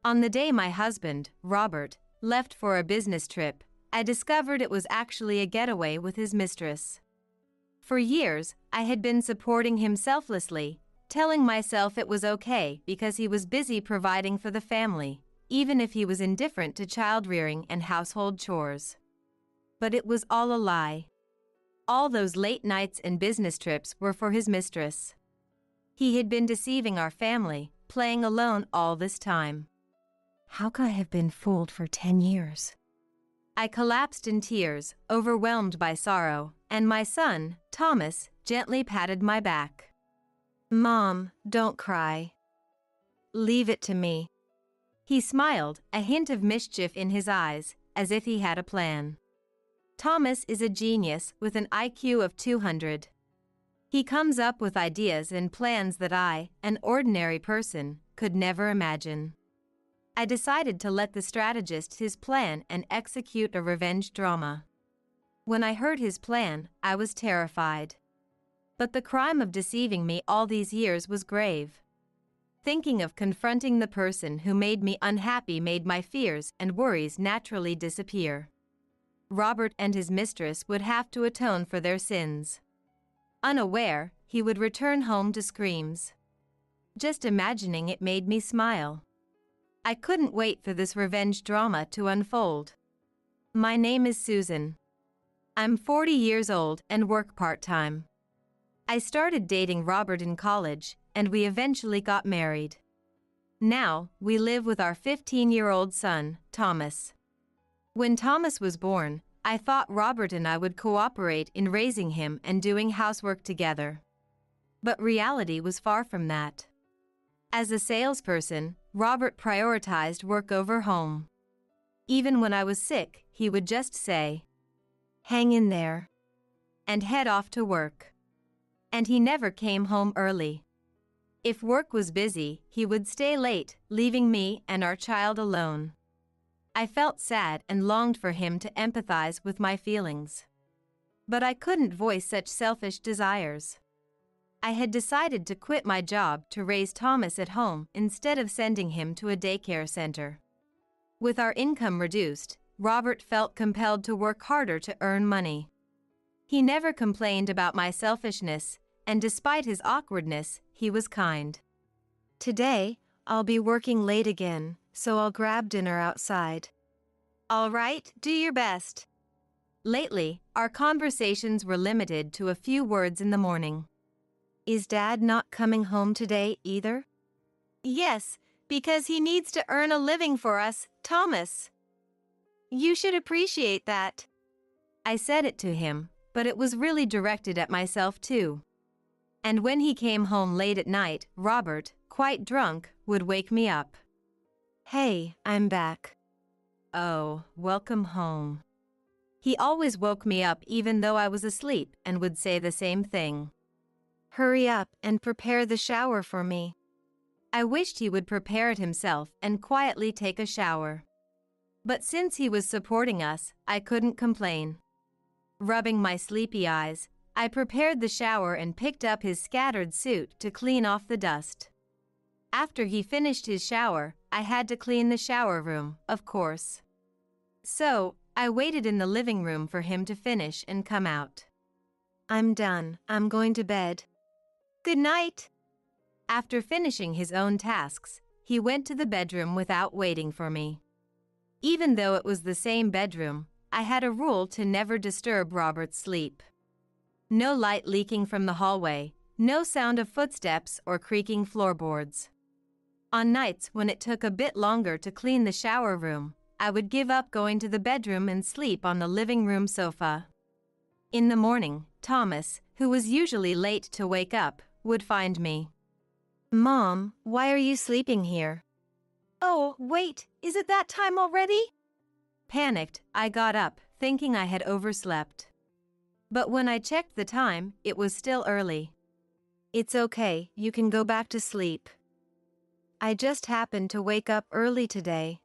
On the day my husband, Robert, left for a business trip, I discovered it was actually a getaway with his mistress. For years, I had been supporting him selflessly, telling myself it was okay because he was busy providing for the family, even if he was indifferent to child-rearing and household chores. But it was all a lie. All those late nights and business trips were for his mistress. He had been deceiving our family, playing alone all this time. How could I have been fooled for 10 years? I collapsed in tears, overwhelmed by sorrow, and my son, Thomas, gently patted my back. "Mom, don't cry. Leave it to me." He smiled, a hint of mischief in his eyes, as if he had a plan. Thomas is a genius with an IQ of 200. He comes up with ideas and plans that I, an ordinary person, could never imagine. I decided to let the strategist his plan and execute a revenge drama. When I heard his plan, I was terrified. But the crime of deceiving me all these years was grave. Thinking of confronting the person who made me unhappy made my fears and worries naturally disappear. Robert and his mistress would have to atone for their sins. Unaware, he would return home to screams. Just imagining it made me smile. I couldn't wait for this revenge drama to unfold. My name is Susan. I'm 40 years old and work part-time. I started dating Robert in college, and we eventually got married. Now, we live with our 15-year-old son, Thomas. When Thomas was born, I thought Robert and I would cooperate in raising him and doing housework together. But reality was far from that. As a salesperson, Robert prioritized work over home. Even when I was sick, he would just say, "Hang in there," and head off to work. And he never came home early. If work was busy, he would stay late, leaving me and our child alone. I felt sad and longed for him to empathize with my feelings. But I couldn't voice such selfish desires. I had decided to quit my job to raise Thomas at home instead of sending him to a daycare center. With our income reduced, Robert felt compelled to work harder to earn money. He never complained about my selfishness, and despite his awkwardness, he was kind. "Today, I'll be working late again, so I'll grab dinner outside." "All right, do your best." Lately, our conversations were limited to a few words in the morning. "Is Dad not coming home today either?" "Yes, because he needs to earn a living for us, Thomas. You should appreciate that." I said it to him, but it was really directed at myself too. And when he came home late at night, Robert, quite drunk, would wake me up. "Hey, I'm back." "Oh, welcome home." He always woke me up even though I was asleep and would say the same thing. "Hurry up and prepare the shower for me." I wished he would prepare it himself and quietly take a shower. But since he was supporting us, I couldn't complain. Rubbing my sleepy eyes, I prepared the shower and picked up his scattered suit to clean off the dust. After he finished his shower, I had to clean the shower room, of course. So, I waited in the living room for him to finish and come out. "I'm done. I'm going to bed." "Good night." After finishing his own tasks, he went to the bedroom without waiting for me. Even though it was the same bedroom, I had a rule to never disturb Robert's sleep. No light leaking from the hallway, no sound of footsteps or creaking floorboards. On nights when it took a bit longer to clean the shower room, I would give up going to the bedroom and sleep on the living room sofa. In the morning, Thomas, who was usually late to wake up, would find me. "Mom, why are you sleeping here?" "Oh, wait, is it that time already?" Panicked, I got up, thinking I had overslept. But when I checked the time, it was still early. "It's okay, you can go back to sleep. I just happened to wake up early today.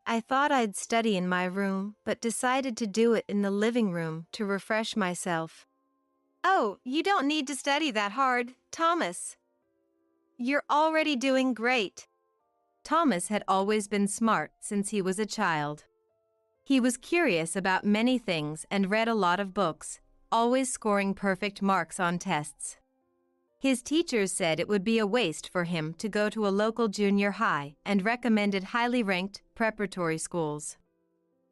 I thought I'd study in my room, but decided to do it in the living room to refresh myself." "Oh, you don't need to study that hard, Thomas. You're already doing great." Thomas had always been smart since he was a child. He was curious about many things and read a lot of books, always scoring perfect marks on tests. His teachers said it would be a waste for him to go to a local junior high and recommended highly ranked preparatory schools.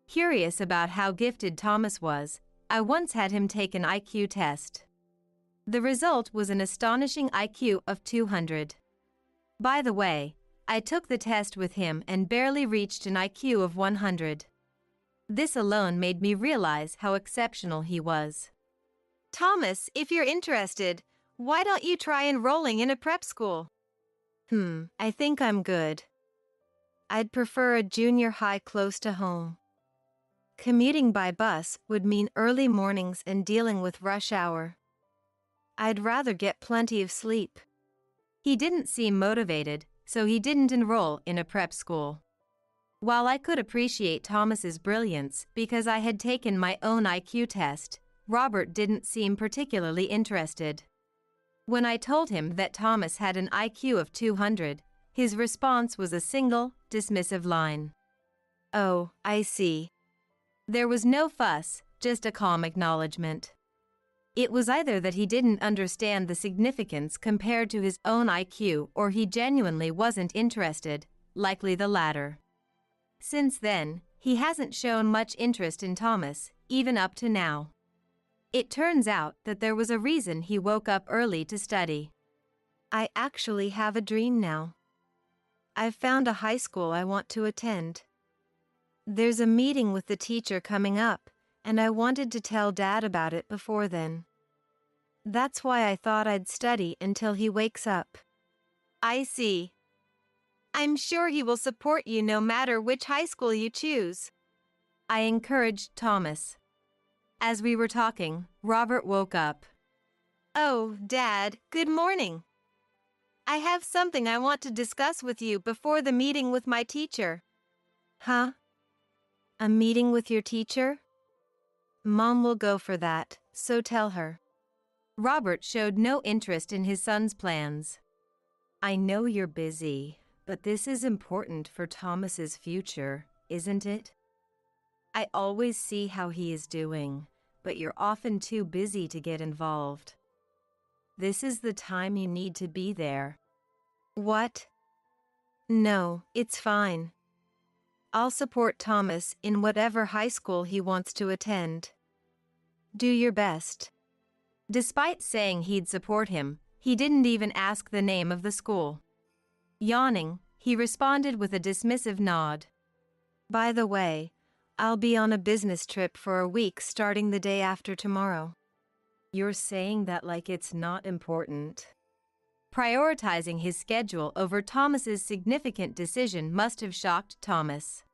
Curious about how gifted Thomas was, I once had him take an IQ test. The result was an astonishing IQ of 200. By the way, I took the test with him and barely reached an IQ of 100. This alone made me realize how exceptional he was. Thomas, if you're interested, why don't you try enrolling in a prep school? I think I'm good. I'd prefer a junior high close to home. Commuting by bus would mean early mornings and dealing with rush hour. I'd rather get plenty of sleep. He didn't seem motivated, so he didn't enroll in a prep school. While I could appreciate Thomas's brilliance because I had taken my own IQ test, Robert didn't seem particularly interested. When I told him that Thomas had an IQ of 200, his response was a single, dismissive line. "Oh, I see." There was no fuss, just a calm acknowledgement. It was either that he didn't understand the significance compared to his own IQ or he genuinely wasn't interested, likely the latter. Since then, he hasn't shown much interest in Thomas, even up to now. It turns out that there was a reason he woke up early to study. I actually have a dream now. I've found a high school I want to attend. There's a meeting with the teacher coming up, and I wanted to tell Dad about it before then. That's why I thought I'd study until he wakes up. I see. I'm sure he will support you no matter which high school you choose. I encouraged Thomas. As we were talking, Robert woke up. Oh, Dad, good morning. I have something I want to discuss with you before the meeting with my teacher. Huh? A meeting with your teacher? Mom will go for that, so tell her. Robert showed no interest in his son's plans. I know you're busy, but this is important for Thomas's future, isn't it? I always see how he is doing, but you're often too busy to get involved. This is the time you need to be there. What? No, it's fine. I'll support Thomas in whatever high school he wants to attend. Do your best. Despite saying he'd support him, he didn't even ask the name of the school. Yawning, he responded with a dismissive nod. By the way, I'll be on a business trip for a week starting the day after tomorrow. You're saying that like it's not important. Prioritizing his schedule over Thomas's significant decision must have shocked Thomas.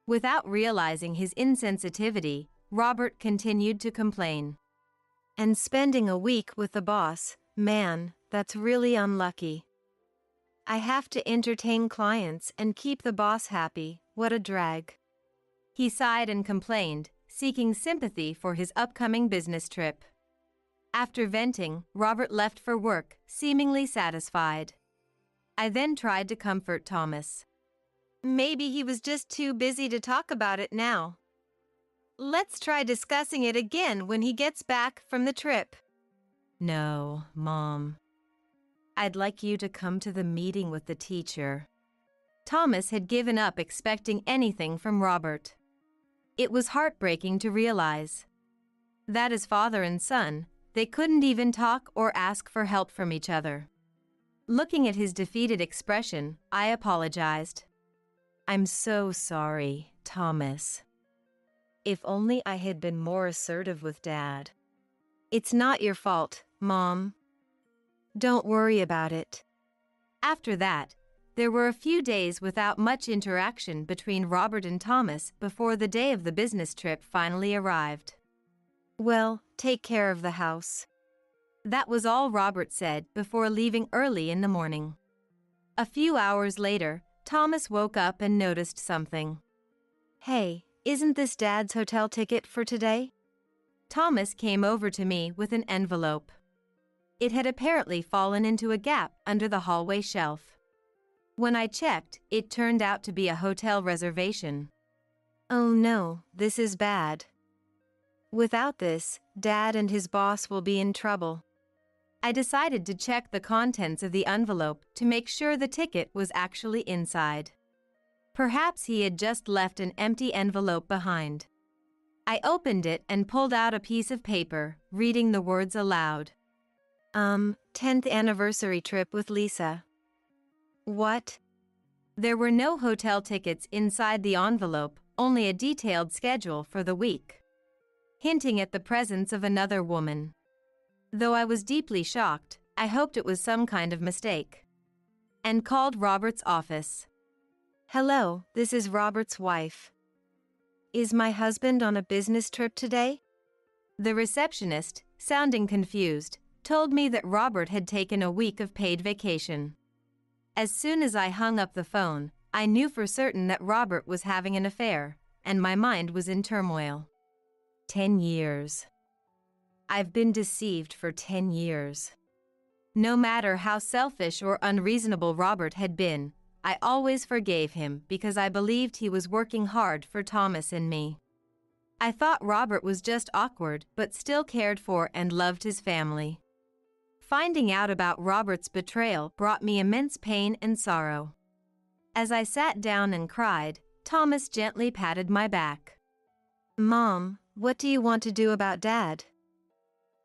Without realizing his insensitivity, Robert continued to complain. And spending a week with the boss, man, that's really unlucky. I have to entertain clients and keep the boss happy, what a drag. He sighed and complained, seeking sympathy for his upcoming business trip. After venting, Robert left for work, seemingly satisfied. I then tried to comfort Thomas. Maybe he was just too busy to talk about it now. Let's try discussing it again when he gets back from the trip. No, Mom. I'd like you to come to the meeting with the teacher. Thomas had given up expecting anything from Robert. It was heartbreaking to realize that as father and son, they couldn't even talk or ask for help from each other. Looking at his defeated expression, I apologized. I'm so sorry, Thomas. If only I had been more assertive with Dad. It's not your fault, Mom. Don't worry about it. After that, there were a few days without much interaction between Robert and Thomas before the day of the business trip finally arrived. Well, take care of the house. That was all Robert said before leaving early in the morning. A few hours later, Thomas woke up and noticed something. Hey, isn't this Dad's hotel ticket for today? Thomas came over to me with an envelope. It had apparently fallen into a gap under the hallway shelf. When I checked, it turned out to be a hotel reservation. Oh no, this is bad. Without this, Dad and his boss will be in trouble. I decided to check the contents of the envelope to make sure the ticket was actually inside. Perhaps he had just left an empty envelope behind. I opened it and pulled out a piece of paper, reading the words aloud. 10th anniversary trip with Lisa. What? There were no hotel tickets inside the envelope, only a detailed schedule for the week, hinting at the presence of another woman. Though I was deeply shocked, I hoped it was some kind of mistake, and called Robert's office. Hello, this is Robert's wife. Is my husband on a business trip today? The receptionist, sounding confused, told me that Robert had taken a week of paid vacation. As soon as I hung up the phone, I knew for certain that Robert was having an affair, and my mind was in turmoil. 10 years. I've been deceived for 10 years. No matter how selfish or unreasonable Robert had been, I always forgave him because I believed he was working hard for Thomas and me. I thought Robert was just awkward but still cared for and loved his family. Finding out about Robert's betrayal brought me immense pain and sorrow. As I sat down and cried, Thomas gently patted my back. Mom, what do you want to do about Dad?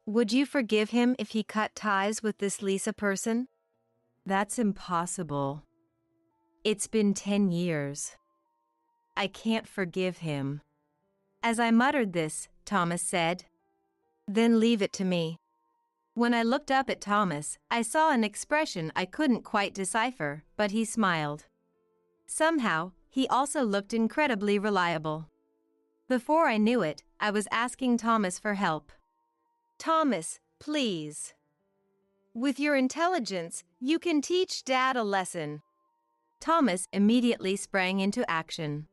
Would you forgive him if he cut ties with this Lisa person? That's impossible. It's been 10 years. I can't forgive him. As I muttered this, Thomas said, Then leave it to me. When I looked up at Thomas, I saw an expression I couldn't quite decipher, but he smiled. Somehow, he also looked incredibly reliable. Before I knew it, I was asking Thomas for help. Thomas, please. With your intelligence, you can teach Dad a lesson. Thomas immediately sprang into action.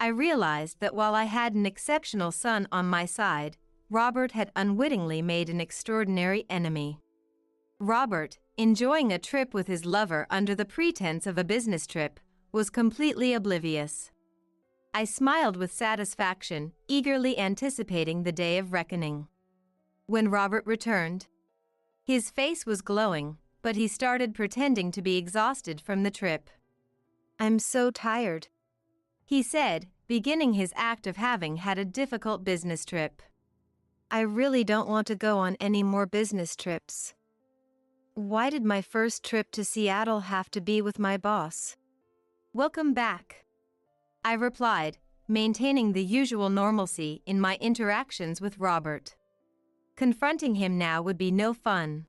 I realized that while I had an exceptional son on my side, Robert had unwittingly made an extraordinary enemy. Robert, enjoying a trip with his lover under the pretense of a business trip, was completely oblivious. I smiled with satisfaction, eagerly anticipating the day of reckoning. When Robert returned, his face was glowing, but he started pretending to be exhausted from the trip. I'm so tired, he said, beginning his act of having had a difficult business trip. I really don't want to go on any more business trips. Why did my first trip to Seattle have to be with my boss? Welcome back, I replied, maintaining the usual normalcy in my interactions with Robert. Confronting him now would be no fun.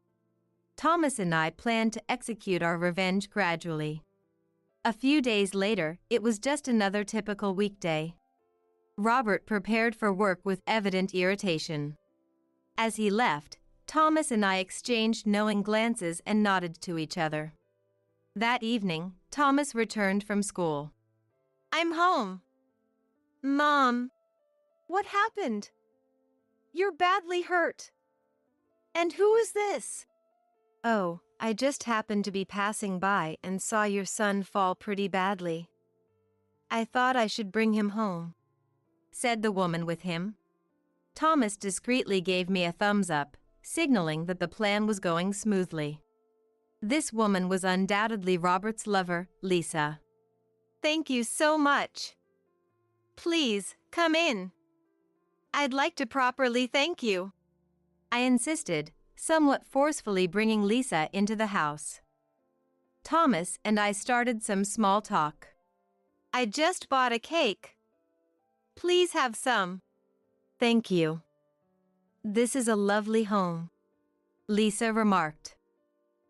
Thomas and I planned to execute our revenge gradually. A few days later, it was just another typical weekday. Robert prepared for work with evident irritation. As he left, Thomas and I exchanged knowing glances and nodded to each other. That evening, Thomas returned from school. I'm home. Mom, what happened? You're badly hurt. And who is this? Oh, I just happened to be passing by and saw your son fall pretty badly. I thought I should bring him home, said the woman with him. Thomas discreetly gave me a thumbs up, signaling that the plan was going smoothly. This woman was undoubtedly Robert's lover, Lisa. Thank you so much. Please, come in. I'd like to properly thank you, I insisted, somewhat forcefully bringing Lisa into the house. Thomas and I started some small talk. I just bought a cake. Please have some. Thank you. This is a lovely home, Lisa remarked.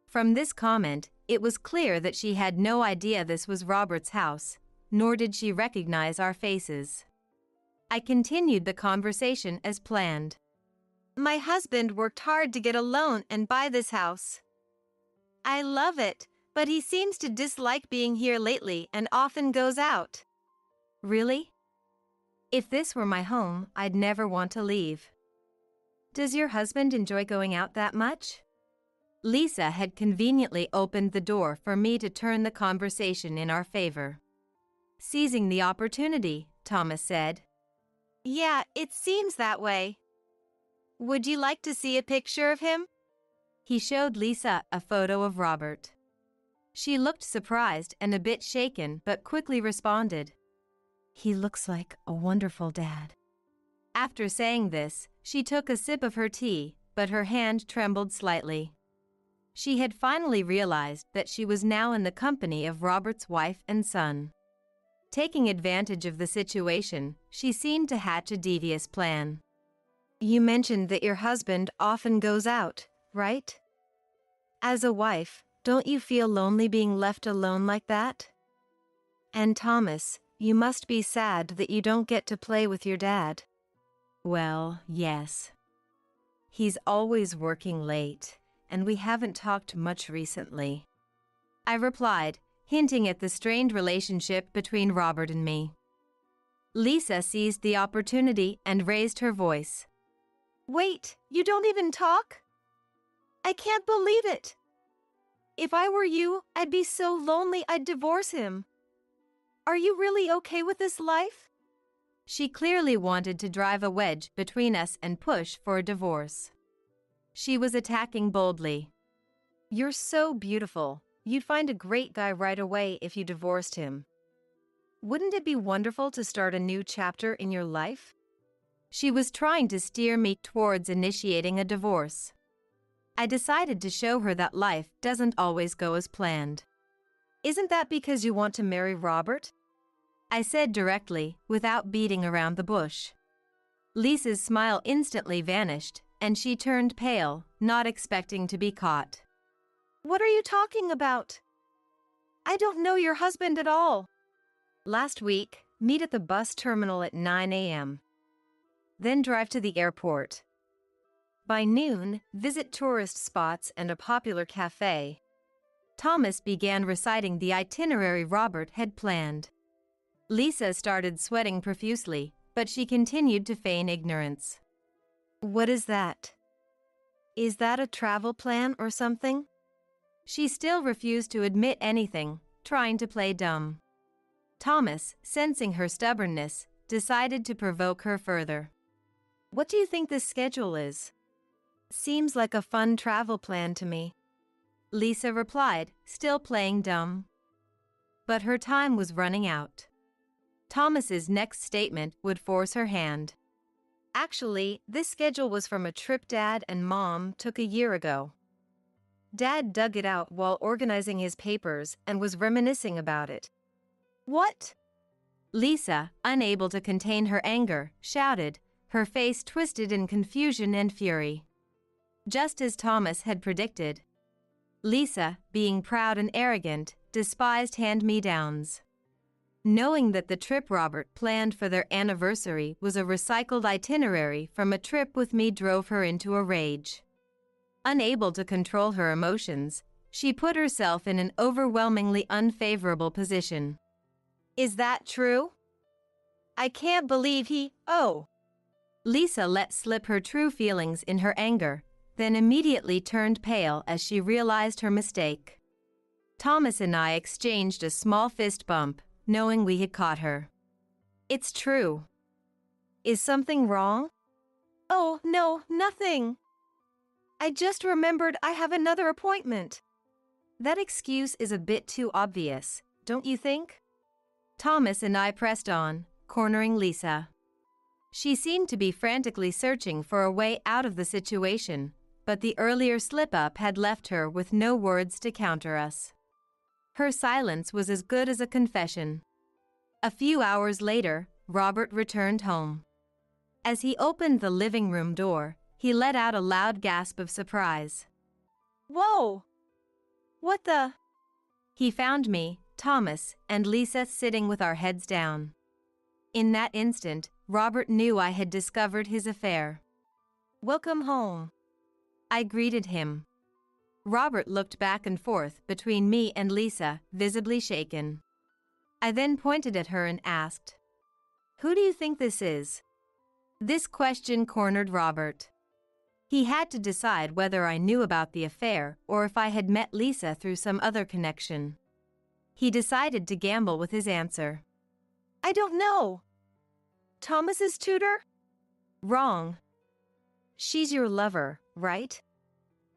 From this comment, it was clear that she had no idea this was Robert's house, nor did she recognize our faces. I continued the conversation as planned. My husband worked hard to get a loan and buy this house. I love it, but he seems to dislike being here lately and often goes out. Really? If this were my home, I'd never want to leave. Does your husband enjoy going out that much? Lisa had conveniently opened the door for me to turn the conversation in our favor. Seizing the opportunity, Thomas said. Yeah, it seems that way. Would you like to see a picture of him? He showed Lisa a photo of Robert. She looked surprised and a bit shaken but quickly responded. He looks like a wonderful dad. After saying this, she took a sip of her tea, but her hand trembled slightly. She had finally realized that she was now in the company of Robert's wife and son. Taking advantage of the situation, she seemed to hatch a devious plan. You mentioned that your husband often goes out, right? As a wife, don't you feel lonely being left alone like that? And Thomas, you must be sad that you don't get to play with your dad. Well, yes. He's always working late, and we haven't talked much recently. I replied, hinting at the strained relationship between Robert and me. Lisa seized the opportunity and raised her voice. Wait, you don't even talk? I can't believe it. If I were you, I'd be so lonely I'd divorce him. Are you really okay with this life? She clearly wanted to drive a wedge between us and push for a divorce. She was attacking boldly. You're so beautiful. You'd find a great guy right away if you divorced him. Wouldn't it be wonderful to start a new chapter in your life? She was trying to steer me towards initiating a divorce. I decided to show her that life doesn't always go as planned. Isn't that because you want to marry Robert? I said directly, without beating around the bush. Lisa's smile instantly vanished, and she turned pale, not expecting to be caught. What are you talking about? I don't know your husband at all. Last week, meet at the bus terminal at 9 a.m. Then drive to the airport. By noon, visit tourist spots and a popular cafe. Thomas began reciting the itinerary Robert had planned. Lisa started sweating profusely, but she continued to feign ignorance. What is that? Is that a travel plan or something? She still refused to admit anything, trying to play dumb. Thomas, sensing her stubbornness, decided to provoke her further. What do you think this schedule is? Seems like a fun travel plan to me. Lisa replied, still playing dumb. But her time was running out. Thomas's next statement would force her hand. Actually, this schedule was from a trip Dad and Mom took a year ago. Dad dug it out while organizing his papers and was reminiscing about it. What? Lisa, unable to contain her anger, shouted, her face twisted in confusion and fury. Just as Thomas had predicted. Lisa, being proud and arrogant, despised hand-me-downs. Knowing that the trip Robert planned for their anniversary was a recycled itinerary from a trip with me drove her into a rage. Unable to control her emotions, she put herself in an overwhelmingly unfavorable position. Is that true? I can't believe Lisa let slip her true feelings in her anger, then immediately turned pale as she realized her mistake. Thomas and I exchanged a small fist bump, knowing we had caught her. It's true. Is something wrong? Oh, no, nothing. I just remembered I have another appointment. That excuse is a bit too obvious, don't you think? Thomas and I pressed on, cornering Lisa. She seemed to be frantically searching for a way out of the situation, but the earlier slip-up had left her with no words to counter us. Her silence was as good as a confession. A few hours later, Robert returned home. As he opened the living room door, he let out a loud gasp of surprise. Whoa! What the? He found me, Thomas, and Lisa sitting with our heads down. In that instant, Robert knew I had discovered his affair. Welcome home. I greeted him. Robert looked back and forth between me and Lisa, visibly shaken. I then pointed at her and asked, Who do you think this is? This question cornered Robert. He had to decide whether I knew about the affair or if I had met Lisa through some other connection. He decided to gamble with his answer. I don't know. Thomas's tutor? Wrong. She's your lover, right?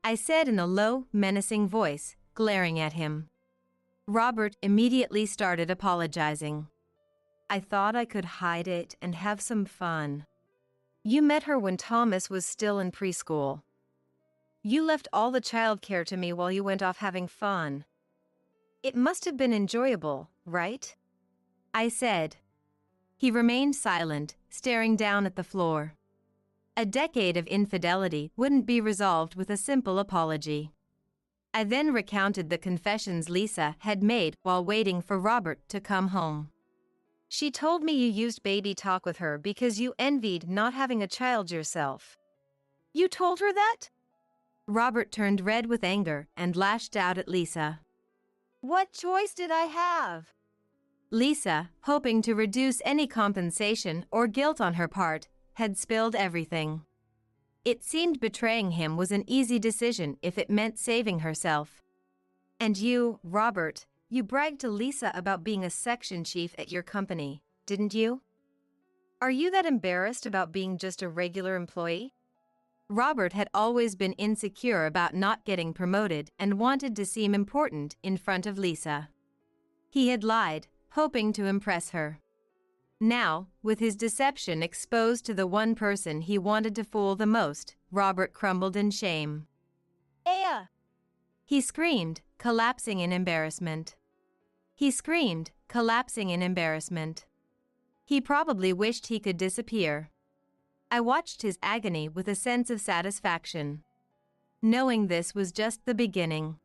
I said in a low, menacing voice, glaring at him. Robert immediately started apologizing. I thought I could hide it and have some fun. You met her when Thomas was still in preschool. You left all the childcare to me while you went off having fun. It must have been enjoyable, right? I said. He remained silent, staring down at the floor. A decade of infidelity wouldn't be resolved with a simple apology. I then recounted the confessions Lisa had made while waiting for Robert to come home. She told me you used baby talk with her because you envied not having a child yourself. You told her that? Robert turned red with anger and lashed out at Lisa. What choice did I have? Lisa, hoping to reduce any compensation or guilt on her part, had spilled everything. It seemed betraying him was an easy decision if it meant saving herself. And you, Robert, you bragged to Lisa about being a section chief at your company, didn't you? Are you that embarrassed about being just a regular employee? Robert had always been insecure about not getting promoted and wanted to seem important in front of Lisa. He had lied, hoping to impress her. Now, with his deception exposed to the one person he wanted to fool the most, Robert crumbled in shame. Aya! He screamed, collapsing in embarrassment. He probably wished he could disappear. I watched his agony with a sense of satisfaction. Knowing this was just the beginning.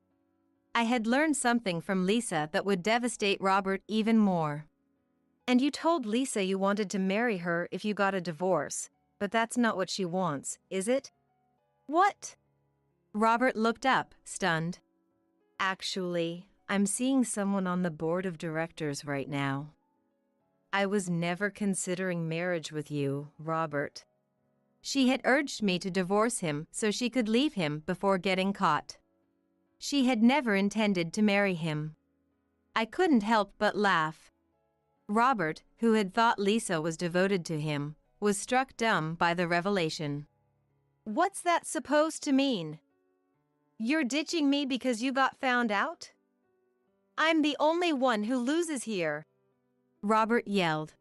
I had learned something from Lisa that would devastate Robert even more. And you told Lisa you wanted to marry her if you got a divorce, but that's not what she wants, is it? What? Robert looked up, stunned. Actually, I'm seeing someone on the board of directors right now. I was never considering marriage with you, Robert. She had urged me to divorce him so she could leave him before getting caught. She had never intended to marry him. I couldn't help but laugh. Robert, who had thought Lisa was devoted to him, was struck dumb by the revelation. What's that supposed to mean? You're ditching me because you got found out? I'm the only one who loses here. Robert yelled.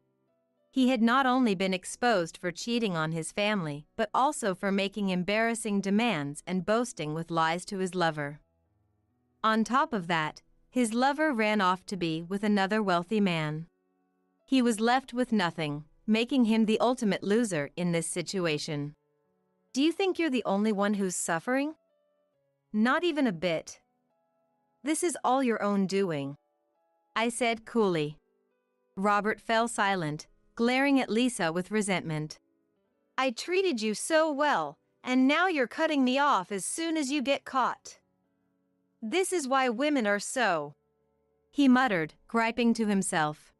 He had not only been exposed for cheating on his family, but also for making embarrassing demands and boasting with lies to his lover. On top of that, his lover ran off to be with another wealthy man. He was left with nothing, making him the ultimate loser in this situation. Do you think you're the only one who's suffering? Not even a bit. This is all your own doing, I said coolly. Robert fell silent, glaring at Lisa with resentment. I treated you so well, and now you're cutting me off as soon as you get caught. This is why women are so, he muttered, griping to himself.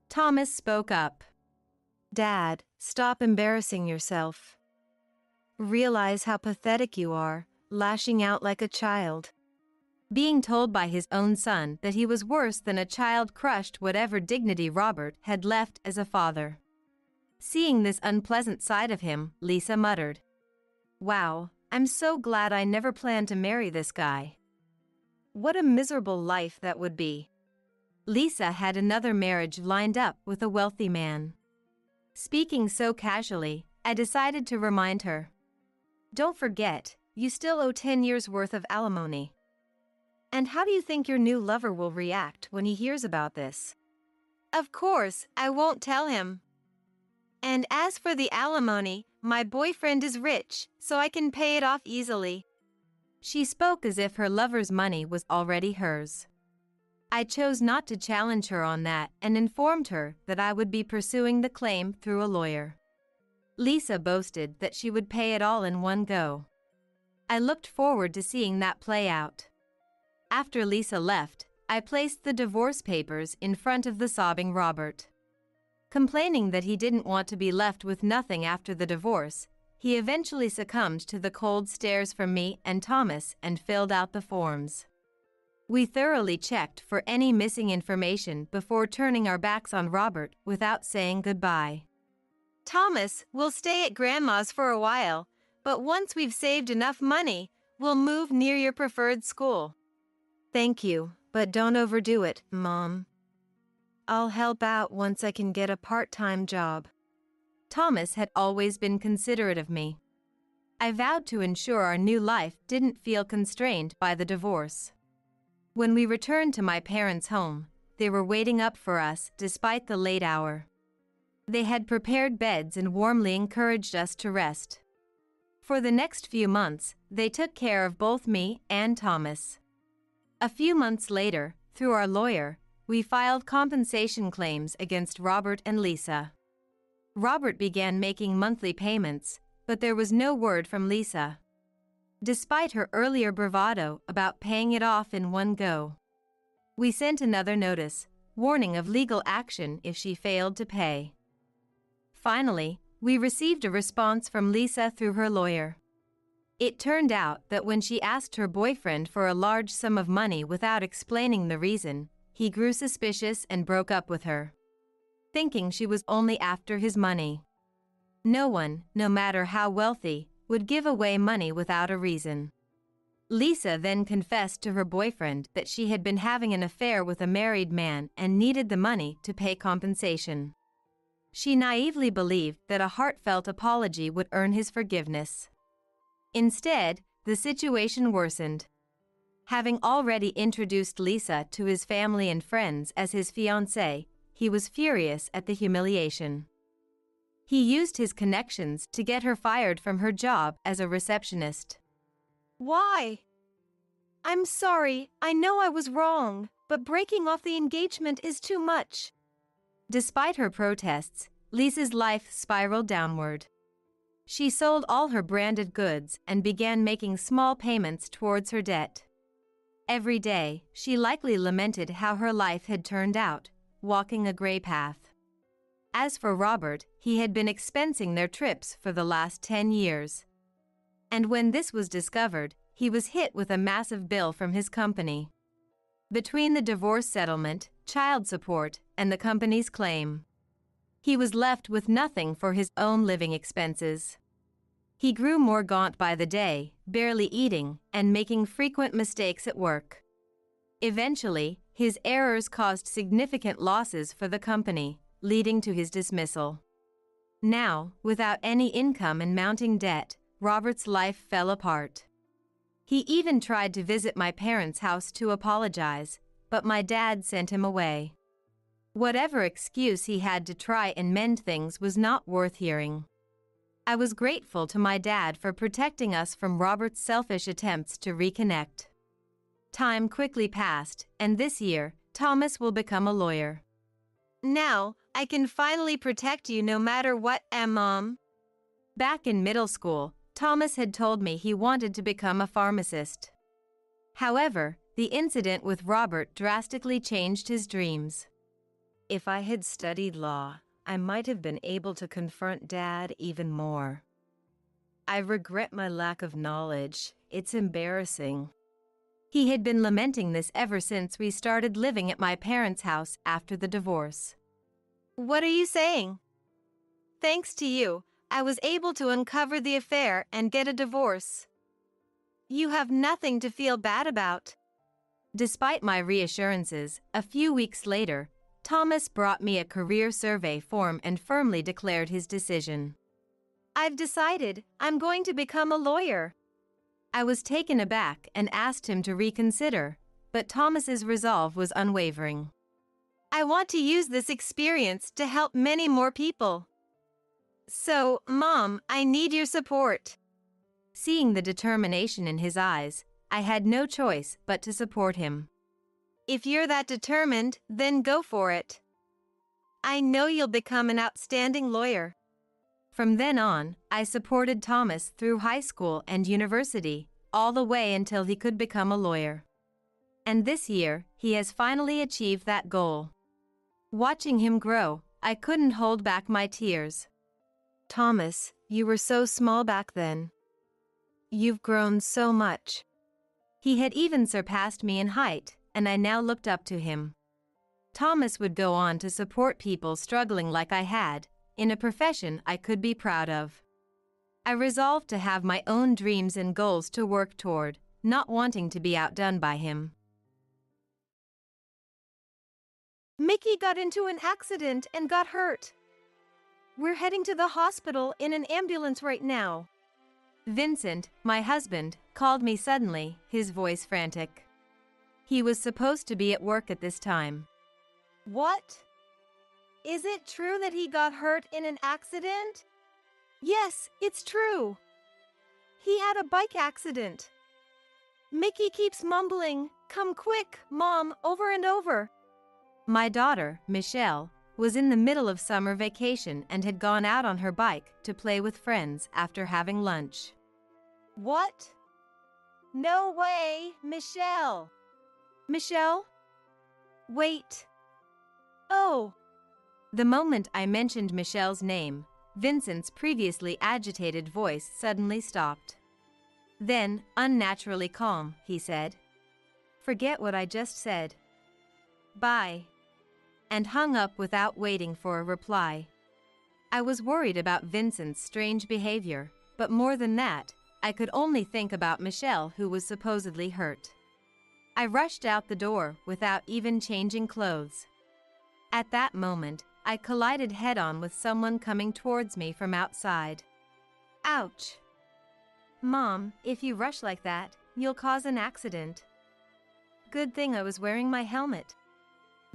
Thomas spoke up. Dad, stop embarrassing yourself. Realize how pathetic you are, lashing out like a child. Being told by his own son that he was worse than a child crushed whatever dignity Robert had left as a father. Seeing this unpleasant side of him, Lisa muttered. Wow, I'm so glad I never planned to marry this guy. What a miserable life that would be. Lisa had another marriage lined up with a wealthy man. Speaking so casually, I decided to remind her. Don't forget, you still owe 10 years' worth of alimony. And how do you think your new lover will react when he hears about this? Of course, I won't tell him. And as for the alimony, my boyfriend is rich, so I can pay it off easily. She spoke as if her lover's money was already hers. I chose not to challenge her on that and informed her that I would be pursuing the claim through a lawyer. Lisa boasted that she would pay it all in one go. I looked forward to seeing that play out. After Lisa left, I placed the divorce papers in front of the sobbing Robert. Complaining that he didn't want to be left with nothing after the divorce, he eventually succumbed to the cold stares from me and Thomas and filled out the forms. We thoroughly checked for any missing information before turning our backs on Robert without saying goodbye. Thomas, we'll stay at Grandma's for a while, but once we've saved enough money, we'll move near your preferred school. Thank you, but don't overdo it, Mom. I'll help out once I can get a part-time job. Thomas had always been considerate of me. I vowed to ensure our new life didn't feel constrained by the divorce. When we returned to my parents' home, they were waiting up for us despite the late hour. They had prepared beds and warmly encouraged us to rest. For the next few months, they took care of both me and Thomas. A few months later, through our lawyer, we filed compensation claims against Robert and Lisa. Robert began making monthly payments, but there was no word from Lisa, despite her earlier bravado about paying it off in one go. We sent another notice, warning of legal action if she failed to pay. Finally, we received a response from Lisa through her lawyer. It turned out that when she asked her boyfriend for a large sum of money without explaining the reason, he grew suspicious and broke up with her, thinking she was only after his money. No one, no matter how wealthy, would give away money without a reason. Lisa then confessed to her boyfriend that she had been having an affair with a married man and needed the money to pay compensation. She naively believed that a heartfelt apology would earn his forgiveness. Instead, the situation worsened. Having already introduced Lisa to his family and friends as his fiancée, he was furious at the humiliation. He used his connections to get her fired from her job as a receptionist. Why? I'm sorry, I know I was wrong, but breaking off the engagement is too much. Despite her protests, Lisa's life spiraled downward. She sold all her branded goods and began making small payments towards her debt. Every day, she likely lamented how her life had turned out, walking a gray path. As for Robert, he had been expensing their trips for the last 10 years. And when this was discovered, he was hit with a massive bill from his company. Between the divorce settlement, child support, and the company's claim, he was left with nothing for his own living expenses. He grew more gaunt by the day, barely eating, and making frequent mistakes at work. Eventually, his errors caused significant losses for the company, leading to his dismissal. Now, without any income and mounting debt, Robert's life fell apart. He even tried to visit my parents' house to apologize, but my dad sent him away. Whatever excuse he had to try and mend things was not worth hearing. I was grateful to my dad for protecting us from Robert's selfish attempts to reconnect. Time quickly passed, and this year, Thomas will become a lawyer. Now, I can finally protect you no matter what, Mom. Back in middle school, Thomas had told me he wanted to become a pharmacist. However, the incident with Robert drastically changed his dreams. If I had studied law, I might have been able to confront Dad even more. I regret my lack of knowledge. It's embarrassing. He had been lamenting this ever since we started living at my parents' house after the divorce. What are you saying? Thanks to you, I was able to uncover the affair and get a divorce. You have nothing to feel bad about. Despite my reassurances, a few weeks later, Thomas brought me a career survey form and firmly declared his decision. I've decided I'm going to become a lawyer. I was taken aback and asked him to reconsider, but Thomas's resolve was unwavering. I want to use this experience to help many more people. So, Mom, I need your support. Seeing the determination in his eyes, I had no choice but to support him. If you're that determined, then go for it. I know you'll become an outstanding lawyer. From then on, I supported Thomas through high school and university, all the way until he could become a lawyer. And this year, he has finally achieved that goal. Watching him grow, I couldn't hold back my tears. Thomas, you were so small back then. You've grown so much." He had even surpassed me in height, and I now looked up to him. Thomas would go on to support people struggling like I had, in a profession I could be proud of. I resolved to have my own dreams and goals to work toward, not wanting to be outdone by him. Mickey got into an accident and got hurt. We're heading to the hospital in an ambulance right now. Vincent, my husband, called me suddenly, his voice frantic. He was supposed to be at work at this time. What? Is it true that he got hurt in an accident? Yes, it's true. He had a bike accident. Mickey keeps mumbling, "Come quick, Mom," over and over. My daughter, Michelle, was in the middle of summer vacation and had gone out on her bike to play with friends after having lunch. What? No way, Michelle. Michelle? Wait. Oh. The moment I mentioned Michelle's name, Vincent's previously agitated voice suddenly stopped. Then, unnaturally calm, he said, "Forget what I just said. Bye." And hung up without waiting for a reply. I was worried about Vincent's strange behavior, but more than that, I could only think about Michelle, who was supposedly hurt. I rushed out the door without even changing clothes. At that moment, I collided head-on with someone coming towards me from outside. Ouch! Mom, if you rush like that, you'll cause an accident. Good thing I was wearing my helmet.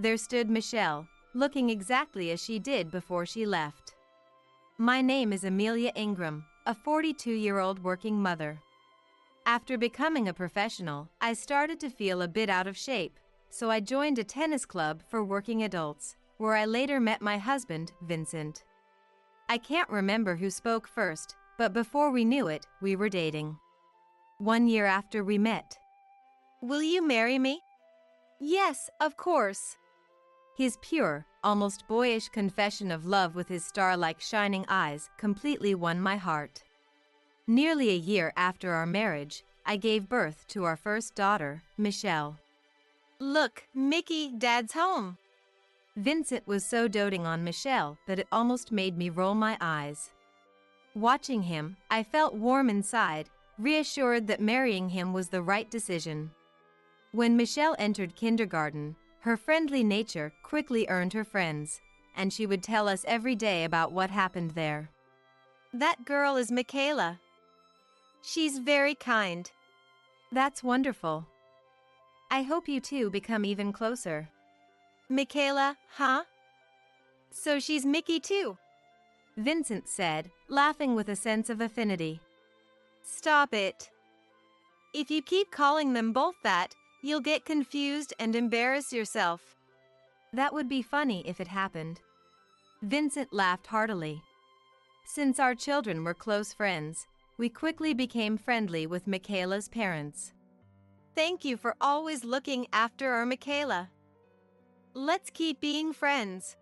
There stood Michelle, looking exactly as she did before she left. My name is Amelia Ingram, a 42-year-old working mother. After becoming a professional, I started to feel a bit out of shape, so I joined a tennis club for working adults, where I later met my husband, Vincent. I can't remember who spoke first, but before we knew it, we were dating. 1 year after we met. Will you marry me? Yes, of course. His pure, almost boyish confession of love with his star-like shining eyes completely won my heart. Nearly a year after our marriage, I gave birth to our first daughter, Michelle. Look, Mickey, Dad's home. Vincent was so doting on Michelle that it almost made me roll my eyes. Watching him, I felt warm inside, reassured that marrying him was the right decision. When Michelle entered kindergarten, her friendly nature quickly earned her friends, and she would tell us every day about what happened there. That girl is Michaela. She's very kind. That's wonderful. I hope you two become even closer. Michaela, huh? So she's Mickey too? Vincent said, laughing with a sense of affinity. Stop it. If you keep calling them both that, you'll get confused and embarrass yourself. That would be funny if it happened. Vincent laughed heartily. Since our children were close friends, we quickly became friendly with Michaela's parents. Thank you for always looking after our Michaela. Let's keep being friends.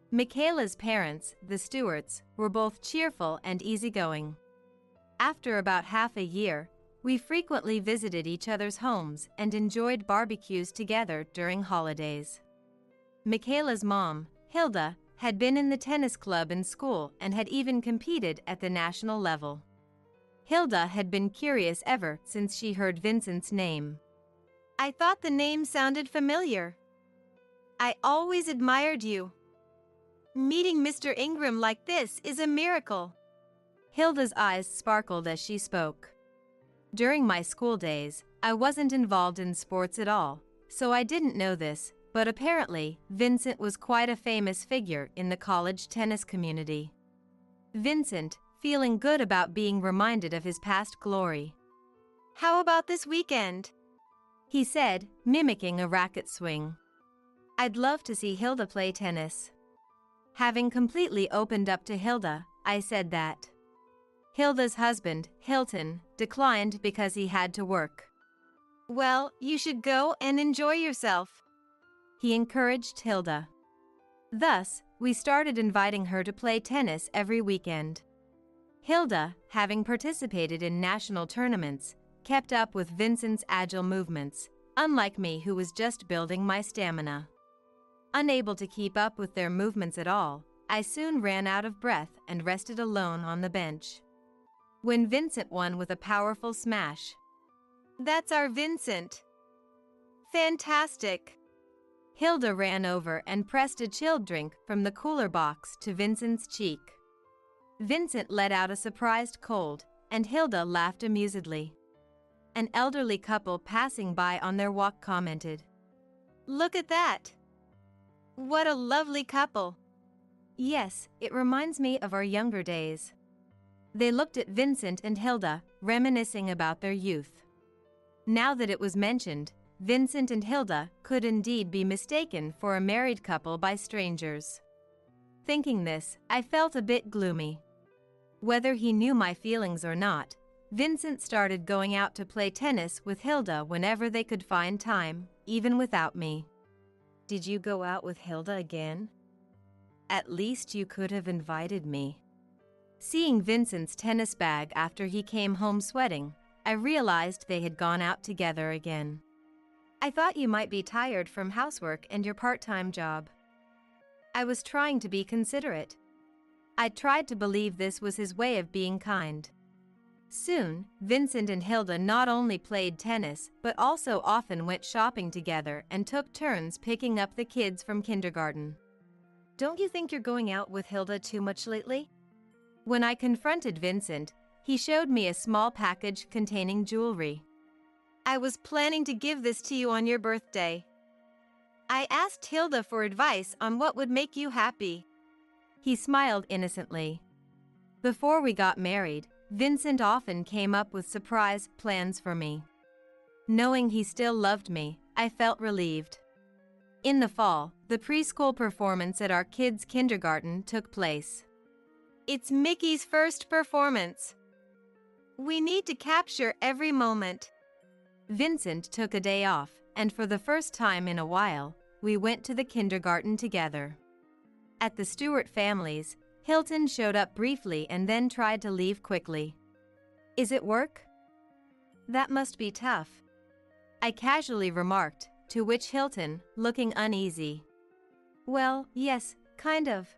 Michaela's parents, the Stewarts, were both cheerful and easygoing. After about half a year, we frequently visited each other's homes and enjoyed barbecues together during holidays. Michaela's mom, Hilda, had been in the tennis club in school and had even competed at the national level. Hilda had been curious ever since she heard Vincent's name. I thought the name sounded familiar. I always admired you. Meeting Mr. Ingram like this is a miracle. Hilda's eyes sparkled as she spoke. During my school days, I wasn't involved in sports at all, so I didn't know this, but apparently, Vincent was quite a famous figure in the college tennis community. Vincent, feeling good about being reminded of his past glory. How about this weekend? He said, mimicking a racket swing. I'd love to see Hilda play tennis. Having completely opened up to Hilda, I said that. Hilda's husband, Hilton, declined because he had to work. Well, you should go and enjoy yourself. He encouraged Hilda. Thus, we started inviting her to play tennis every weekend. Hilda, having participated in national tournaments, kept up with Vincent's agile movements, unlike me who was just building my stamina. Unable to keep up with their movements at all, I soon ran out of breath and rested alone on the bench. When Vincent won with a powerful smash. That's our Vincent. Fantastic. Hilda ran over and pressed a chilled drink from the cooler box to Vincent's cheek. Vincent let out a surprised cold, and Hilda laughed amusedly. An elderly couple passing by on their walk commented, "Look at that! What a lovely couple!" "Yes, it reminds me of our younger days." They looked at Vincent and Hilda, reminiscing about their youth. Now that it was mentioned, Vincent and Hilda could indeed be mistaken for a married couple by strangers. Thinking this, I felt a bit gloomy. Whether he knew my feelings or not, Vincent started going out to play tennis with Hilda whenever they could find time, even without me. "Did you go out with Hilda again?" "At least you could have invited me." Seeing Vincent's tennis bag after he came home sweating, I realized they had gone out together again. "I thought you might be tired from housework and your part-time job." I was trying to be considerate. I tried to believe this was his way of being kind. Soon, Vincent and Hilda not only played tennis but also often went shopping together and took turns picking up the kids from kindergarten. "Don't you think you're going out with Hilda too much lately?" When I confronted Vincent, he showed me a small package containing jewelry. "I was planning to give this to you on your birthday. I asked Hilda for advice on what would make you happy." He smiled innocently. Before we got married, Vincent often came up with surprise plans for me. Knowing he still loved me, I felt relieved. In the fall, the preschool performance at our kids' kindergarten took place. "It's Mickey's first performance. We need to capture every moment." Vincent took a day off, and for the first time in a while, we went to the kindergarten together. At the Stewart family's, Hilton showed up briefly and then tried to leave quickly. "Is it work?" "That must be tough," I casually remarked, to which Hilton, looking uneasy, "Well, yes, kind of,"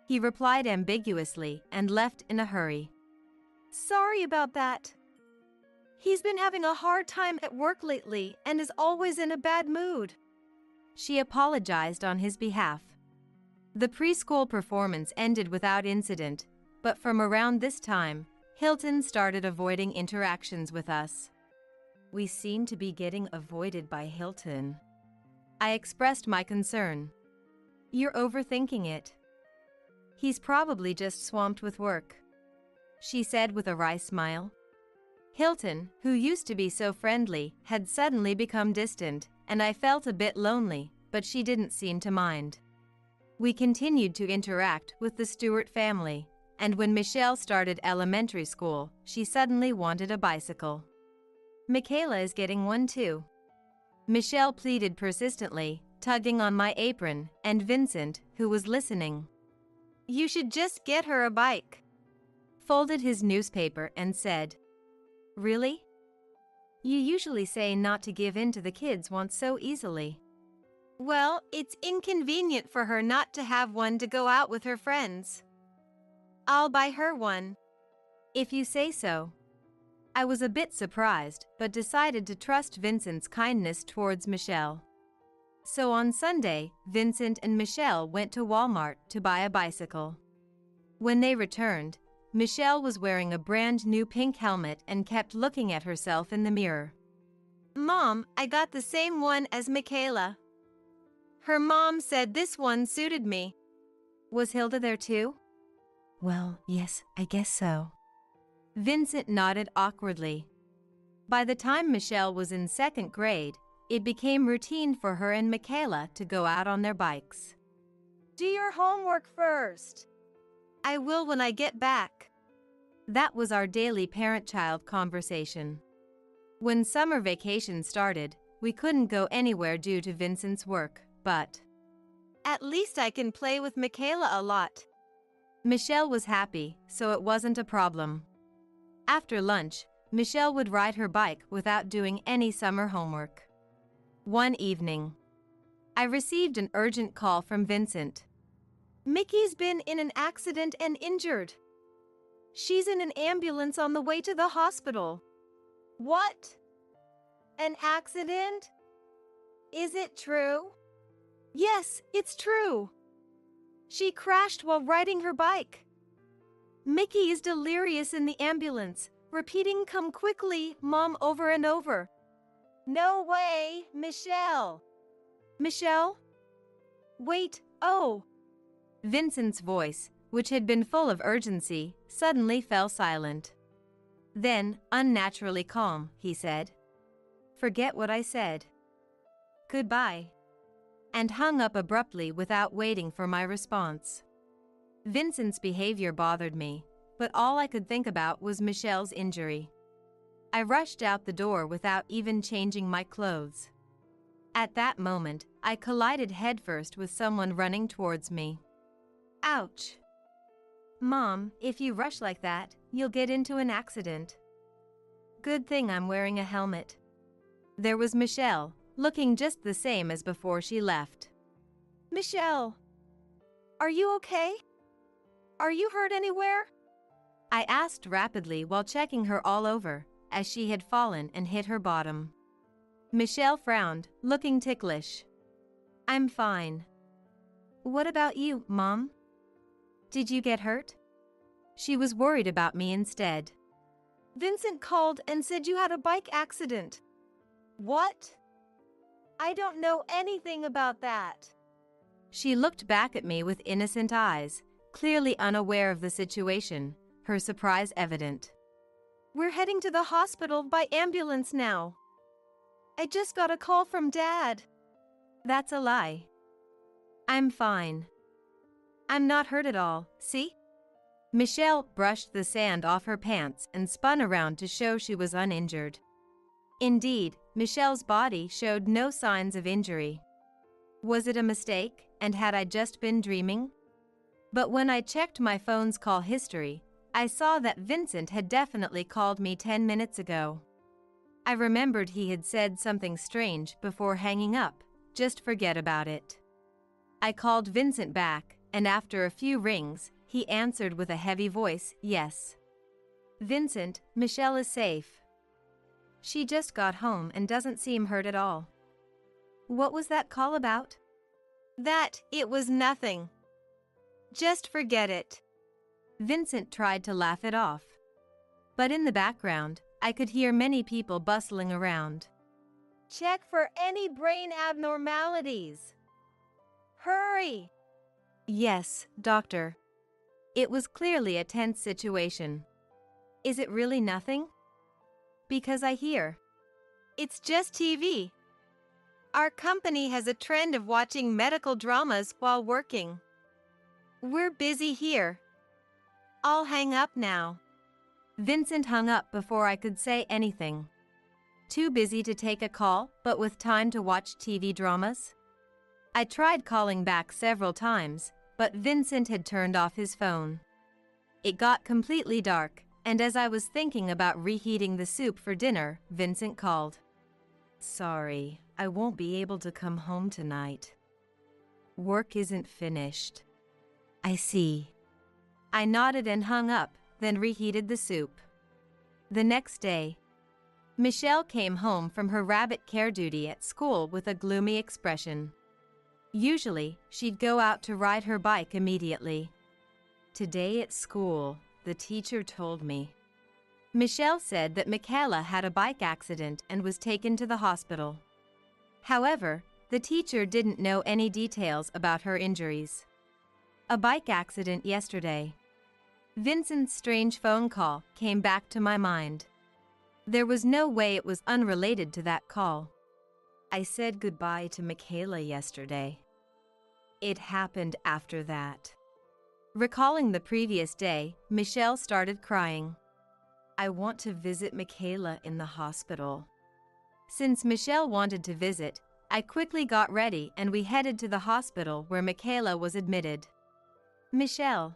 he replied ambiguously and left in a hurry. "Sorry about that. He's been having a hard time at work lately and is always in a bad mood." She apologized on his behalf. The preschool performance ended without incident, but from around this time, Hilton started avoiding interactions with us. "We seem to be getting avoided by Hilton." I expressed my concern. "You're overthinking it. He's probably just swamped with work," she said with a wry smile. Hilton, who used to be so friendly, had suddenly become distant, and I felt a bit lonely, but she didn't seem to mind. We continued to interact with the Stewart family, and when Michelle started elementary school, she suddenly wanted a bicycle. "Michaela is getting one too," Michelle pleaded persistently, tugging on my apron, and Vincent, who was listening, "You should just get her a bike," folded his newspaper and said, "Really? You usually say not to give in to the kids' wants so easily." "Well, it's inconvenient for her not to have one to go out with her friends. I'll buy her one." "If you say so." I was a bit surprised, but decided to trust Vincent's kindness towards Michelle. So on Sunday, Vincent and Michelle went to Walmart to buy a bicycle. When they returned, Michelle was wearing a brand new pink helmet and kept looking at herself in the mirror. "Mom, I got the same one as Michaela. Her mom said this one suited me." "Was Hilda there too?" "Well, yes, I guess so." Vincent nodded awkwardly. By the time Michelle was in second grade, it became routine for her and Michaela to go out on their bikes. "Do your homework first." "I will when I get back." That was our daily parent-child conversation. When summer vacation started, we couldn't go anywhere due to Vincent's work, but "At least I can play with Michaela a lot." Michelle was happy, so it wasn't a problem. After lunch, Michelle would ride her bike without doing any summer homework. One evening, I received an urgent call from Vincent. Mickey's been in an accident and injured. She's in an ambulance on the way to the hospital. What? An accident? Is it true? Yes, it's true. She crashed while riding her bike. Mickey is delirious in the ambulance, repeating "Come quickly, Mom," over and over. No way, Michelle. Michelle? Wait, oh. Vincent's voice, which had been full of urgency, suddenly fell silent. Then, unnaturally calm, he said, "Forget what I said. Goodbye." And hung up abruptly without waiting for my response. Vincent's behavior bothered me, but all I could think about was Michelle's injury. I rushed out the door without even changing my clothes. At that moment, I collided headfirst with someone running towards me. Ouch! Mom, if you rush like that, you'll get into an accident. Good thing I'm wearing a helmet. There was Michelle, looking just the same as before she left. Michelle, are you okay? Are you hurt anywhere? I asked rapidly while checking her all over, as she had fallen and hit her bottom. Michelle frowned, looking ticklish. I'm fine. What about you, Mom? Did you get hurt? She was worried about me instead. Vincent called and said you had a bike accident. What? I don't know anything about that. She looked back at me with innocent eyes, clearly unaware of the situation, her surprise evident. We're heading to the hospital by ambulance now. I just got a call from Dad. That's a lie. I'm fine. I'm not hurt at all, see? Michelle brushed the sand off her pants and spun around to show she was uninjured. Indeed, Michelle's body showed no signs of injury. Was it a mistake, and had I just been dreaming? But when I checked my phone's call history, I saw that Vincent had definitely called me 10 minutes ago. I remembered he had said something strange before hanging up, just forget about it. I called Vincent back, and after a few rings, he answered with a heavy voice, yes. Vincent, Michelle is safe. She just got home and doesn't seem hurt at all. What was that call about? It was nothing. Just forget it. Vincent tried to laugh it off. But in the background, I could hear many people bustling around. Check for any brain abnormalities. Hurry! Yes, doctor. It was clearly a tense situation. Is it really nothing? Because I hear. It's just TV. Our company has a trend of watching medical dramas while working. We're busy here. I'll hang up now. Vincent hung up before I could say anything. Too busy to take a call, but with time to watch TV dramas? I tried calling back several times, but Vincent had turned off his phone. It got completely dark, and as I was thinking about reheating the soup for dinner, Vincent called. Sorry, I won't be able to come home tonight. Work isn't finished. I see. I nodded and hung up, then reheated the soup. The next day, Michelle came home from her rabbit care duty at school with a gloomy expression. Usually, she'd go out to ride her bike immediately. Today at school, the teacher told me. Michelle said that Michaela had a bike accident and was taken to the hospital. However, the teacher didn't know any details about her injuries. A bike accident yesterday. Vincent's strange phone call came back to my mind. There was no way it was unrelated to that call. I said goodbye to Michaela yesterday. It happened after that. Recalling the previous day, Michelle started crying. I want to visit Michaela in the hospital. Since Michelle wanted to visit, I quickly got ready and we headed to the hospital where Michaela was admitted. Michelle.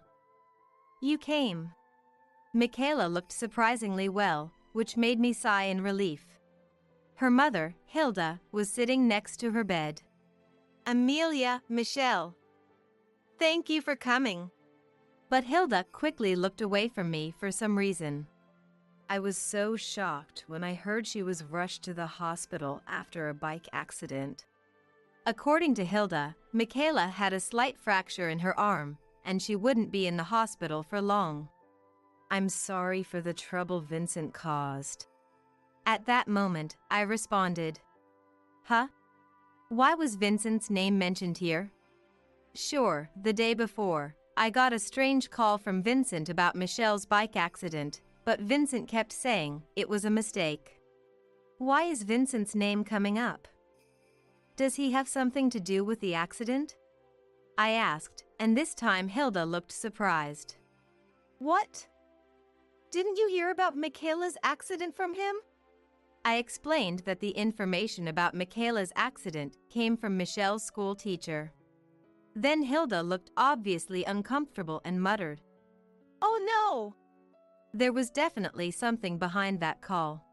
You came. Michaela looked surprisingly well, which made me sigh in relief. Her mother, Hilda, was sitting next to her bed. Amelia, Michelle. Thank you for coming. But Hilda quickly looked away from me for some reason. I was so shocked when I heard she was rushed to the hospital after a bike accident. According to Hilda, Michaela had a slight fracture in her arm, and she wouldn't be in the hospital for long. I'm sorry for the trouble Vincent caused. At that moment, I responded. Huh? Why was Vincent's name mentioned here? Sure, the day before, I got a strange call from Vincent about Michelle's bike accident, but Vincent kept saying it was a mistake. Why is Vincent's name coming up? Does he have something to do with the accident? I asked, and this time Hilda looked surprised. What? Didn't you hear about Michaela's accident from him? I explained that the information about Michaela's accident came from Michelle's school teacher. Then Hilda looked obviously uncomfortable and muttered, Oh no! There was definitely something behind that call.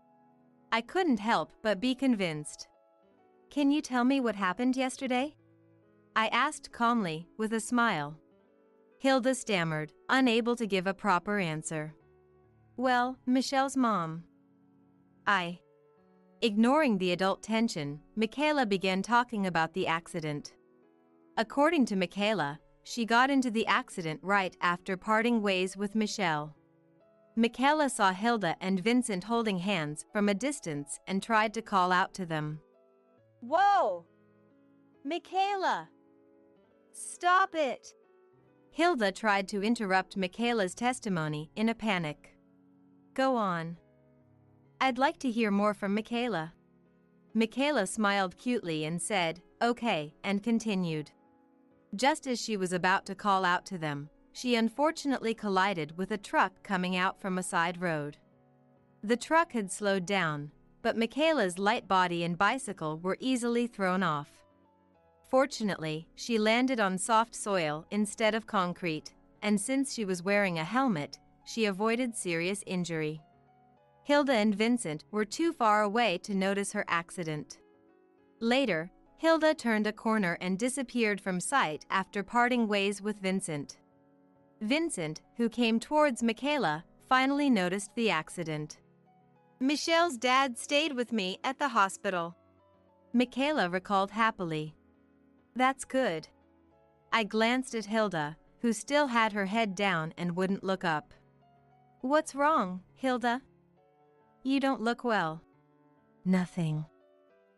I couldn't help but be convinced. Can you tell me what happened yesterday? I asked calmly, with a smile. Hilda stammered, unable to give a proper answer. Well, Michelle's mom. Ignoring the adult tension, Michaela began talking about the accident. According to Michaela, she got into the accident right after parting ways with Michelle. Michaela saw Hilda and Vincent holding hands from a distance and tried to call out to them. Whoa! Michaela! Stop it! Hilda tried to interrupt Michaela's testimony in a panic. Go on. I'd like to hear more from Michaela. Michaela smiled cutely and said, okay, and continued. Just as she was about to call out to them, she unfortunately collided with a truck coming out from a side road. The truck had slowed down, but Michaela's light body and bicycle were easily thrown off. Fortunately, she landed on soft soil instead of concrete, and since she was wearing a helmet, she avoided serious injury. Hilda and Vincent were too far away to notice her accident. Later, Hilda turned a corner and disappeared from sight after parting ways with Vincent. Vincent, who came towards Michaela, finally noticed the accident. Michelle's dad stayed with me at the hospital. Michaela recalled happily. That's good. I glanced at Hilda, who still had her head down and wouldn't look up. What's wrong, Hilda? You don't look well. Nothing.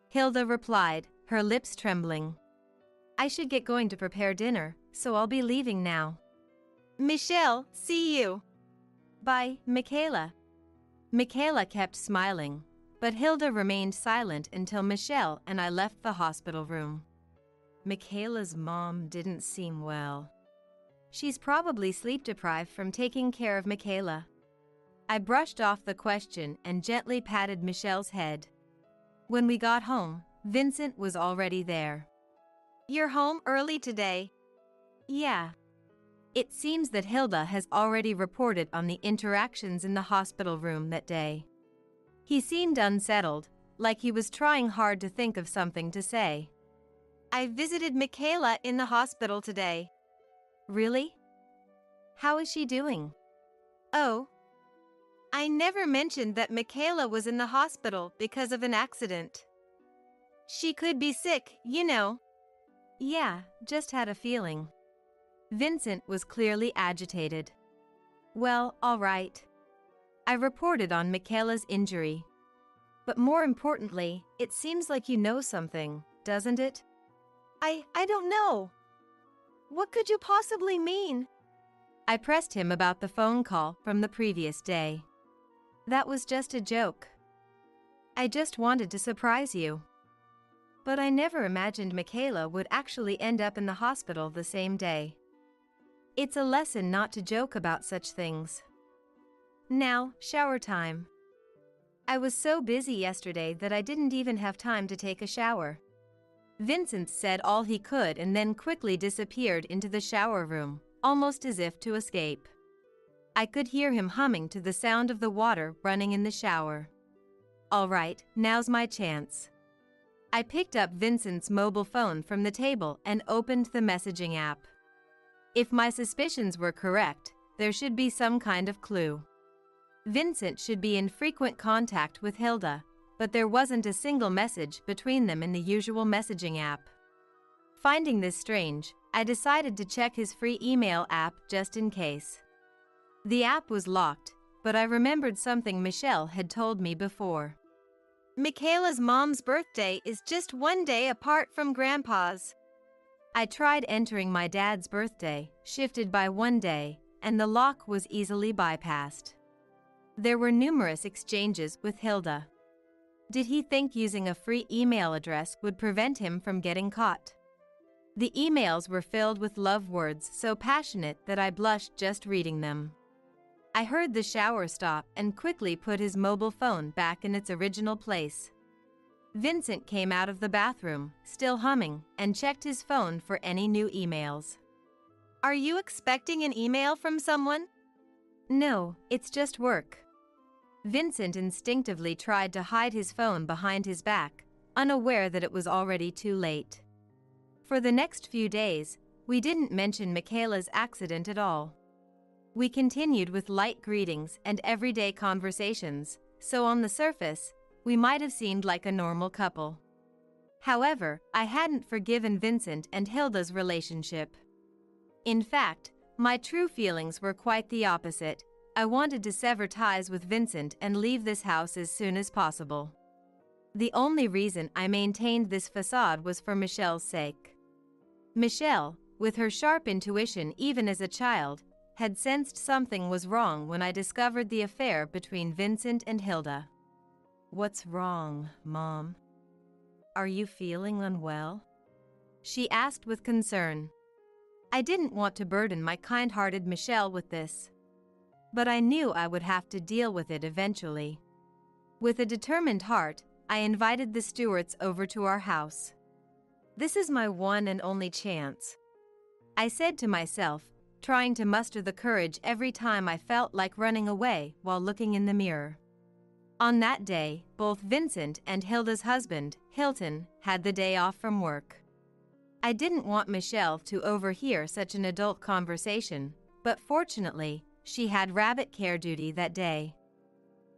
Hilda replied, her lips trembling. I should get going to prepare dinner, so I'll be leaving now. Michelle, see you. Bye, Michaela. Michaela kept smiling, but Hilda remained silent until Michelle and I left the hospital room. Michaela's mom didn't seem well. She's probably sleep-deprived from taking care of Michaela. I brushed off the question and gently patted Michelle's head. When we got home, Vincent was already there. You're home early today. Yeah. It seems that Hilda has already reported on the interactions in the hospital room that day. He seemed unsettled, like he was trying hard to think of something to say. I visited Michaela in the hospital today. Really? How is she doing? Oh. I never mentioned that Michaela was in the hospital because of an accident. She could be sick, you know. Yeah, just had a feeling. Vincent was clearly agitated. Well, all right. I reported on Michaela's injury. But more importantly, it seems like you know something, doesn't it? I don't know. What could you possibly mean? I pressed him about the phone call from the previous day. That was just a joke. I just wanted to surprise you. But I never imagined Michaela would actually end up in the hospital the same day. It's a lesson not to joke about such things. Now, shower time. I was so busy yesterday that I didn't even have time to take a shower. Vincent said all he could and then quickly disappeared into the shower room, almost as if to escape. I could hear him humming to the sound of the water running in the shower. All right, now's my chance. I picked up Vincent's mobile phone from the table and opened the messaging app. If my suspicions were correct, there should be some kind of clue. Vincent should be in frequent contact with Hilda, but there wasn't a single message between them in the usual messaging app. Finding this strange, I decided to check his free email app just in case. The app was locked, but I remembered something Michelle had told me before. Michaela's mom's birthday is just one day apart from Grandpa's. I tried entering my dad's birthday, shifted by one day, and the lock was easily bypassed. There were numerous exchanges with Hilda. Did he think using a free email address would prevent him from getting caught? The emails were filled with love words so passionate that I blushed just reading them. I heard the shower stop and quickly put his mobile phone back in its original place. Vincent came out of the bathroom, still humming, and checked his phone for any new emails. Are you expecting an email from someone? No, it's just work. Vincent instinctively tried to hide his phone behind his back, unaware that it was already too late. For the next few days, we didn't mention Michaela's accident at all. We continued with light greetings and everyday conversations, so on the surface, we might have seemed like a normal couple. However, I hadn't forgiven Vincent and Hilda's relationship. In fact, my true feelings were quite the opposite. I wanted to sever ties with Vincent and leave this house as soon as possible. The only reason I maintained this facade was for Michelle's sake. Michelle, with her sharp intuition even as a child, had sensed something was wrong when I discovered the affair between Vincent and Hilda. "What's wrong, Mom? Are you feeling unwell?" she asked with concern. I didn't want to burden my kind-hearted Michelle with this, but I knew I would have to deal with it eventually. With a determined heart, I invited the Stewarts over to our house. "This is my one and only chance," I said to myself, trying to muster the courage every time I felt like running away while looking in the mirror. On that day, both Vincent and Hilda's husband, Hilton, had the day off from work. I didn't want Michelle to overhear such an adult conversation, but fortunately, she had rabbit care duty that day.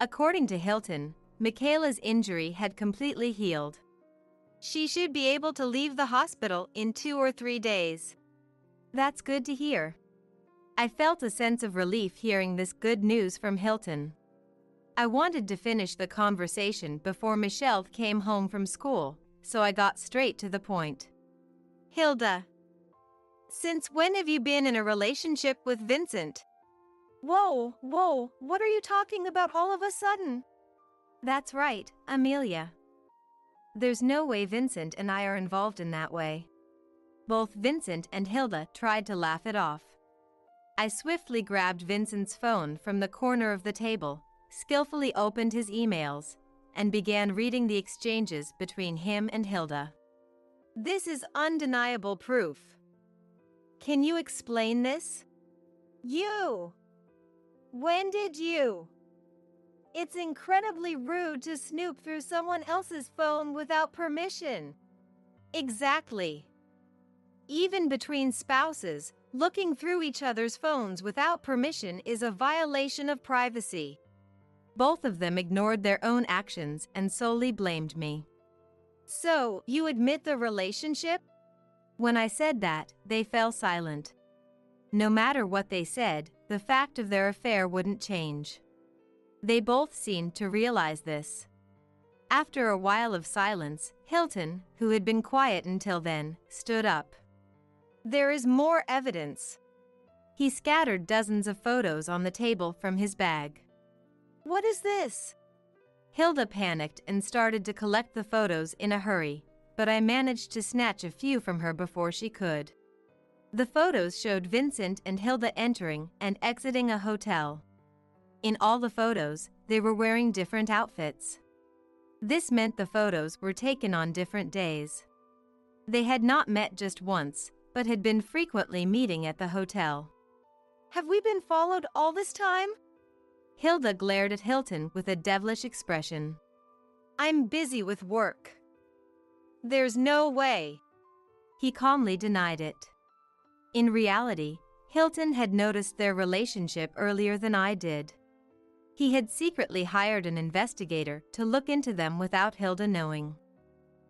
According to Hilton, Michaela's injury had completely healed. She should be able to leave the hospital in 2 or 3 days. That's good to hear. I felt a sense of relief hearing this good news from Hilton. I wanted to finish the conversation before Michelle came home from school, so I got straight to the point. "Hilda, since when have you been in a relationship with Vincent?" Whoa, what are you talking about all of a sudden? That's right, Amelia. There's no way Vincent and I are involved in that way. Both Vincent and Hilda tried to laugh it off. I swiftly grabbed Vincent's phone from the corner of the table, skillfully opened his emails, and began reading the exchanges between him and Hilda. This is undeniable proof. Can you explain this? You! When did you? It's incredibly rude to snoop through someone else's phone without permission. Exactly. Even between spouses, looking through each other's phones without permission is a violation of privacy. Both of them ignored their own actions and solely blamed me. So, you admit the relationship? When I said that, they fell silent. No matter what they said, the fact of their affair wouldn't change. They both seemed to realize this. After a while of silence, Hilton, who had been quiet until then, stood up. There is more evidence. He scattered dozens of photos on the table from his bag. What is this? Hilda panicked and started to collect the photos in a hurry, but I managed to snatch a few from her before she could. The photos showed Vincent and Hilda entering and exiting a hotel. In all the photos, they were wearing different outfits. This meant the photos were taken on different days. They had not met just once, but had been frequently meeting at the hotel. Have we been followed all this time? Hilda glared at Hilton with a devilish expression. I'm busy with work. There's no way. He calmly denied it. In reality, Hilton had noticed their relationship earlier than I did. He had secretly hired an investigator to look into them without Hilda knowing.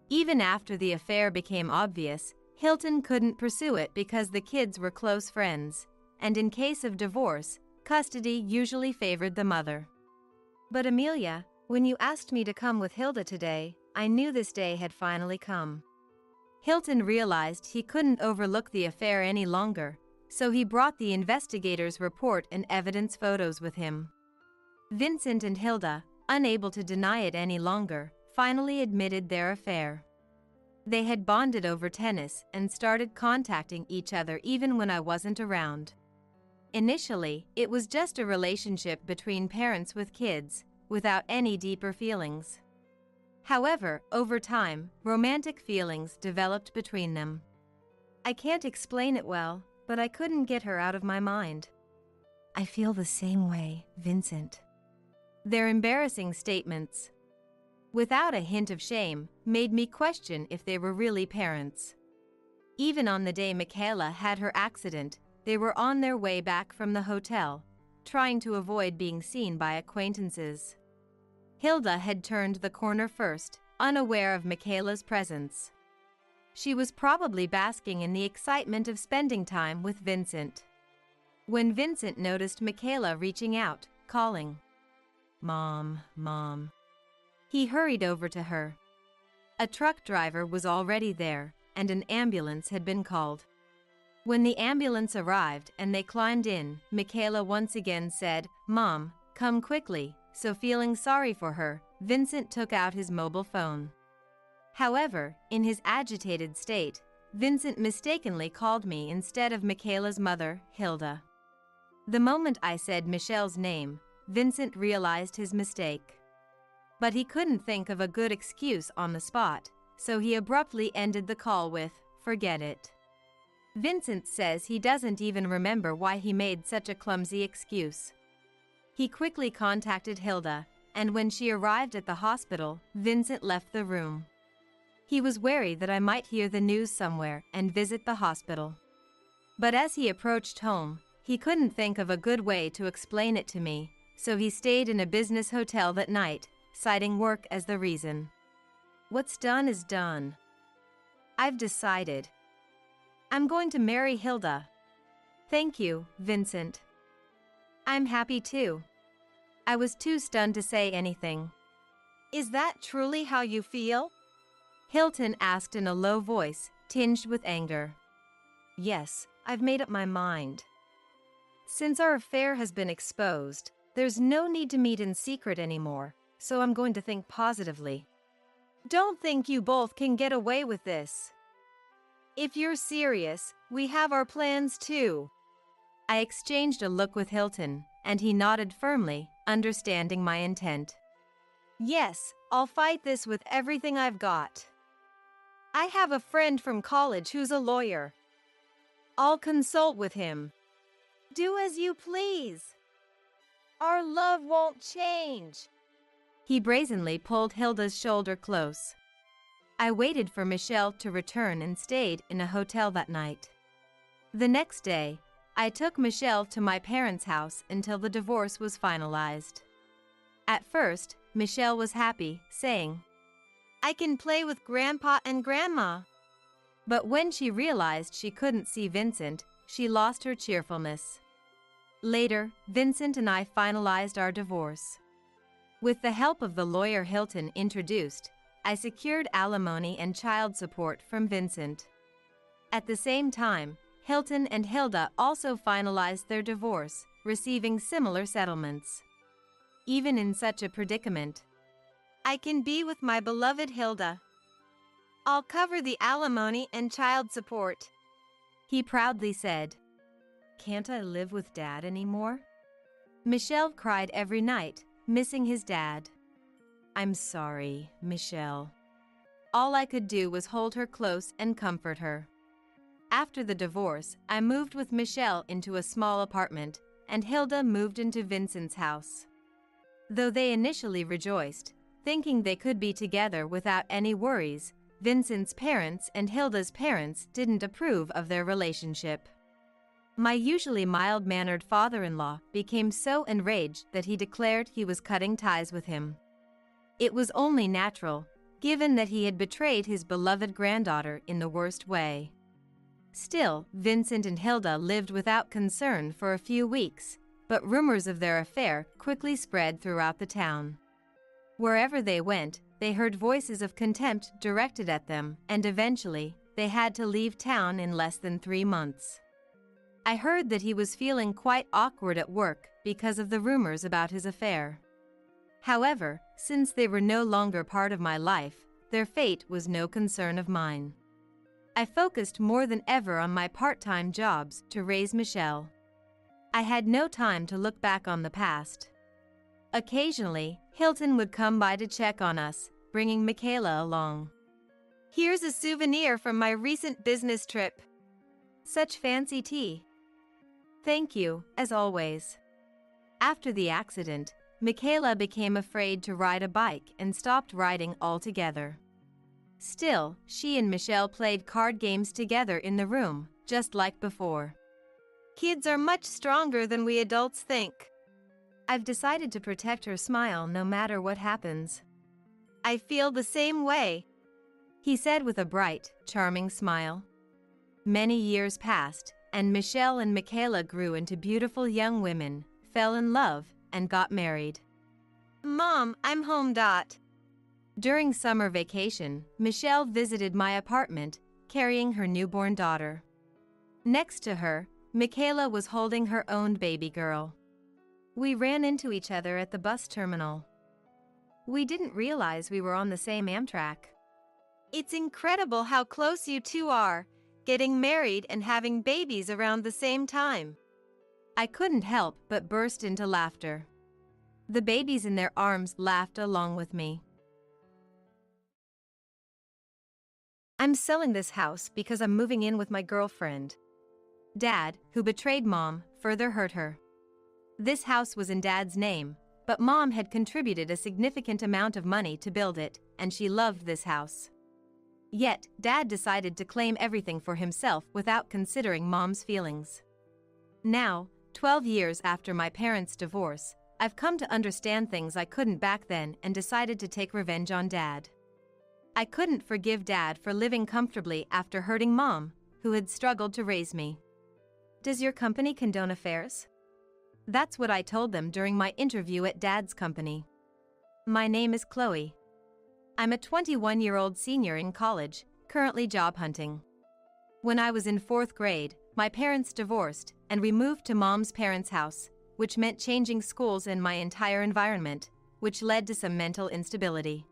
Even after the affair became obvious, Hilton couldn't pursue it because the kids were close friends, and in case of divorce, custody usually favored the mother. But Amelia, when you asked me to come with Hilda today, I knew this day had finally come. Hilton realized he couldn't overlook the affair any longer, so he brought the investigator's report and evidence photos with him. Vincent and Hilda, unable to deny it any longer, finally admitted their affair. They had bonded over tennis and started contacting each other even when I wasn't around. Initially, it was just a relationship between parents with kids, without any deeper feelings. However, over time, romantic feelings developed between them. I can't explain it well, but I couldn't get her out of my mind. I feel the same way, Vincent. Their embarrassing statements, without a hint of shame, made me question if they were really parents. Even on the day Michaela had her accident, they were on their way back from the hotel, trying to avoid being seen by acquaintances. Hilda had turned the corner first, unaware of Michaela's presence. She was probably basking in the excitement of spending time with Vincent. When Vincent noticed Michaela reaching out, calling, "Mom, Mom," he hurried over to her. A truck driver was already there, and an ambulance had been called. When the ambulance arrived and they climbed in, Michaela once again said, "Mom, come quickly," so feeling sorry for her, Vincent took out his mobile phone. However, in his agitated state, Vincent mistakenly called me instead of Michaela's mother, Hilda. The moment I said Michelle's name, Vincent realized his mistake. But he couldn't think of a good excuse on the spot, so he abruptly ended the call with, "Forget it." Vincent says he doesn't even remember why he made such a clumsy excuse. He quickly contacted Hilda, and when she arrived at the hospital, Vincent left the room. He was wary that I might hear the news somewhere and visit the hospital. But as he approached home, he couldn't think of a good way to explain it to me, so he stayed in a business hotel that night, citing work as the reason. What's done is done. I've decided. I'm going to marry Hilda. Thank you, Vincent. I'm happy too. I was too stunned to say anything. Is that truly how you feel? Hilton asked in a low voice, tinged with anger. Yes, I've made up my mind. Since our affair has been exposed, there's no need to meet in secret anymore, so I'm going to think positively. Don't think you both can get away with this. If you're serious, we have our plans too. I exchanged a look with Hilton, and he nodded firmly, understanding my intent. Yes, I'll fight this with everything I've got. I have a friend from college who's a lawyer. I'll consult with him. Do as you please. Our love won't change. He brazenly pulled Hilda's shoulder close. I waited for Michelle to return and stayed in a hotel that night. The next day, I took Michelle to my parents' house until the divorce was finalized. At first, Michelle was happy, saying, "I can play with Grandpa and Grandma." But when she realized she couldn't see Vincent, she lost her cheerfulness. Later, Vincent and I finalized our divorce. With the help of the lawyer Hilton introduced, I secured alimony and child support from Vincent. At the same time, Hilton and Hilda also finalized their divorce, receiving similar settlements. Even in such a predicament, I can be with my beloved Hilda. I'll cover the alimony and child support, he proudly said. Can't I live with Dad anymore? Michelle cried every night, missing his dad. I'm sorry, Michelle. All I could do was hold her close and comfort her. After the divorce, I moved with Michelle into a small apartment, and Hilda moved into Vincent's house. Though they initially rejoiced, thinking they could be together without any worries, Vincent's parents and Hilda's parents didn't approve of their relationship. My usually mild-mannered father-in-law became so enraged that he declared he was cutting ties with him. It was only natural, given that he had betrayed his beloved granddaughter in the worst way. Still, Vincent and Hilda lived without concern for a few weeks, but rumors of their affair quickly spread throughout the town. Wherever they went, they heard voices of contempt directed at them, and eventually, they had to leave town in less than 3 months. I heard that he was feeling quite awkward at work because of the rumors about his affair. However, since they were no longer part of my life, their fate was no concern of mine. I focused more than ever on my part-time jobs to raise Michelle. I had no time to look back on the past. Occasionally, Hilton would come by to check on us, bringing Michaela along. Here's a souvenir from my recent business trip. Such fancy tea. Thank you, as always. After the accident, Michaela became afraid to ride a bike and stopped riding altogether. Still, she and Michelle played card games together in the room, just like before. Kids are much stronger than we adults think. I've decided to protect her smile no matter what happens. I feel the same way, he said with a bright, charming smile. Many years passed, and Michelle and Michaela grew into beautiful young women, fell in love, and got married. Mom, I'm home. During summer vacation, Michelle visited my apartment, carrying her newborn daughter. Next to her, Michaela was holding her own baby girl. We ran into each other at the bus terminal. We didn't realize we were on the same Amtrak. It's incredible how close you two are, getting married and having babies around the same time. I couldn't help but burst into laughter. The babies in their arms laughed along with me. I'm selling this house because I'm moving in with my girlfriend. Dad, who betrayed Mom, further hurt her. This house was in Dad's name, but Mom had contributed a significant amount of money to build it, and she loved this house. Yet, Dad decided to claim everything for himself without considering Mom's feelings. Now, 12 years after my parents' divorce, I've come to understand things I couldn't back then and decided to take revenge on Dad. I couldn't forgive Dad for living comfortably after hurting Mom, who had struggled to raise me. Does your company condone affairs? That's what I told them during my interview at Dad's company. My name is Chloe. I'm a 21-year-old senior in college, currently job hunting. When I was in 4th grade, my parents divorced, and we moved to Mom's parents' house, which meant changing schools and my entire environment, which led to some mental instability.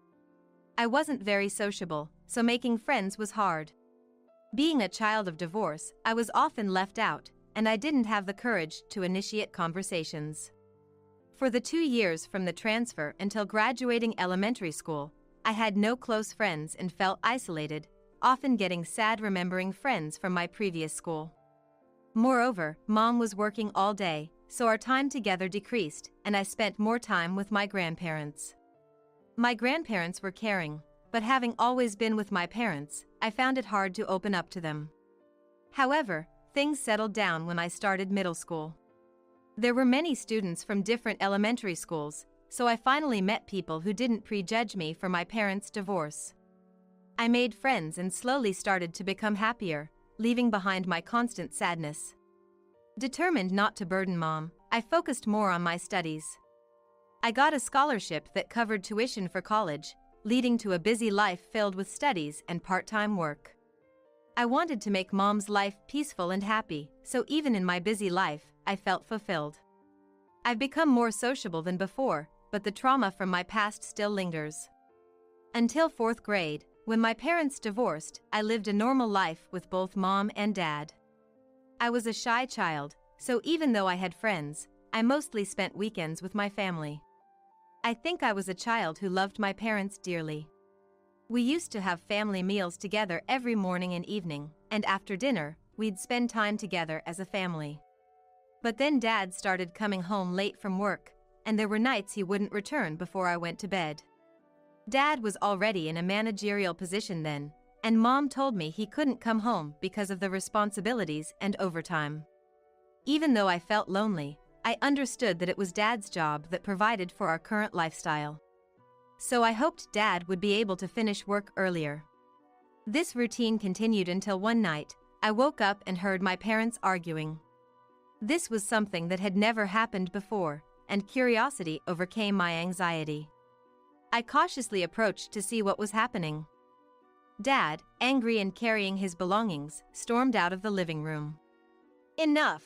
I wasn't very sociable, so making friends was hard. Being a child of divorce, I was often left out, and I didn't have the courage to initiate conversations. For the 2 years from the transfer until graduating elementary school, I had no close friends and felt isolated, often getting sad remembering friends from my previous school. Moreover, Mom was working all day, so our time together decreased, and I spent more time with my grandparents. My grandparents were caring, but having always been with my parents, I found it hard to open up to them. However, things settled down when I started middle school. There were many students from different elementary schools, so I finally met people who didn't prejudge me for my parents' divorce. I made friends and slowly started to become happier, leaving behind my constant sadness. Determined not to burden Mom, I focused more on my studies. I got a scholarship that covered tuition for college, leading to a busy life filled with studies and part-time work. I wanted to make Mom's life peaceful and happy, so even in my busy life, I felt fulfilled. I've become more sociable than before, but the trauma from my past still lingers. Until 4th grade, when my parents divorced, I lived a normal life with both Mom and Dad. I was a shy child, so even though I had friends, I mostly spent weekends with my family. I think I was a child who loved my parents dearly. We used to have family meals together every morning and evening, and after dinner, we'd spend time together as a family. But then Dad started coming home late from work, and there were nights he wouldn't return before I went to bed. Dad was already in a managerial position then, and Mom told me he couldn't come home because of the responsibilities and overtime. Even though I felt lonely, I understood that it was Dad's job that provided for our current lifestyle. So I hoped Dad would be able to finish work earlier. This routine continued until one night, I woke up and heard my parents arguing. This was something that had never happened before, and curiosity overcame my anxiety. I cautiously approached to see what was happening. Dad, angry and carrying his belongings, stormed out of the living room. Enough!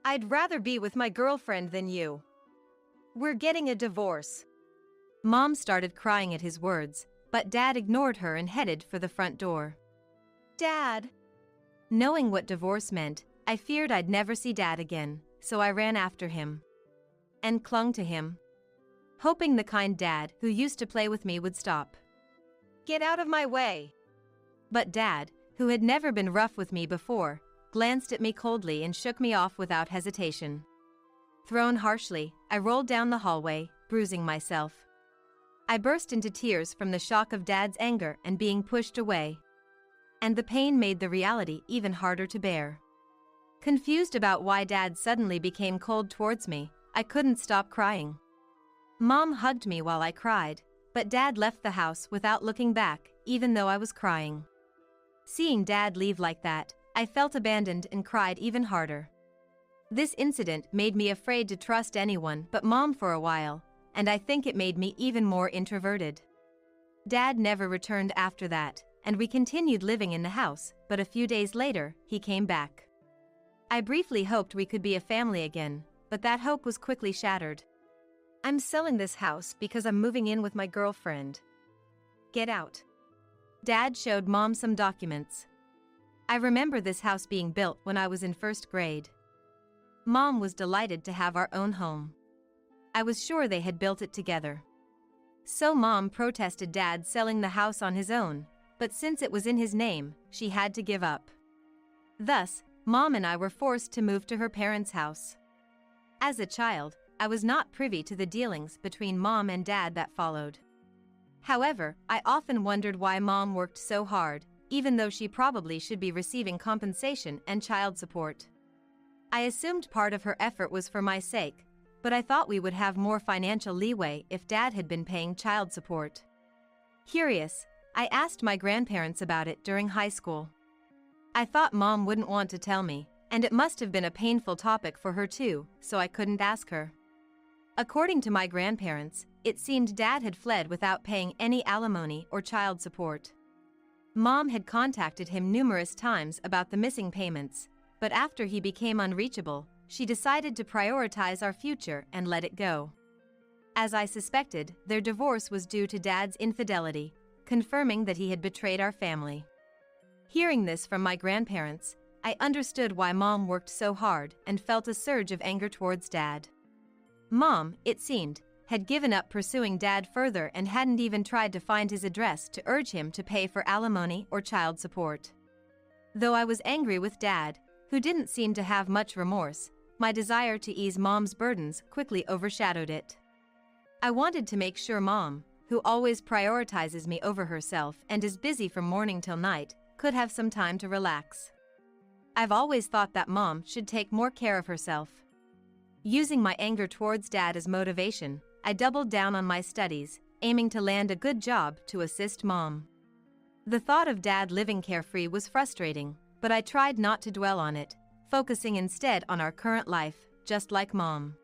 I'd rather be with my girlfriend than you. We're getting a divorce. Mom started crying at his words, but Dad ignored her and headed for the front door. Dad! Knowing what divorce meant, I feared I'd never see Dad again, so I ran after him and clung to him, hoping the kind Dad who used to play with me would stop. Get out of my way! But Dad, who had never been rough with me before, glanced at me coldly and shook me off without hesitation. Thrown harshly, I rolled down the hallway, bruising myself. I burst into tears from the shock of Dad's anger and being pushed away. And the pain made the reality even harder to bear. Confused about why Dad suddenly became cold towards me, I couldn't stop crying. Mom hugged me while I cried, but Dad left the house without looking back, even though I was crying. Seeing Dad leave like that, I felt abandoned and cried even harder. This incident made me afraid to trust anyone but Mom for a while, and I think it made me even more introverted. Dad never returned after that, and we continued living in the house, but a few days later, he came back. I briefly hoped we could be a family again, but that hope was quickly shattered. I'm selling this house because I'm moving in with my girlfriend. Get out. Dad showed Mom some documents. I remember this house being built when I was in first grade. Mom was delighted to have our own home. I was sure they had built it together. So Mom protested Dad selling the house on his own, but since it was in his name, she had to give up. Thus, Mom and I were forced to move to her parents' house. As a child, I was not privy to the dealings between Mom and Dad that followed. However, I often wondered why Mom worked so hard, even though she probably should be receiving compensation and child support. I assumed part of her effort was for my sake, but I thought we would have more financial leeway if Dad had been paying child support. Curious, I asked my grandparents about it during high school. I thought Mom wouldn't want to tell me, and it must have been a painful topic for her too, so I couldn't ask her. According to my grandparents, it seemed Dad had fled without paying any alimony or child support. Mom had contacted him numerous times about the missing payments, but after he became unreachable, she decided to prioritize our future and let it go. As I suspected, their divorce was due to Dad's infidelity, confirming that he had betrayed our family. Hearing this from my grandparents, I understood why Mom worked so hard and felt a surge of anger towards Dad. Mom, it seemed, had given up pursuing Dad further and hadn't even tried to find his address to urge him to pay for alimony or child support. Though I was angry with Dad, who didn't seem to have much remorse, my desire to ease Mom's burdens quickly overshadowed it. I wanted to make sure Mom, who always prioritizes me over herself and is busy from morning till night, could have some time to relax. I've always thought that Mom should take more care of herself. Using my anger towards Dad as motivation, I doubled down on my studies, aiming to land a good job to assist Mom. The thought of Dad living carefree was frustrating, but I tried not to dwell on it, focusing instead on our current life, just like Mom.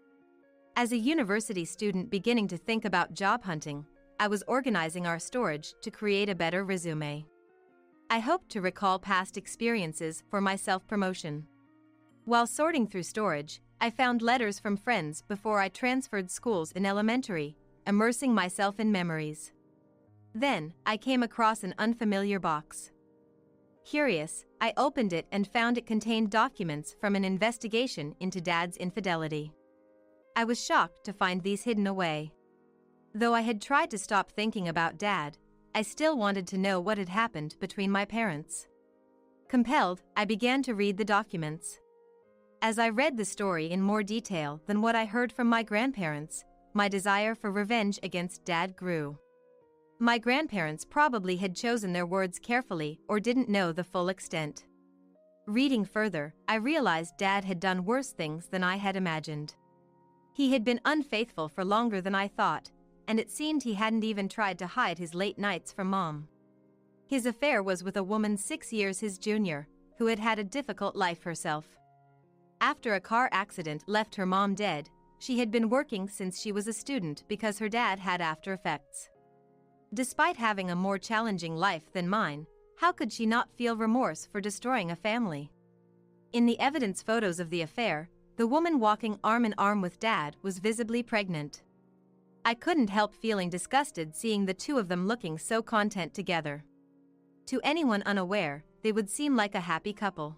As a university student beginning to think about job hunting, I was organizing our storage to create a better resume. I hoped to recall past experiences for my self-promotion. While sorting through storage, I found letters from friends before I transferred schools in elementary, immersing myself in memories. Then, I came across an unfamiliar box. Curious, I opened it and found it contained documents from an investigation into Dad's infidelity. I was shocked to find these hidden away. Though I had tried to stop thinking about Dad, I still wanted to know what had happened between my parents. Compelled, I began to read the documents. As I read the story in more detail than what I heard from my grandparents, my desire for revenge against Dad grew. My grandparents probably had chosen their words carefully or didn't know the full extent. Reading further, I realized Dad had done worse things than I had imagined. He had been unfaithful for longer than I thought, and it seemed he hadn't even tried to hide his late nights from Mom. His affair was with a woman 6 years his junior, who had had a difficult life herself. After a car accident left her mom dead, she had been working since she was a student because her dad had after effects. Despite having a more challenging life than mine, how could she not feel remorse for destroying a family? In the evidence photos of the affair, the woman walking arm in arm with Dad was visibly pregnant. I couldn't help feeling disgusted seeing the two of them looking so content together. To anyone unaware, they would seem like a happy couple.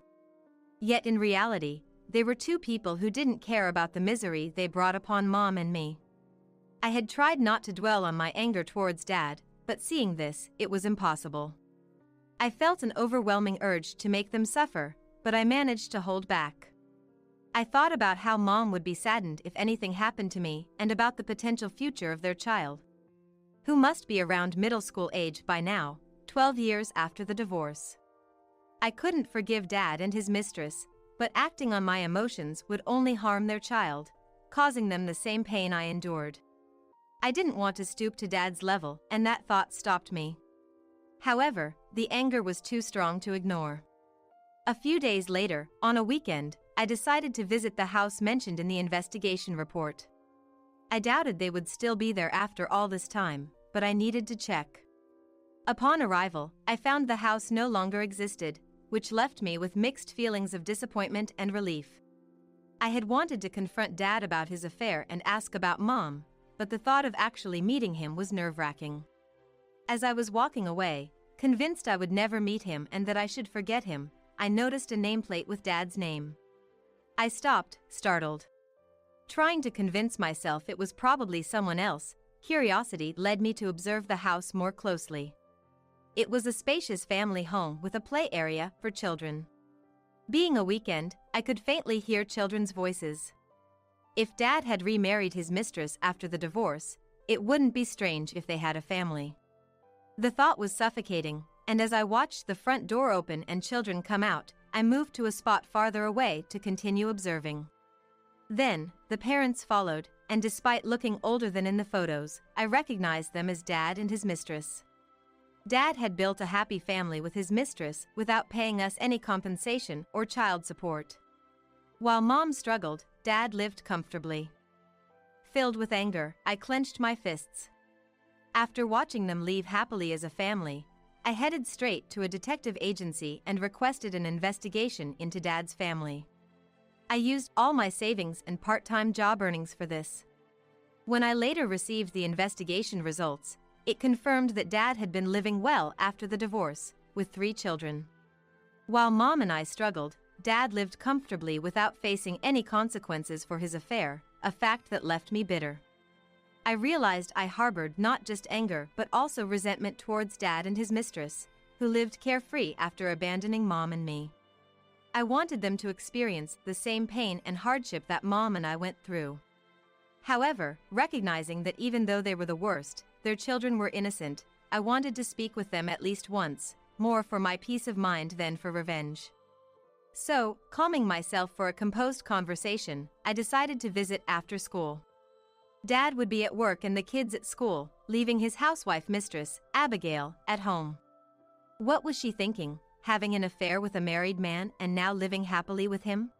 Yet in reality, they were two people who didn't care about the misery they brought upon Mom and me. I had tried not to dwell on my anger towards Dad, but seeing this, it was impossible. I felt an overwhelming urge to make them suffer, but I managed to hold back. I thought about how Mom would be saddened if anything happened to me and about the potential future of their child, who must be around middle school age by now, 12 years after the divorce. I couldn't forgive Dad and his mistress, but acting on my emotions would only harm their child, causing them the same pain I endured. I didn't want to stoop to Dad's level, and that thought stopped me. However, the anger was too strong to ignore. A few days later, on a weekend, I decided to visit the house mentioned in the investigation report. I doubted they would still be there after all this time, but I needed to check. Upon arrival, I found the house no longer existed, which left me with mixed feelings of disappointment and relief. I had wanted to confront Dad about his affair and ask about Mom, but the thought of actually meeting him was nerve-wracking. As I was walking away, convinced I would never meet him and that I should forget him, I noticed a nameplate with Dad's name. I stopped, startled. Trying to convince myself it was probably someone else, curiosity led me to observe the house more closely. It was a spacious family home with a play area for children. Being a weekend, I could faintly hear children's voices. If Dad had remarried his mistress after the divorce, it wouldn't be strange if they had a family. The thought was suffocating, and as I watched the front door open and children come out, I moved to a spot farther away to continue observing. Then, the parents followed, and despite looking older than in the photos, I recognized them as Dad and his mistress. Dad had built a happy family with his mistress without paying us any compensation or child support. While Mom struggled, Dad lived comfortably. Filled with anger, I clenched my fists. After watching them leave happily as a family, I headed straight to a detective agency and requested an investigation into Dad's family. I used all my savings and part-time job earnings for this. When I later received the investigation results, it confirmed that Dad had been living well after the divorce, with 3 children. While Mom and I struggled, Dad lived comfortably without facing any consequences for his affair, a fact that left me bitter. I realized I harbored not just anger but also resentment towards Dad and his mistress, who lived carefree after abandoning Mom and me. I wanted them to experience the same pain and hardship that Mom and I went through. However, recognizing that even though they were the worst, their children were innocent, I wanted to speak with them at least once, more for my peace of mind than for revenge. So, calming myself for a composed conversation, I decided to visit after school. Dad would be at work and the kids at school, leaving his housewife mistress, Abigail, at home. What was she thinking, having an affair with a married man and now living happily with him?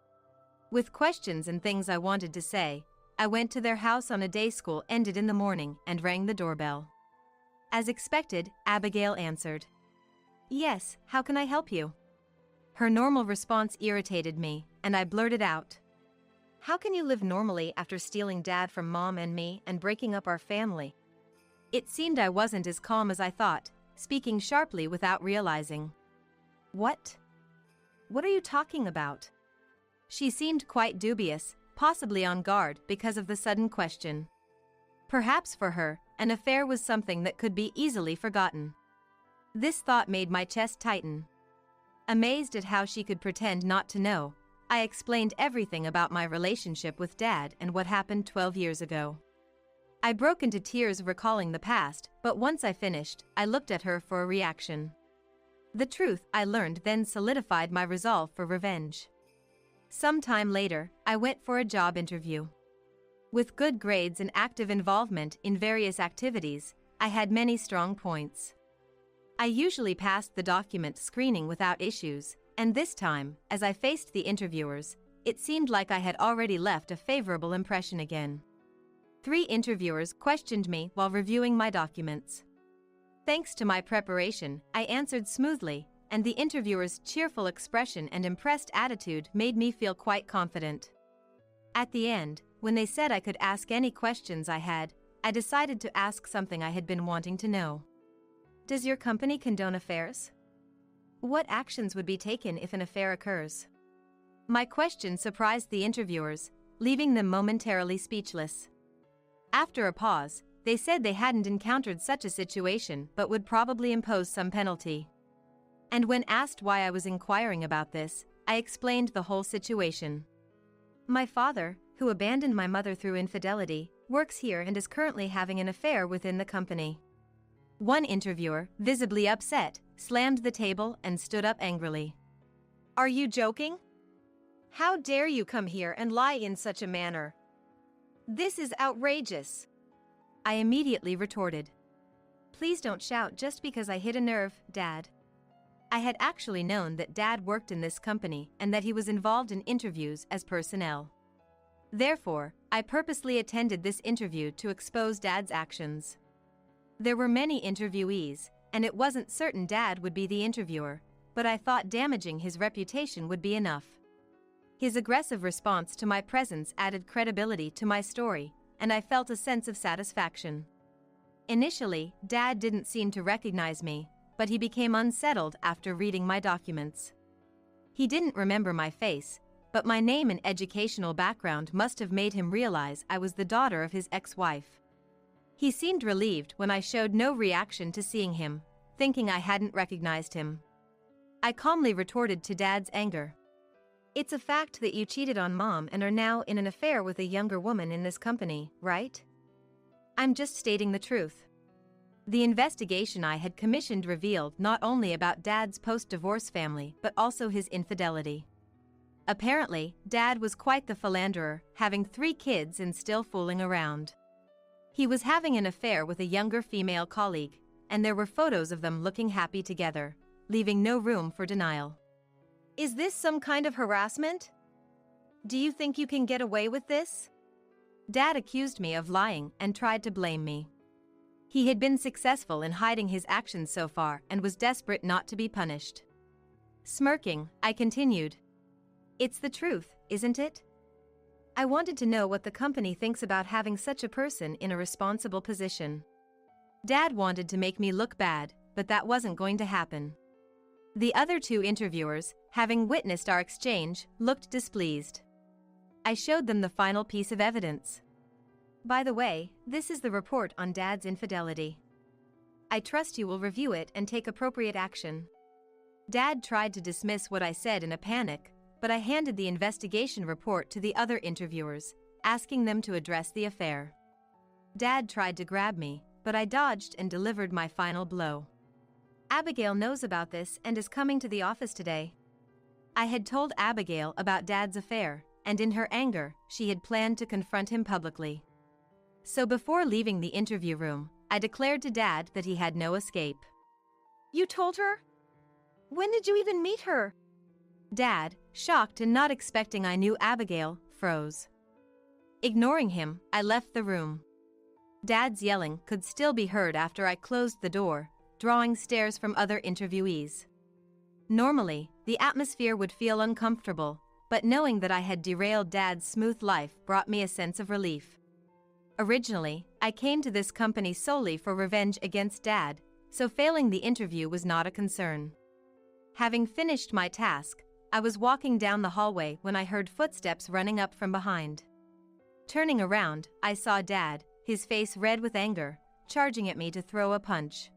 With questions and things I wanted to say, I went to their house on a day school ended in the morning and rang the doorbell. As expected, Abigail answered. "Yes, how can I help you?" Her normal response irritated me, and I blurted out, "How can you live normally after stealing Dad from Mom and me and breaking up our family?" It seemed I wasn't as calm as I thought, speaking sharply without realizing. What? What are you talking about?" She seemed quite dubious, possibly on guard because of the sudden question. Perhaps for her, an affair was something that could be easily forgotten. This thought made my chest tighten. Amazed at how she could pretend not to know, I explained everything about my relationship with Dad and what happened 12 years ago. I broke into tears recalling the past, but once I finished, I looked at her for a reaction. The truth I learned then solidified my resolve for revenge. Some time later, I went for a job interview. With good grades and active involvement in various activities, I had many strong points. I usually passed the document screening without issues, and this time, as I faced the interviewers, it seemed like I had already left a favorable impression again. 3 interviewers questioned me while reviewing my documents. Thanks to my preparation, I answered smoothly, and the interviewer's cheerful expression and impressed attitude made me feel quite confident. At the end, when they said I could ask any questions I had, I decided to ask something I had been wanting to know. Does your company condone affairs? What actions would be taken if an affair occurs? My question surprised the interviewers, leaving them momentarily speechless. After a pause, they said they hadn't encountered such a situation but would probably impose some penalty. And when asked why I was inquiring about this, I explained the whole situation. My father, who abandoned my mother through infidelity, works here and is currently having an affair within the company. One interviewer, visibly upset, slammed the table and stood up angrily. Are you joking? How dare you come here and lie in such a manner? This is outrageous. I immediately retorted. Please don't shout just because I hit a nerve, Dad. I had actually known that Dad worked in this company and that he was involved in interviews as personnel. Therefore, I purposely attended this interview to expose Dad's actions. There were many interviewees, and it wasn't certain Dad would be the interviewer, but I thought damaging his reputation would be enough. His aggressive response to my presence added credibility to my story, and I felt a sense of satisfaction. Initially, Dad didn't seem to recognize me, but he became unsettled after reading my documents. He didn't remember my face, but my name and educational background must have made him realize I was the daughter of his ex-wife. He seemed relieved when I showed no reaction to seeing him, thinking I hadn't recognized him. I calmly retorted to Dad's anger. It's a fact that you cheated on Mom and are now in an affair with a younger woman in this company, right? I'm just stating the truth. The investigation I had commissioned revealed not only about Dad's post-divorce family but also his infidelity. Apparently, Dad was quite the philanderer, having 3 kids and still fooling around. He was having an affair with a younger female colleague, and there were photos of them looking happy together, leaving no room for denial. Is this some kind of harassment? Do you think you can get away with this? Dad accused me of lying and tried to blame me. He had been successful in hiding his actions so far and was desperate not to be punished. Smirking, I continued. It's the truth, isn't it? I wanted to know what the company thinks about having such a person in a responsible position. Dad wanted to make me look bad, but that wasn't going to happen. The other 2 interviewers, having witnessed our exchange, looked displeased. I showed them the final piece of evidence. By the way, this is the report on Dad's infidelity. I trust you will review it and take appropriate action. Dad tried to dismiss what I said in a panic, but I handed the investigation report to the other interviewers, asking them to address the affair. Dad tried to grab me, but I dodged and delivered my final blow. Abigail knows about this and is coming to the office today. I had told Abigail about Dad's affair, and in her anger, she had planned to confront him publicly. So before leaving the interview room, I declared to Dad that he had no escape. You told her? When did you even meet her? Dad, shocked and not expecting I knew Abigail, froze. Ignoring him, I left the room. Dad's yelling could still be heard after I closed the door, drawing stares from other interviewees. Normally, the atmosphere would feel uncomfortable, but knowing that I had derailed Dad's smooth life brought me a sense of relief. Originally, I came to this company solely for revenge against Dad, so failing the interview was not a concern. Having finished my task, I was walking down the hallway when I heard footsteps running up from behind. Turning around, I saw Dad, his face red with anger, charging at me to throw a punch.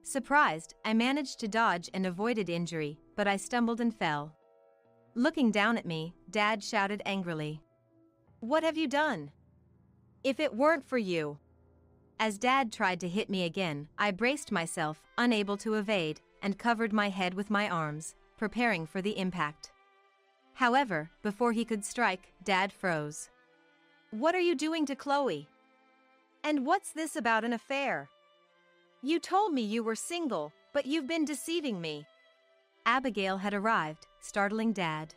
Surprised, I managed to dodge and avoided injury, but I stumbled and fell. Looking down at me, Dad shouted angrily, "What have you done? If it weren't for you." As Dad tried to hit me again, I braced myself, unable to evade, and covered my head with my arms, preparing for the impact. However, before he could strike, Dad froze. "What are you doing to Chloe? And what's this about an affair? You told me you were single, but you've been deceiving me." Abigail had arrived, startling Dad.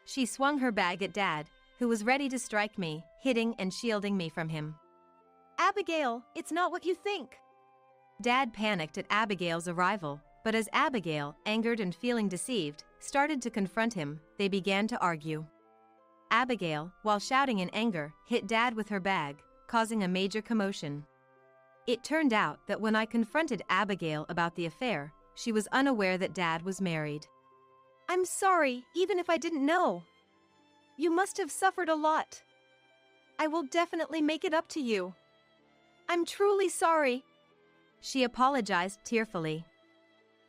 She swung her bag at Dad, who was ready to strike me, hitting and shielding me from him. "Abigail, it's not what you think." Dad panicked at Abigail's arrival, but as Abigail, angered and feeling deceived, started to confront him, they began to argue. Abigail, while shouting in anger, hit Dad with her bag, causing a major commotion. It turned out that when I confronted Abigail about the affair, she was unaware that Dad was married. "I'm sorry, even if I didn't know. You must have suffered a lot. I will definitely make it up to you. I'm truly sorry." She apologized tearfully.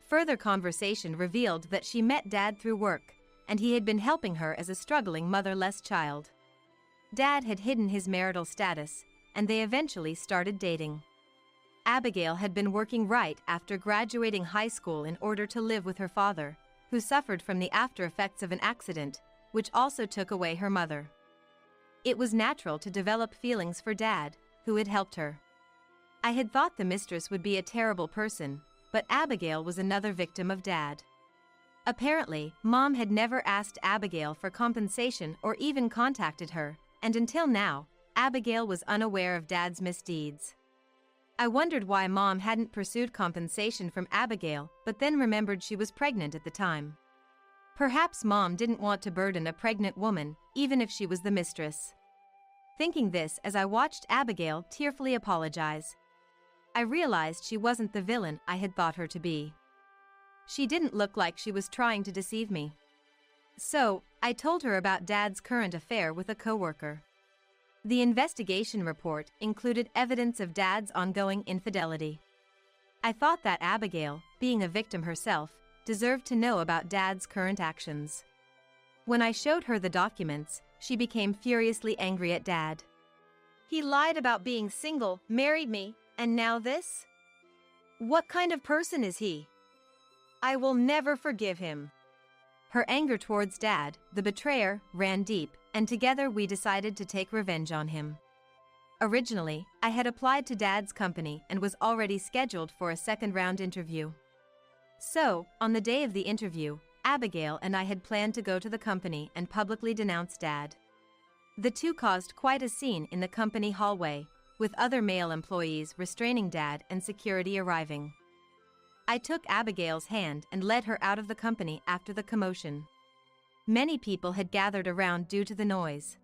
Further conversation revealed that she met Dad through work, and he had been helping her as a struggling motherless child. Dad had hidden his marital status, and they eventually started dating. Abigail had been working right after graduating high school in order to live with her father, who suffered from the after effects of an accident, which also took away her mother. It was natural to develop feelings for Dad, who had helped her. I had thought the mistress would be a terrible person, but Abigail was another victim of Dad. Apparently, Mom had never asked Abigail for compensation or even contacted her, and until now, Abigail was unaware of Dad's misdeeds. I wondered why Mom hadn't pursued compensation from Abigail, but then remembered she was pregnant at the time. Perhaps Mom didn't want to burden a pregnant woman, even if she was the mistress. Thinking this as I watched Abigail tearfully apologize, I realized she wasn't the villain I had thought her to be. She didn't look like she was trying to deceive me. So, I told her about Dad's current affair with a coworker. The investigation report included evidence of Dad's ongoing infidelity. I thought that Abigail, being a victim herself, deserved to know about Dad's current actions. When I showed her the documents, she became furiously angry at Dad. "He lied about being single, married me, and now this? What kind of person is he? I will never forgive him." Her anger towards Dad, the betrayer, ran deep, and together we decided to take revenge on him. Originally, I had applied to Dad's company and was already scheduled for a second-round interview. So, on the day of the interview, Abigail and I had planned to go to the company and publicly denounce Dad. The two caused quite a scene in the company hallway, with other male employees restraining Dad and security arriving. I took Abigail's hand and led her out of the company after the commotion. Many people had gathered around due to the noise.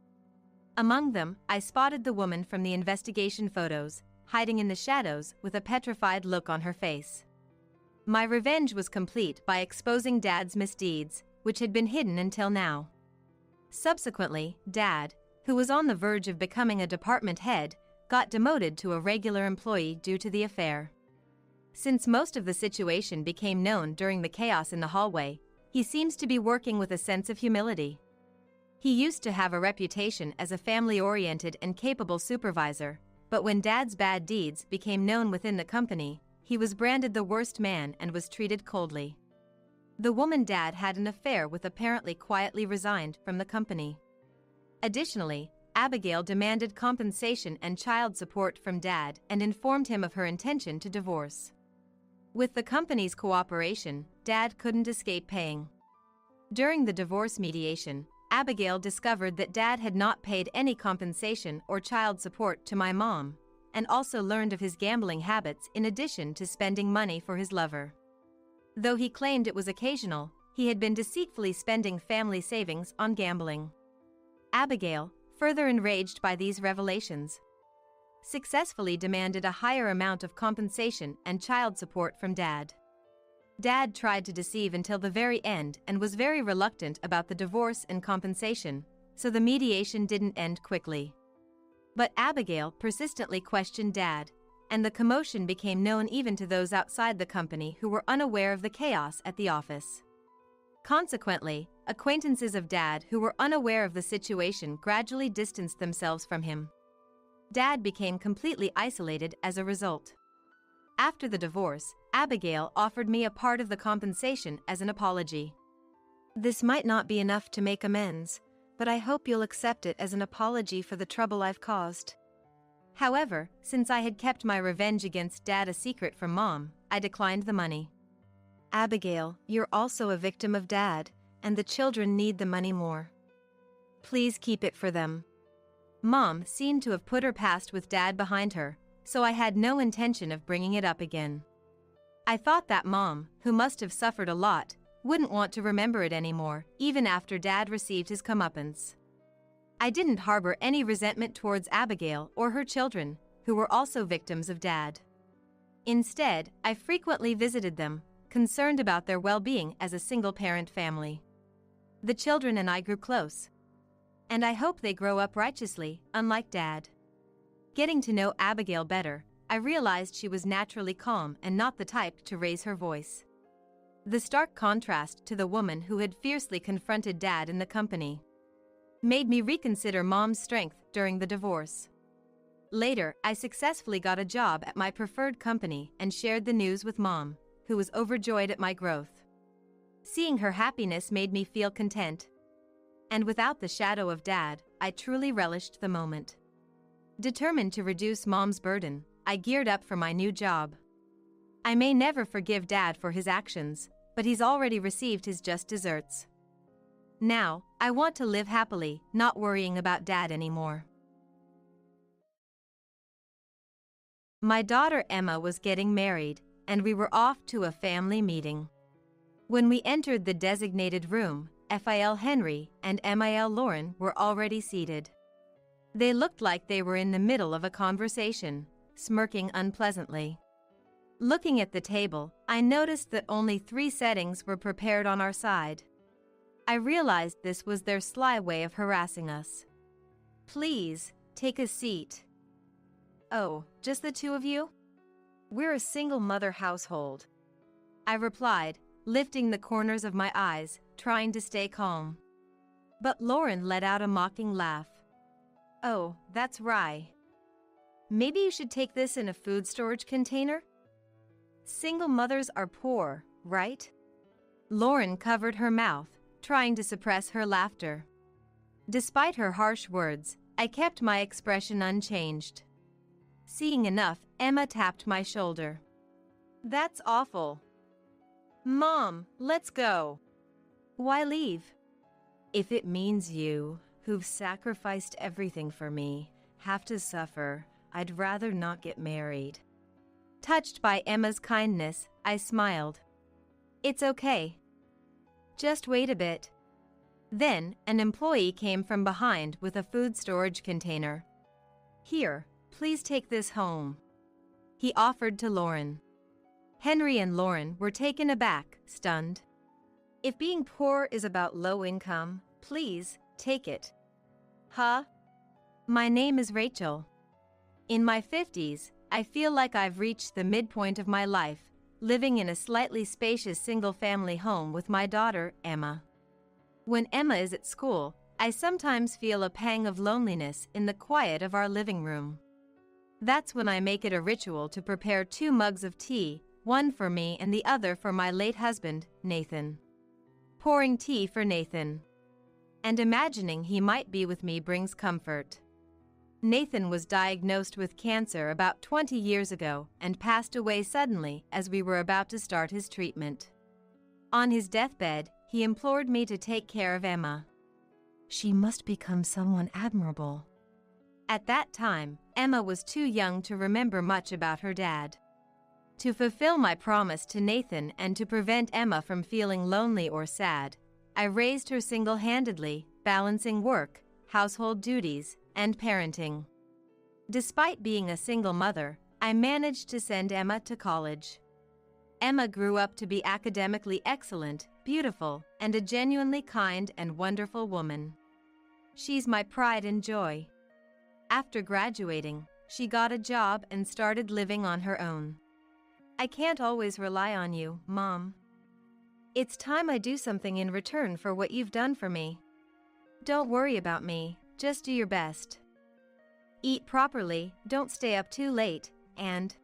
Among them, I spotted the woman from the investigation photos, hiding in the shadows with a petrified look on her face. My revenge was complete by exposing Dad's misdeeds, which had been hidden until now. Subsequently, Dad, who was on the verge of becoming a department head, got demoted to a regular employee due to the affair. Since most of the situation became known during the chaos in the hallway, he seems to be working with a sense of humility. He used to have a reputation as a family-oriented and capable supervisor, but when Dad's bad deeds became known within the company, he was branded the worst man and was treated coldly. The woman Dad had an affair with apparently quietly resigned from the company. Additionally, Abigail demanded compensation and child support from Dad and informed him of her intention to divorce. With the company's cooperation, Dad couldn't escape paying. During the divorce mediation, Abigail discovered that Dad had not paid any compensation or child support to my mom, and also learned of his gambling habits in addition to spending money for his lover. Though he claimed it was occasional, he had been deceitfully spending family savings on gambling. Abigail, further enraged by these revelations, successfully demanded a higher amount of compensation and child support from Dad. Dad tried to deceive until the very end and was very reluctant about the divorce and compensation, so the mediation didn't end quickly. But Abigail persistently questioned Dad, and the commotion became known even to those outside the company who were unaware of the chaos at the office. Consequently, acquaintances of Dad who were unaware of the situation gradually distanced themselves from him. Dad became completely isolated as a result. After the divorce, Abigail offered me a part of the compensation as an apology. This might not be enough to make amends, but I hope you'll accept it as an apology for the trouble I've caused. However, since I had kept my revenge against Dad a secret from Mom, I declined the money. Abigail, you're also a victim of Dad, and the children need the money more. Please keep it for them. Mom seemed to have put her past with Dad behind her, so I had no intention of bringing it up again. I thought that Mom, who must have suffered a lot, wouldn't want to remember it anymore, even after Dad received his comeuppance. I didn't harbor any resentment towards Abigail or her children, who were also victims of Dad. Instead, I frequently visited them, concerned about their well-being as a single-parent family. The children and I grew close. And I hope they grow up righteously, unlike Dad. Getting to know Abigail better, I realized she was naturally calm and not the type to raise her voice. The stark contrast to the woman who had fiercely confronted Dad in the company made me reconsider Mom's strength during the divorce. Later, I successfully got a job at my preferred company and shared the news with Mom, who was overjoyed at my growth. Seeing her happiness made me feel content. And without the shadow of Dad, I truly relished the moment. Determined to reduce Mom's burden, I geared up for my new job. I may never forgive Dad for his actions, but he's already received his just desserts. Now, I want to live happily, not worrying about Dad anymore. My daughter Emma was getting married, and we were off to a family meeting. When we entered the designated room, Phil Henry and Mil Lauren were already seated. They looked like they were in the middle of a conversation, smirking unpleasantly. Looking at the table, I noticed that only 3 settings were prepared on our side. I realized this was their sly way of harassing us. "Please, take a seat." "Oh, just the 2 of you?" "We're a single-mother household," I replied, lifting the corners of my eyes, trying to stay calm. But Lauren let out a mocking laugh. "Oh, that's right. Maybe you should take this in a food storage container? Single mothers are poor, right?" Lauren covered her mouth, trying to suppress her laughter. Despite her harsh words, I kept my expression unchanged. Seeing enough, Emma tapped my shoulder. "That's awful. Mom, let's go." "Why leave?" "If it means you, who've sacrificed everything for me, have to suffer, I'd rather not get married." Touched by Emma's kindness, I smiled. "It's okay. Just wait a bit." Then, an employee came from behind with a food storage container. "Here, please take this home," he offered to Lauren. Henry and Lauren were taken aback, stunned. "If being poor is about low income, please, take it." "Huh?" "My name is Rachel. In my 50s, I feel like I've reached the midpoint of my life, living in a slightly spacious single-family home with my daughter, Emma. When Emma is at school, I sometimes feel a pang of loneliness in the quiet of our living room. That's when I make it a ritual to prepare 2 mugs of tea, one for me and the other for my late husband, Nathan. Pouring tea for Nathan and imagining he might be with me brings comfort. Nathan was diagnosed with cancer about 20 years ago and passed away suddenly as we were about to start his treatment. On his deathbed, he implored me to take care of Emma. She must become someone admirable. At that time, Emma was too young to remember much about her dad. To fulfill my promise to Nathan and to prevent Emma from feeling lonely or sad, I raised her single-handedly, balancing work, household duties, and parenting. Despite being a single mother, I managed to send Emma to college. Emma grew up to be academically excellent, beautiful, and a genuinely kind and wonderful woman. She's my pride and joy. After graduating, She got a job and started living on her own. I can't always rely on you, Mom. It's time I do something in return for what you've done for me. Don't worry about me, just do your best. Eat properly, don't stay up too late, and…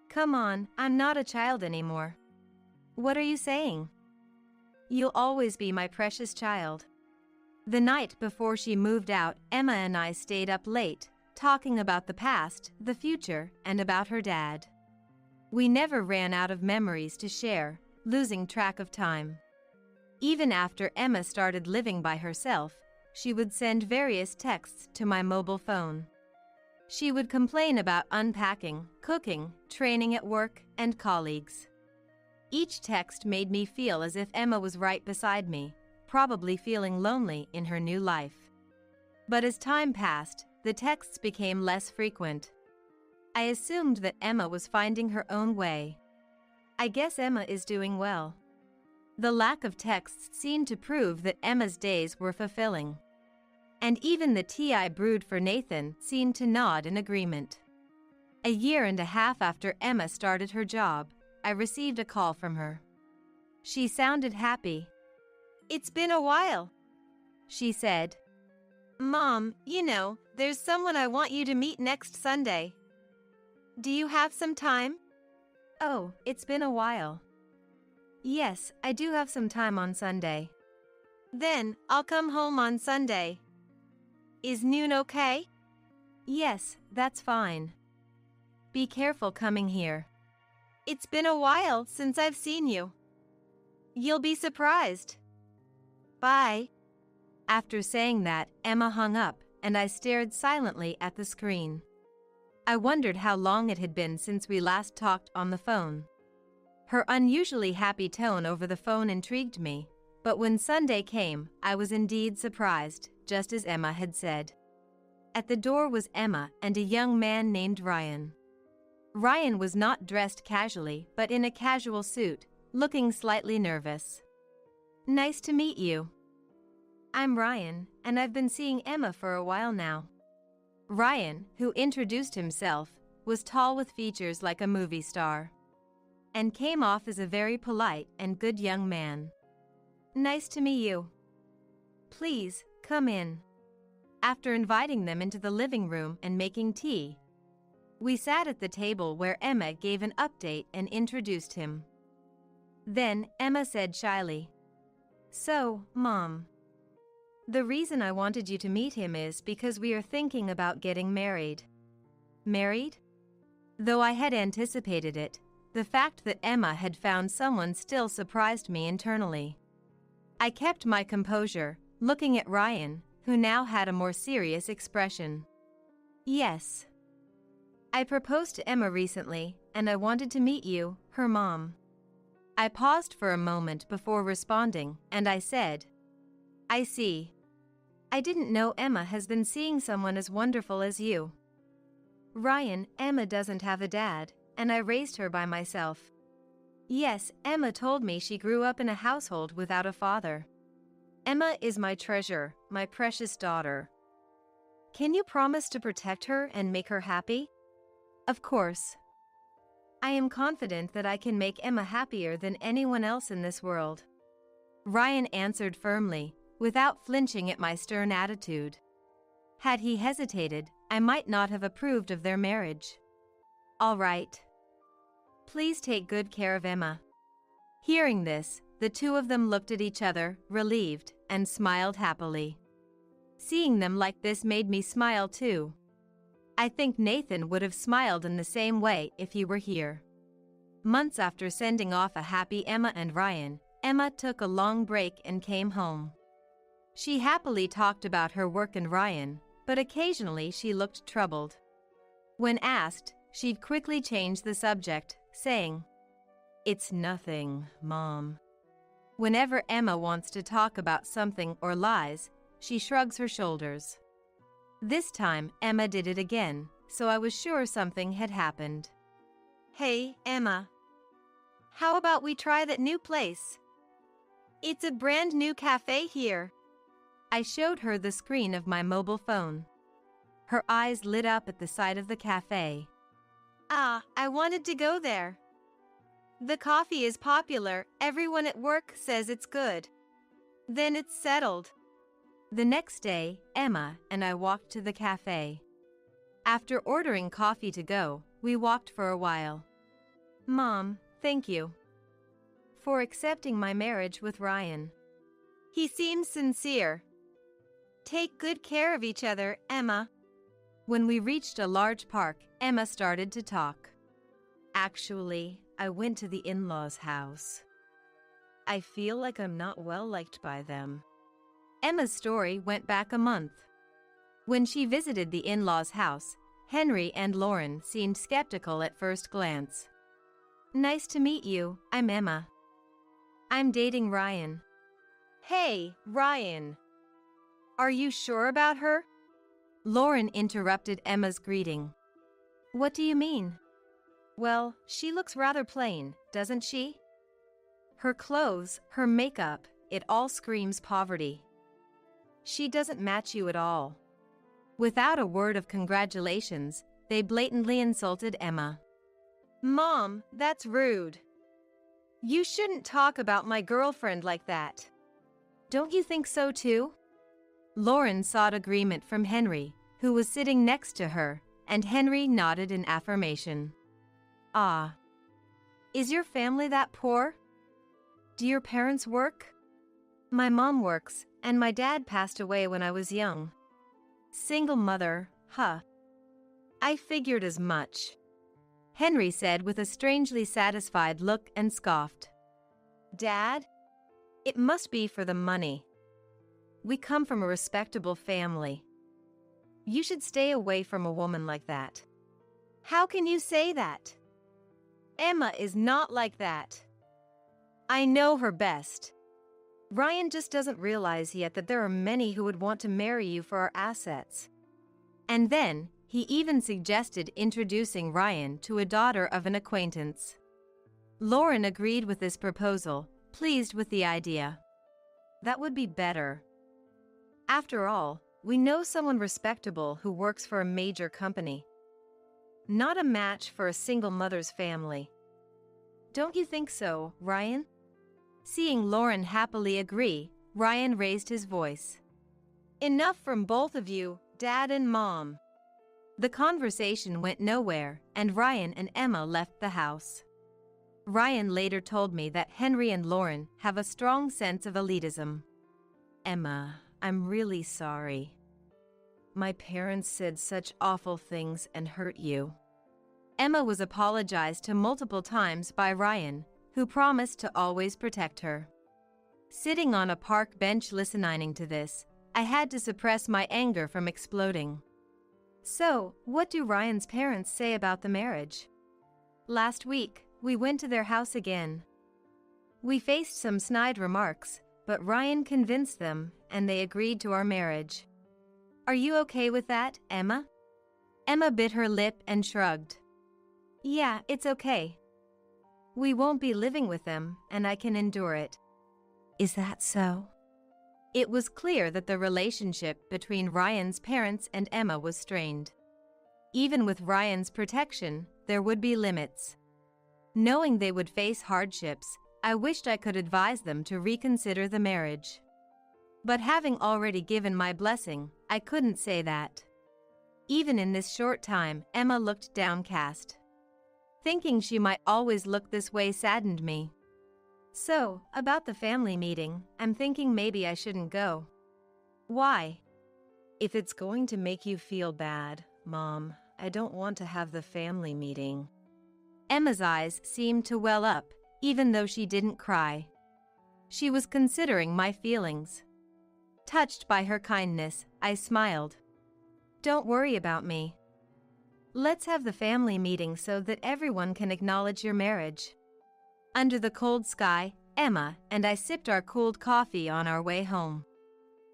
Come on, I'm not a child anymore. What are you saying? You'll always be my precious child. The night before she moved out, Emma and I stayed up late, talking about the past, the future, and about her dad. We never ran out of memories to share, losing track of time. Even after Emma started living by herself, she would send various texts to my mobile phone. She would complain about unpacking, cooking, training at work, and colleagues. Each text made me feel as if Emma was right beside me, probably feeling lonely in her new life. But as time passed, the texts became less frequent. I assumed that Emma was finding her own way. I guess Emma is doing well. The lack of texts seemed to prove that Emma's days were fulfilling. And even the tea I brewed for Nathan seemed to nod in agreement. A year and a half after Emma started her job, I received a call from her. She sounded happy. It's been a while, she said. Mom, there's someone I want you to meet next Sunday. Do you have some time? Oh, it's been a while. Yes, I do have some time on Sunday. Then, I'll come home on Sunday. Is noon okay? Yes, that's fine. Be careful coming here. It's been a while since I've seen you. You'll be surprised. Bye. After saying that, Emma hung up, and I stared silently at the screen. I wondered how long it had been since we last talked on the phone. Her unusually happy tone over the phone intrigued me, but when Sunday came, I was indeed surprised, just as Emma had said. At the door was Emma and a young man named Ryan. Ryan was not dressed casually, but in a casual suit, looking slightly nervous. Nice to meet you. I'm Ryan, and I've been seeing Emma for a while now. Ryan, who introduced himself, was tall with features like a movie star, and came off as a very polite and good young man. Nice to meet you. Please, come in. After inviting them into the living room and making tea, we sat at the table where Emma gave an update and introduced him. Then, Emma said shyly, So, Mom, the reason I wanted you to meet him is because we are thinking about getting married. Married? Though I had anticipated it, the fact that Emma had found someone still surprised me internally. I kept my composure, looking at Ryan, who now had a more serious expression. Yes. I proposed to Emma recently, and I wanted to meet you, her mom. I paused for a moment before responding, and I said, I see. I didn't know Emma has been seeing someone as wonderful as you. Ryan, Emma doesn't have a dad, and I raised her by myself. Yes, Emma told me she grew up in a household without a father. Emma is my treasure, my precious daughter. Can you promise to protect her and make her happy? Of course. I am confident that I can make Emma happier than anyone else in this world. Ryan answered firmly, without flinching at my stern attitude. Had he hesitated, I might not have approved of their marriage. All right. Please take good care of Emma. Hearing this, the two of them looked at each other, relieved, and smiled happily. Seeing them like this made me smile too. I think Nathan would have smiled in the same way if he were here. Months after sending off a happy Emma and Ryan, Emma took a long break and came home. She happily talked about her work and Ryan, but occasionally she looked troubled. When asked, she'd quickly change the subject, saying, It's nothing, Mom. Whenever Emma wants to talk about something or lies, she shrugs her shoulders. This time, Emma did it again, so I was sure something had happened. Hey, Emma. How about we try that new place? It's a brand new cafe here. I showed her the screen of my mobile phone. Her eyes lit up at the sight of the cafe. Ah, I wanted to go there. The coffee is popular, everyone at work says it's good. Then it's settled. The next day, Emma and I walked to the cafe. After ordering coffee to go, we walked for a while. Mom, thank you for accepting my marriage with Ryan. He seems sincere. Take good care of each other, Emma. When we reached a large park, Emma started to talk. Actually, I went to the in-laws' house. I feel like I'm not well liked by them. Emma's story went back a month. When she visited the in-laws' house, Henry and Lauren seemed skeptical at first glance. Nice to meet you, I'm Emma. I'm dating Ryan. Hey, Ryan. Are you sure about her? Lauren interrupted Emma's greeting. What do you mean? Well, she looks rather plain, doesn't she? Her clothes, her makeup, it all screams poverty. She doesn't match you at all. Without a word of congratulations, they blatantly insulted Emma. Mom, that's rude. You shouldn't talk about my girlfriend like that. Don't you think so too? Lauren sought agreement from Henry, who was sitting next to her, and Henry nodded in affirmation. Ah. Is your family that poor? Do your parents work? My mom works, and my dad passed away when I was young. Single mother, huh? I figured as much. Henry said with a strangely satisfied look and scoffed. Dad? It must be for the money. We come from a respectable family. You should stay away from a woman like that. How can you say that? Emma is not like that. I know her best. Ryan just doesn't realize yet that there are many who would want to marry you for our assets. And then, he even suggested introducing Ryan to a daughter of an acquaintance. Lauren agreed with this proposal, pleased with the idea. That would be better. After all, we know someone respectable who works for a major company. Not a match for a single mother's family. Don't you think so, Ryan? Seeing Lauren happily agree, Ryan raised his voice. Enough from both of you, Dad and Mom. The conversation went nowhere, and Ryan and Emma left the house. Ryan later told me that Henry and Lauren have a strong sense of elitism. Emma, I'm really sorry. My parents said such awful things and hurt you. Emma was apologized to multiple times by Ryan, who promised to always protect her. Sitting on a park bench listening to this, I had to suppress my anger from exploding. So, what do Ryan's parents say about the marriage? Last week, we went to their house again. We faced some snide remarks, but Ryan convinced them, and they agreed to our marriage. Are you okay with that, Emma? Emma bit her lip and shrugged. Yeah, it's okay. We won't be living with them, and I can endure it. Is that so? It was clear that the relationship between Ryan's parents and Emma was strained. Even with Ryan's protection, there would be limits. Knowing they would face hardships, I wished I could advise them to reconsider the marriage. But having already given my blessing, I couldn't say that. Even in this short time, Emma looked downcast. Thinking she might always look this way saddened me. So, about the family meeting, I'm thinking maybe I shouldn't go. Why? If it's going to make you feel bad, Mom, I don't want to have the family meeting. Emma's eyes seemed to well up, even though she didn't cry. She was considering my feelings. Touched by her kindness, I smiled. Don't worry about me. Let's have the family meeting so that everyone can acknowledge your marriage. Under the cold sky, Emma and I sipped our cooled coffee on our way home.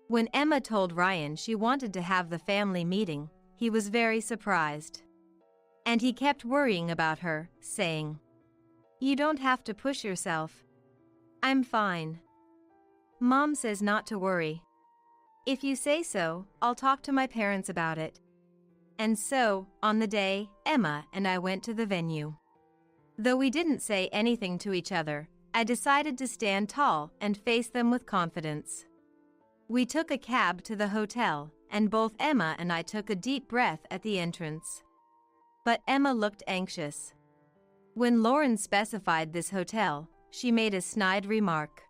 When Emma told Ryan she wanted to have the family meeting, he was very surprised. And he kept worrying about her, saying, "You don't have to push yourself. I'm fine. Mom says not to worry. If you say so, I'll talk to my parents about it." And so, on the day, Emma and I went to the venue. Though we didn't say anything to each other, I decided to stand tall and face them with confidence. We took a cab to the hotel, and both Emma and I took a deep breath at the entrance. But Emma looked anxious. When Lauren specified this hotel, she made a snide remark.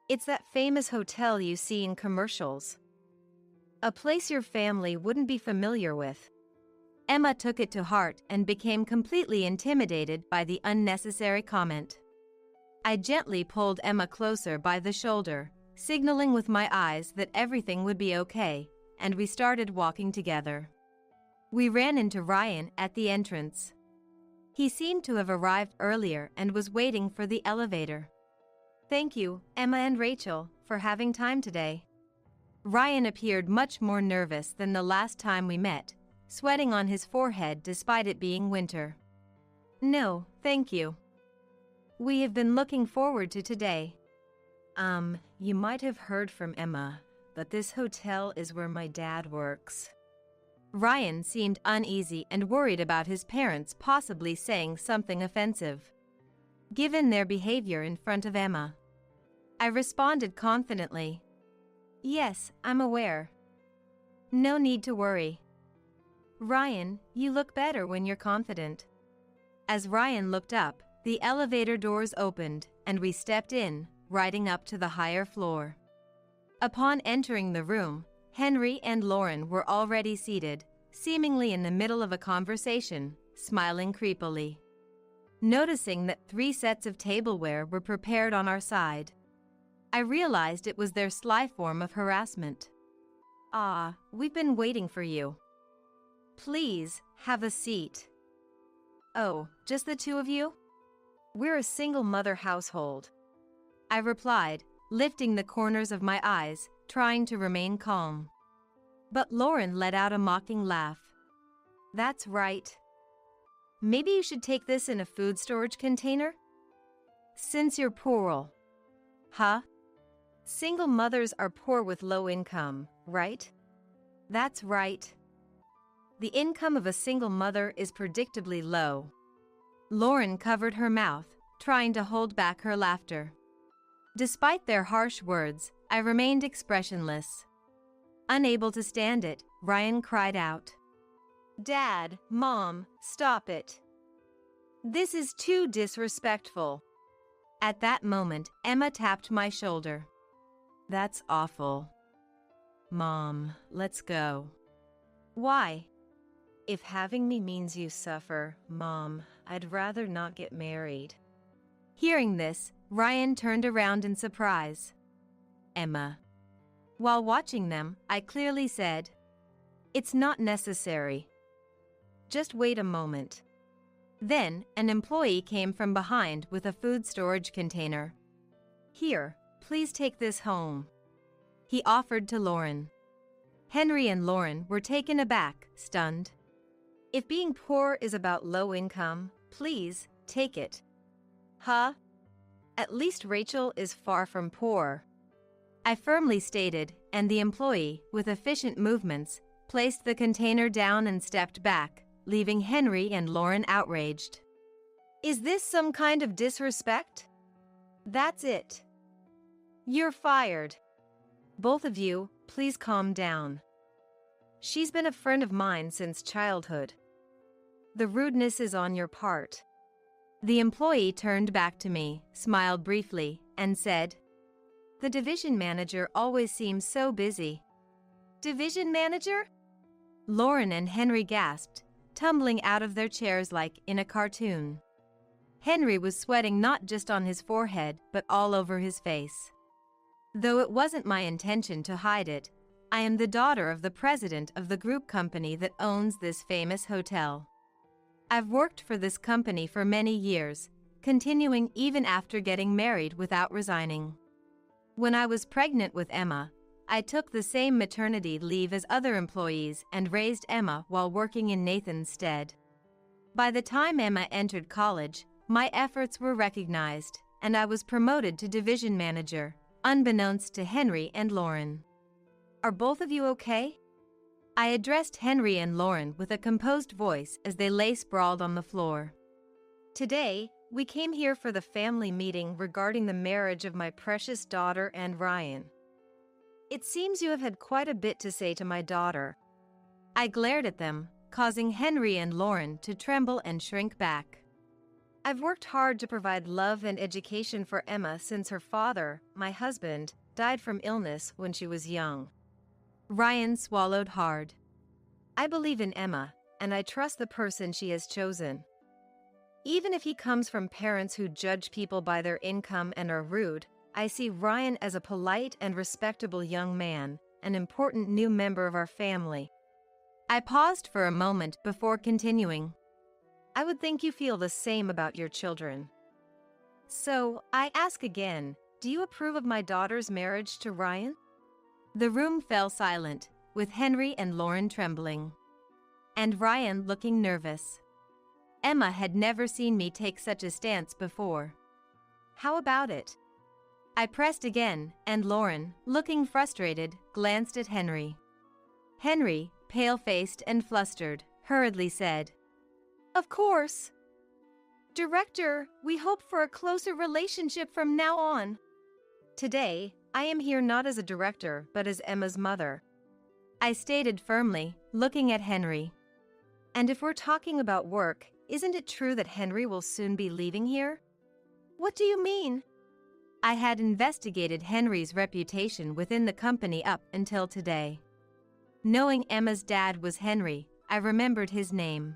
"It's that famous hotel you see in commercials. A place your family wouldn't be familiar with." Emma took it to heart and became completely intimidated by the unnecessary comment. I gently pulled Emma closer by the shoulder, signaling with my eyes that everything would be okay, and we started walking together. We ran into Ryan at the entrance. He seemed to have arrived earlier and was waiting for the elevator. "Thank you, Emma and Rachel, for having time today." Ryan appeared much more nervous than the last time we met, sweating on his forehead despite it being winter. "No, thank you. We have been looking forward to today." You might have heard from Emma, but this hotel is where my dad works." Ryan seemed uneasy and worried about his parents possibly saying something offensive, given their behavior in front of Emma. I responded confidently, "Yes, I'm aware. No need to worry." Ryan, you look better when you're confident." As Ryan looked up, the elevator doors opened, and we stepped in, riding up to the higher floor. Upon entering the room, Henry and Lauren were already seated, seemingly in the middle of a conversation, smiling creepily. Noticing that 3 sets of tableware were prepared on our side, I realized it was their sly form of harassment. "Ah, we've been waiting for you. Please, have a seat." "Oh, just the 2 of you? We're a single-mother household," I replied, lifting the corners of my eyes, trying to remain calm. But Lauren let out a mocking laugh. "That's right. Maybe you should take this in a food storage container? Since you're poor." "Huh? Single mothers are poor with low income, right?" "That's right. The income of a single mother is predictably low." Lauren covered her mouth, trying to hold back her laughter. Despite their harsh words, I remained expressionless. Unable to stand it, Ryan cried out, "Dad, Mom, stop it. This is too disrespectful." At that moment, Emma tapped my shoulder. "That's awful. Mom, let's go." "Why?" "If having me means you suffer, Mom, I'd rather not get married." Hearing this, Ryan turned around in surprise. "Emma." While watching them, I clearly said, "It's not necessary. Just wait a moment." Then, an employee came from behind with a food storage container. "Here, please take this home," he offered to Lauren. Henry and Lauren were taken aback, stunned. "If being poor is about low income, please, take it." "Huh? At least Rachel is far from poor," I firmly stated, and the employee, with efficient movements, placed the container down and stepped back, leaving Henry and Lauren outraged. "Is this some kind of disrespect? That's it. You're fired. Both of you, please calm down. She's been a friend of mine since childhood. The rudeness is on your part." The employee turned back to me, smiled briefly, and said, "The division manager always seems so busy." "Division manager?" Lauren and Henry gasped, tumbling out of their chairs like in a cartoon. Henry was sweating not just on his forehead but all over his face. Though it wasn't my intention to hide it, I am the daughter of the president of the group company that owns this famous hotel. I've worked for this company for many years, continuing even after getting married without resigning. When I was pregnant with Emma, I took the same maternity leave as other employees and raised Emma while working in Nathan's stead. By the time Emma entered college, my efforts were recognized, and I was promoted to division manager, unbeknownst to Henry and Lauren. "Are both of you okay?" I addressed Henry and Lauren with a composed voice as they lay sprawled on the floor. Today, we came here for the family meeting regarding the marriage of my precious daughter and Ryan. It seems you have had quite a bit to say to my daughter. I glared at them, causing Henry and Lauren to tremble and shrink back. I've worked hard to provide love and education for Emma since her father, my husband, died from illness when she was young. Ryan swallowed hard. I believe in Emma, and I trust the person she has chosen. Even if he comes from parents who judge people by their income and are rude, I see Ryan as a polite and respectable young man, an important new member of our family. I paused for a moment before continuing. I would think you feel the same about your children. So, I ask again, do you approve of my daughter's marriage to Ryan? The room fell silent, with Henry and Lauren trembling. And Ryan looking nervous. Emma had never seen me take such a stance before. How about it? I pressed again, and Lauren, looking frustrated, glanced at Henry. Henry, pale-faced and flustered, hurriedly said, Of course. Director, we hope for a closer relationship from now on. Today, I am here not as a director, but as Emma's mother. I stated firmly, looking at Henry. And if we're talking about work, isn't it true that Henry will soon be leaving here? What do you mean? I had investigated Henry's reputation within the company up until today. Knowing Emma's dad was Henry, I remembered his name.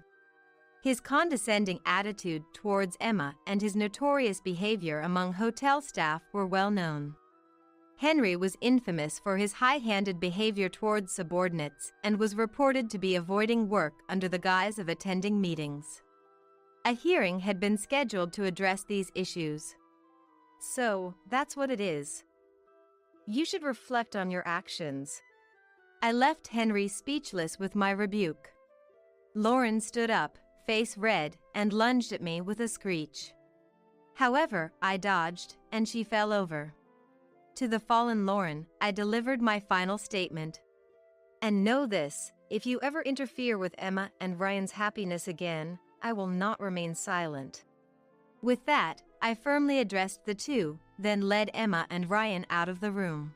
His condescending attitude towards Emma and his notorious behavior among hotel staff were well known. Henry was infamous for his high-handed behavior towards subordinates and was reported to be avoiding work under the guise of attending meetings. A hearing had been scheduled to address these issues. So, that's what it is. You should reflect on your actions. I left Henry speechless with my rebuke. Lauren stood up, face red, and lunged at me with a screech. However, I dodged, and she fell over. To the fallen Lauren, I delivered my final statement. And know this, if you ever interfere with Emma and Ryan's happiness again, I will not remain silent. With that, I firmly addressed the two, then led Emma and Ryan out of the room.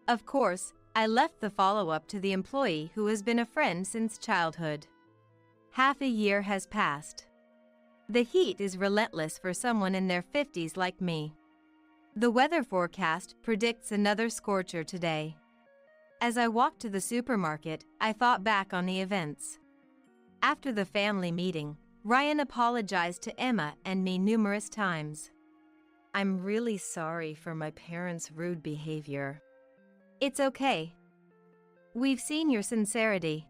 Of course, I left the follow-up to the employee who has been a friend since childhood. Half a year has passed. The heat is relentless for someone in their 50s like me. The weather forecast predicts another scorcher today. As I walked to the supermarket, I thought back on the events. After the family meeting, Ryan apologized to Emma and me numerous times. I'm really sorry for my parents' rude behavior. It's okay. We've seen your sincerity.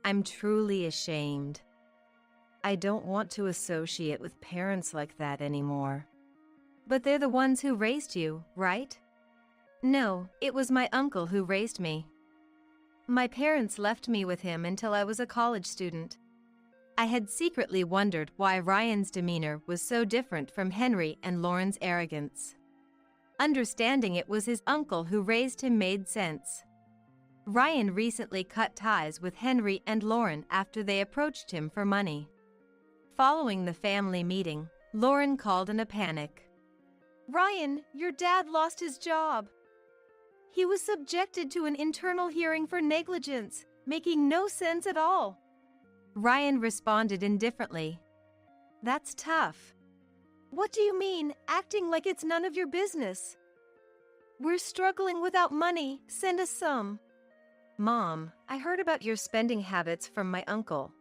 I'm truly ashamed. I don't want to associate with parents like that anymore. But they're the ones who raised you, right? No, it was my uncle who raised me. My parents left me with him until I was a college student. I had secretly wondered why Ryan's demeanor was so different from Henry and Lauren's arrogance. Understanding it was his uncle who raised him made sense. Ryan recently cut ties with Henry and Lauren after they approached him for money. Following the family meeting, Lauren called in a panic. Ryan, your dad lost his job. He was subjected to an internal hearing for negligence, making no sense at all. Ryan responded indifferently. That's tough. What do you mean, acting like it's none of your business? We're struggling without money, send us some. Mom, I heard about your spending habits from my uncle.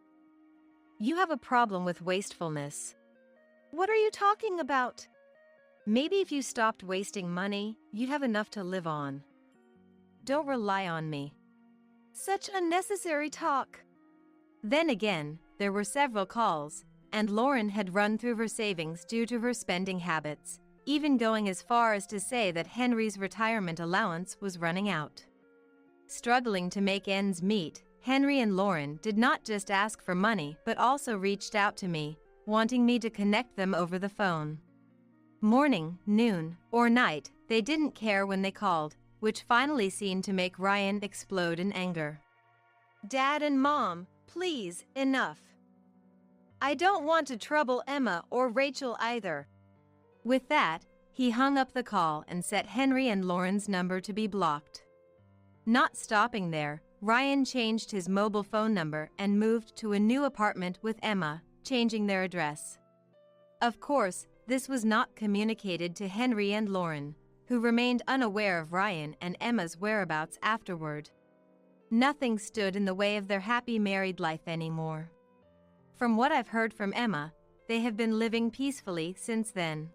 You have a problem with wastefulness. What are you talking about? Maybe if you stopped wasting money, you'd have enough to live on. Don't rely on me. Such unnecessary talk. Then again, there were several calls, and Lauren had run through her savings due to her spending habits, even going as far as to say that Henry's retirement allowance was running out. Struggling to make ends meet, Henry and Lauren did not just ask for money but also reached out to me, wanting me to connect them over the phone. Morning, noon, or night, they didn't care when they called, which finally seemed to make Ryan explode in anger. Dad and Mom, please, enough. I don't want to trouble Emma or Rachel either. With that, he hung up the call and set Henry and Lauren's number to be blocked. Not stopping there, Ryan changed his mobile phone number and moved to a new apartment with Emma, changing their address. Of course, this was not communicated to Henry and Lauren, who remained unaware of Ryan and Emma's whereabouts afterward. Nothing stood in the way of their happy married life anymore. From what I've heard from Emma, they have been living peacefully since then.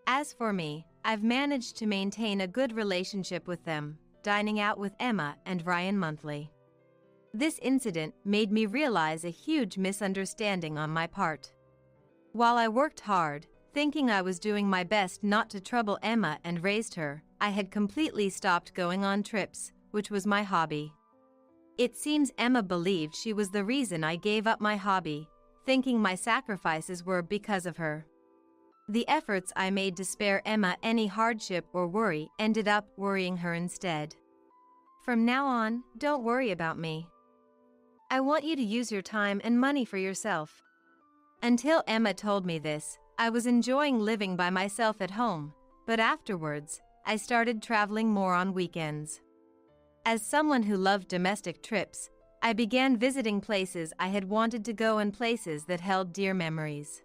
As for me, I've managed to maintain a good relationship with them, dining out with Emma and Ryan monthly. This incident made me realize a huge misunderstanding on my part. While I worked hard, thinking I was doing my best not to trouble Emma and raised her, I had completely stopped going on trips, which was my hobby. It seems Emma believed she was the reason I gave up my hobby, thinking my sacrifices were because of her. The efforts I made to spare Emma any hardship or worry ended up worrying her instead. From now on, don't worry about me. I want you to use your time and money for yourself. Until Emma told me this, I was enjoying living by myself at home, but afterwards, I started traveling more on weekends. As someone who loved domestic trips, I began visiting places I had wanted to go and places that held dear memories.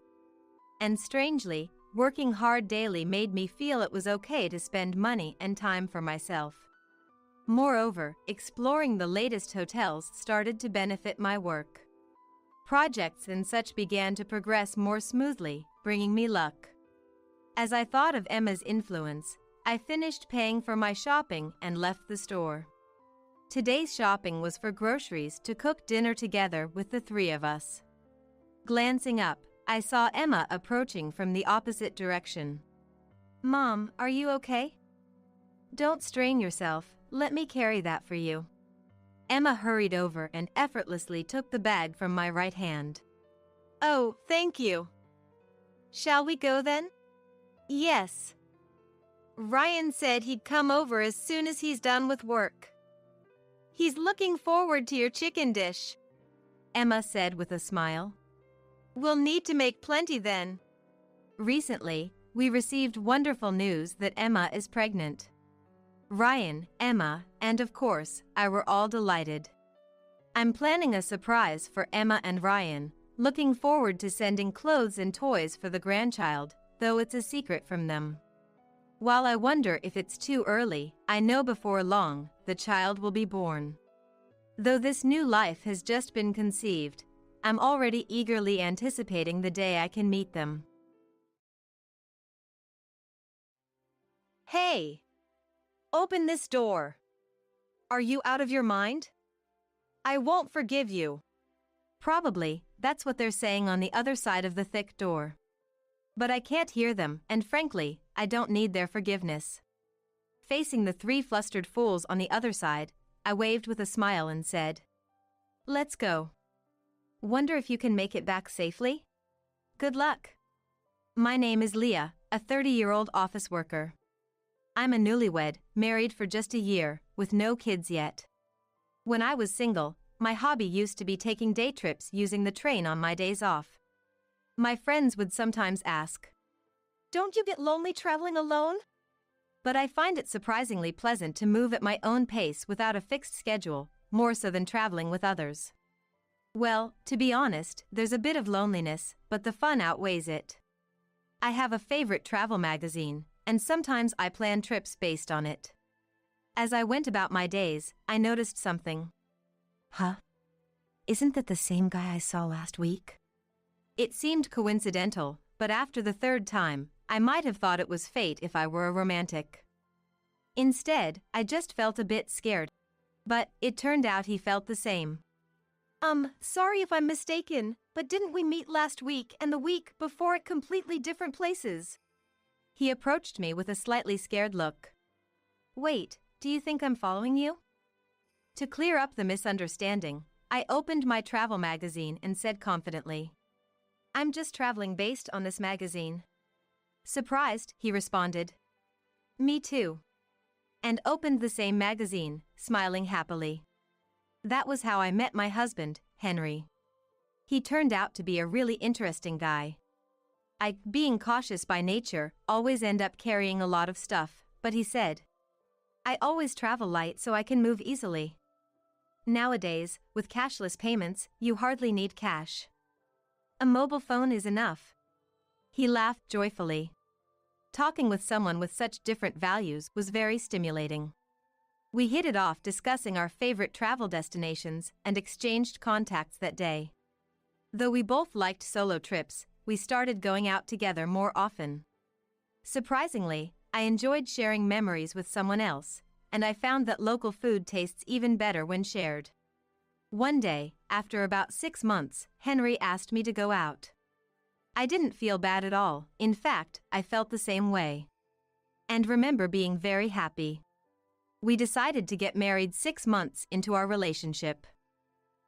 And strangely, working hard daily made me feel it was okay to spend money and time for myself. Moreover, exploring the latest hotels started to benefit my work. Projects and such began to progress more smoothly, bringing me luck. As I thought of Emma's influence, I finished paying for my shopping and left the store. Today's shopping was for groceries to cook dinner together with the three of us. Glancing up, I saw Emma approaching from the opposite direction. "Mom, are you okay? Don't strain yourself, let me carry that for you." Emma hurried over and effortlessly took the bag from my right hand. "Oh, thank you. Shall we go then?" "Yes. Ryan said he'd come over as soon as he's done with work. He's looking forward to your chicken dish," Emma said with a smile. "We'll need to make plenty then." Recently, we received wonderful news that Emma is pregnant. Ryan, Emma, and of course, I were all delighted. I'm planning a surprise for Emma and Ryan, looking forward to sending clothes and toys for the grandchild, though it's a secret from them. While I wonder if it's too early, I know before long, the child will be born. Though this new life has just been conceived, I'm already eagerly anticipating the day I can meet them. "Hey! Open this door. Are you out of your mind? I won't forgive you." Probably, that's what they're saying on the other side of the thick door. But I can't hear them, and frankly, I don't need their forgiveness. Facing the three flustered fools on the other side, I waved with a smile and said, "Let's go. Wonder if you can make it back safely? Good luck." My name is Leah, a 30-year-old office worker. I'm a newlywed, married for just a year, with no kids yet. When I was single, my hobby used to be taking day trips using the train on my days off. My friends would sometimes ask, "Don't you get lonely traveling alone?" But I find it surprisingly pleasant to move at my own pace without a fixed schedule, more so than traveling with others. Well, to be honest, there's a bit of loneliness, but the fun outweighs it. I have a favorite travel magazine, and sometimes I plan trips based on it. As I went about my days, I noticed something. Huh? Isn't that the same guy I saw last week? It seemed coincidental, but after the third time, I might have thought it was fate if I were a romantic. Instead, I just felt a bit scared. But it turned out he felt the same. Sorry if I'm mistaken, but didn't we meet last week and the week before at completely different places?" He approached me with a slightly scared look. "Wait, do you think I'm following you?" To clear up the misunderstanding, I opened my travel magazine and said confidently, "I'm just traveling based on this magazine." Surprised, he responded, "Me too," and opened the same magazine, smiling happily. That was how I met my husband, Henry. He turned out to be a really interesting guy. I, being cautious by nature, always end up carrying a lot of stuff, but he said, I always travel light so I can move easily. Nowadays, with cashless payments, you hardly need cash. A mobile phone is enough. He laughed joyfully. Talking with someone with such different values was very stimulating. We hit it off discussing our favorite travel destinations and exchanged contacts that day. Though we both liked solo trips, we started going out together more often. Surprisingly, I enjoyed sharing memories with someone else, and I found that local food tastes even better when shared. One day, after about 6 months, Henry asked me to go out. I didn't feel bad at all, in fact, I felt the same way. And remember being very happy. We decided to get married 6 months into our relationship.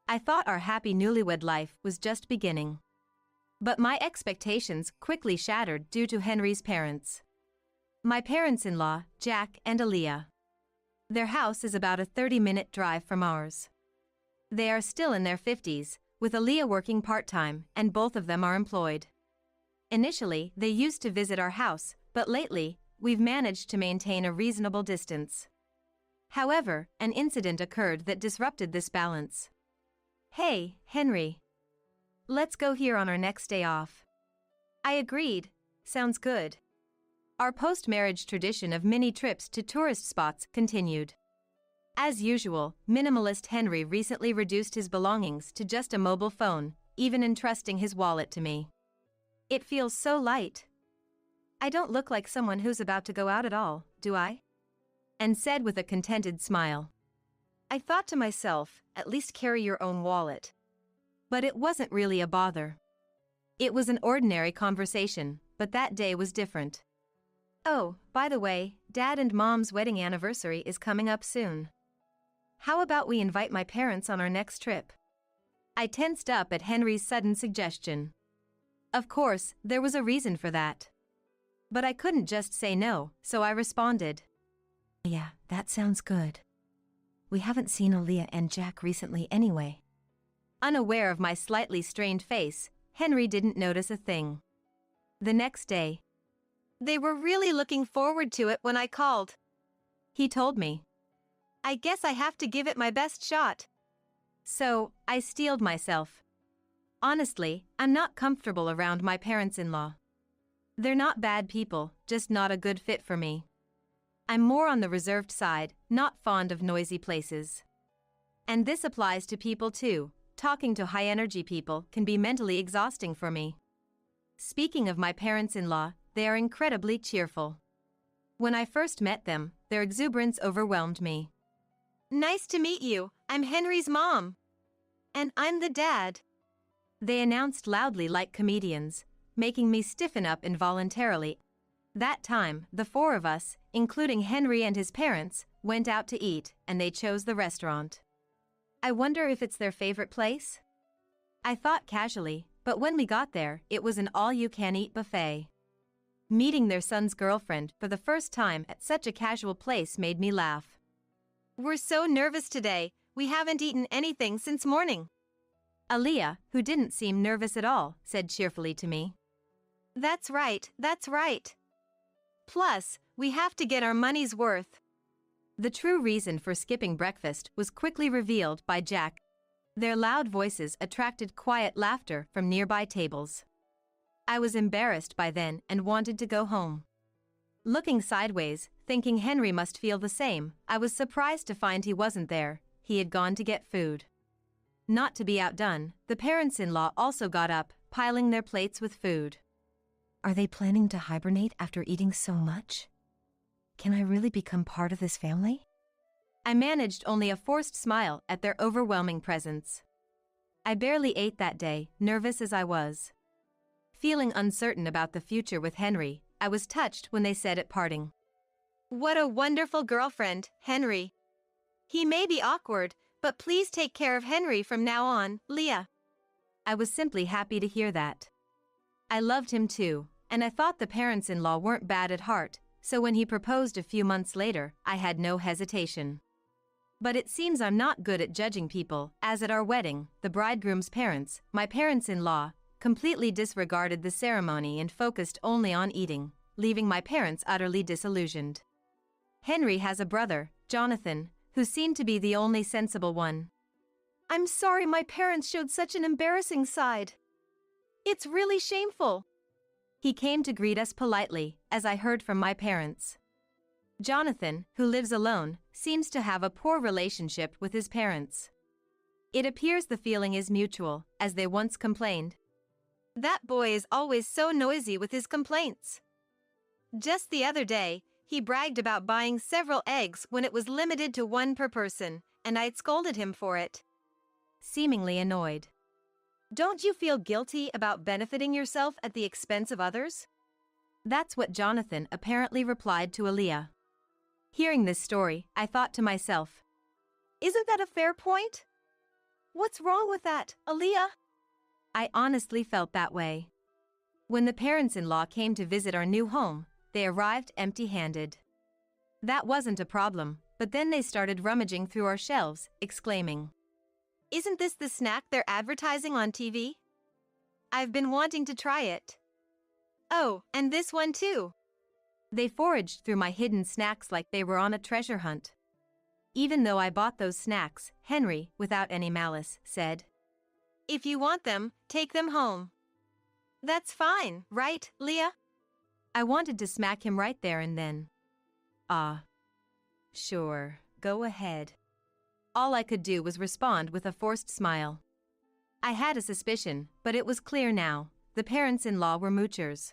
I thought our happy newlywed life was just beginning. But my expectations quickly shattered due to Henry's parents. My parents-in-law, Jack and Aaliyah. Their house is about a 30-minute drive from ours. They are still in their 50s, with Aaliyah working part-time, and both of them are employed. Initially, they used to visit our house, but lately, we've managed to maintain a reasonable distance. However, an incident occurred that disrupted this balance. Hey, Henry. Let's go here on our next day off. I agreed. Sounds good. Our post-marriage tradition of mini trips to tourist spots continued. As usual, minimalist Henry recently reduced his belongings to just a mobile phone, even entrusting his wallet to me. It feels so light. I don't look like someone who's about to go out at all, do I? And said with a contented smile. I thought to myself, at least carry your own wallet. But it wasn't really a bother. It was an ordinary conversation, but that day was different. Oh, by the way, Dad and Mom's wedding anniversary is coming up soon. How about we invite my parents on our next trip? I tensed up at Henry's sudden suggestion. Of course, there was a reason for that. But I couldn't just say no, so I responded. Yeah, that sounds good. We haven't seen Aaliyah and Jack recently anyway. Unaware of my slightly strained face, Henry didn't notice a thing. The next day, they were really looking forward to it when I called. He told me. I guess I have to give it my best shot. So, I steeled myself. Honestly, I'm not comfortable around my parents-in-law. They're not bad people, just not a good fit for me. I'm more on the reserved side, not fond of noisy places. And this applies to people too. Talking to high-energy people can be mentally exhausting for me. Speaking of my parents-in-law, they are incredibly cheerful. When I first met them, their exuberance overwhelmed me. Nice to meet you, I'm Henry's mom. And I'm the dad. They announced loudly like comedians, making me stiffen up involuntarily. That time, the 4 of us, including Henry and his parents, went out to eat, and they chose the restaurant. I wonder if it's their favorite place? I thought casually, but when we got there, it was an all-you-can-eat buffet. Meeting their son's girlfriend for the first time at such a casual place made me laugh. We're so nervous today, we haven't eaten anything since morning. Aaliyah, who didn't seem nervous at all, said cheerfully to me. That's right, that's right. Plus, we have to get our money's worth. The true reason for skipping breakfast was quickly revealed by Jack. Their loud voices attracted quiet laughter from nearby tables. I was embarrassed by then and wanted to go home. Looking sideways, thinking Henry must feel the same, I was surprised to find he wasn't there. He had gone to get food. Not to be outdone, the parents-in-law also got up, piling their plates with food. Are they planning to hibernate after eating so much? Can I really become part of this family? I managed only a forced smile at their overwhelming presence. I barely ate that day, nervous as I was. Feeling uncertain about the future with Henry, I was touched when they said at parting. What a wonderful girlfriend, Henry. He may be awkward, but please take care of Henry from now on, Leah. I was simply happy to hear that. I loved him too, and I thought the parents-in-law weren't bad at heart, so when he proposed a few months later, I had no hesitation. But it seems I'm not good at judging people, as at our wedding, the bridegroom's parents, my parents-in-law, completely disregarded the ceremony and focused only on eating, leaving my parents utterly disillusioned. Henry has a brother, Jonathan, who seemed to be the only sensible one. I'm sorry my parents showed such an embarrassing side. It's really shameful. He came to greet us politely, as I heard from my parents. Jonathan, who lives alone, seems to have a poor relationship with his parents. It appears the feeling is mutual, as they once complained. That boy is always so noisy with his complaints. Just the other day, he bragged about buying several eggs when it was limited to one per person, and I'd scolded him for it. Seemingly annoyed. Don't you feel guilty about benefiting yourself at the expense of others? That's what Jonathan apparently replied to Aaliyah. Hearing this story, I thought to myself, isn't that a fair point? What's wrong with that, Aaliyah? I honestly felt that way. When the parents-in-law came to visit our new home, they arrived empty-handed. That wasn't a problem, but then they started rummaging through our shelves, exclaiming, isn't this the snack they're advertising on TV? I've been wanting to try it. Oh, and this one too. They foraged through my hidden snacks like they were on a treasure hunt. Even though I bought those snacks, Henry, without any malice, said, if you want them, take them home. That's fine, right, Leah? I wanted to smack him right there and then. Sure, go ahead. All I could do was respond with a forced smile. I had a suspicion, but it was clear now. The parents-in-law were moochers.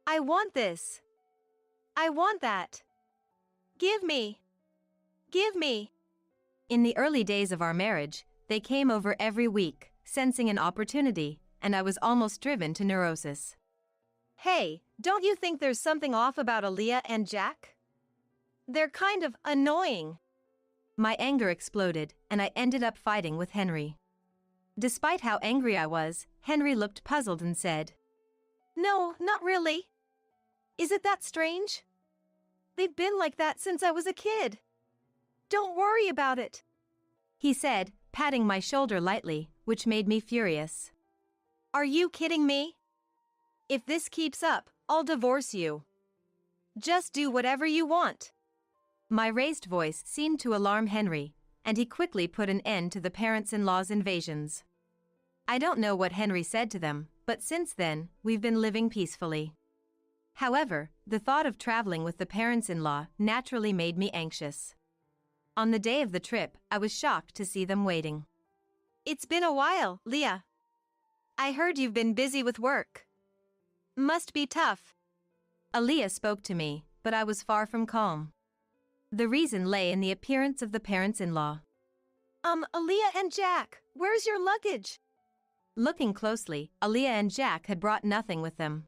I want this. I want that. Give me. Give me. In the early days of our marriage, they came over every week, sensing an opportunity, and I was almost driven to neurosis. Hey, don't you think there's something off about Aaliyah and Jack? They're kind of annoying. My anger exploded, and I ended up fighting with Henry. Despite how angry I was, Henry looked puzzled and said, no, not really. Is it that strange? They've been like that since I was a kid. Don't worry about it, he said, patting my shoulder lightly, which made me furious. Are you kidding me? If this keeps up, I'll divorce you. Just do whatever you want. My raised voice seemed to alarm Henry, and he quickly put an end to the parents-in-law's invasions. I don't know what Henry said to them, but since then, we've been living peacefully. However, the thought of traveling with the parents-in-law naturally made me anxious. On the day of the trip, I was shocked to see them waiting. It's been a while, Leah. I heard you've been busy with work. Must be tough. Aaliyah spoke to me, but I was far from calm. The reason lay in the appearance of the parents-in-law. Aaliyah and Jack, where's your luggage? Looking closely, Aaliyah and Jack had brought nothing with them.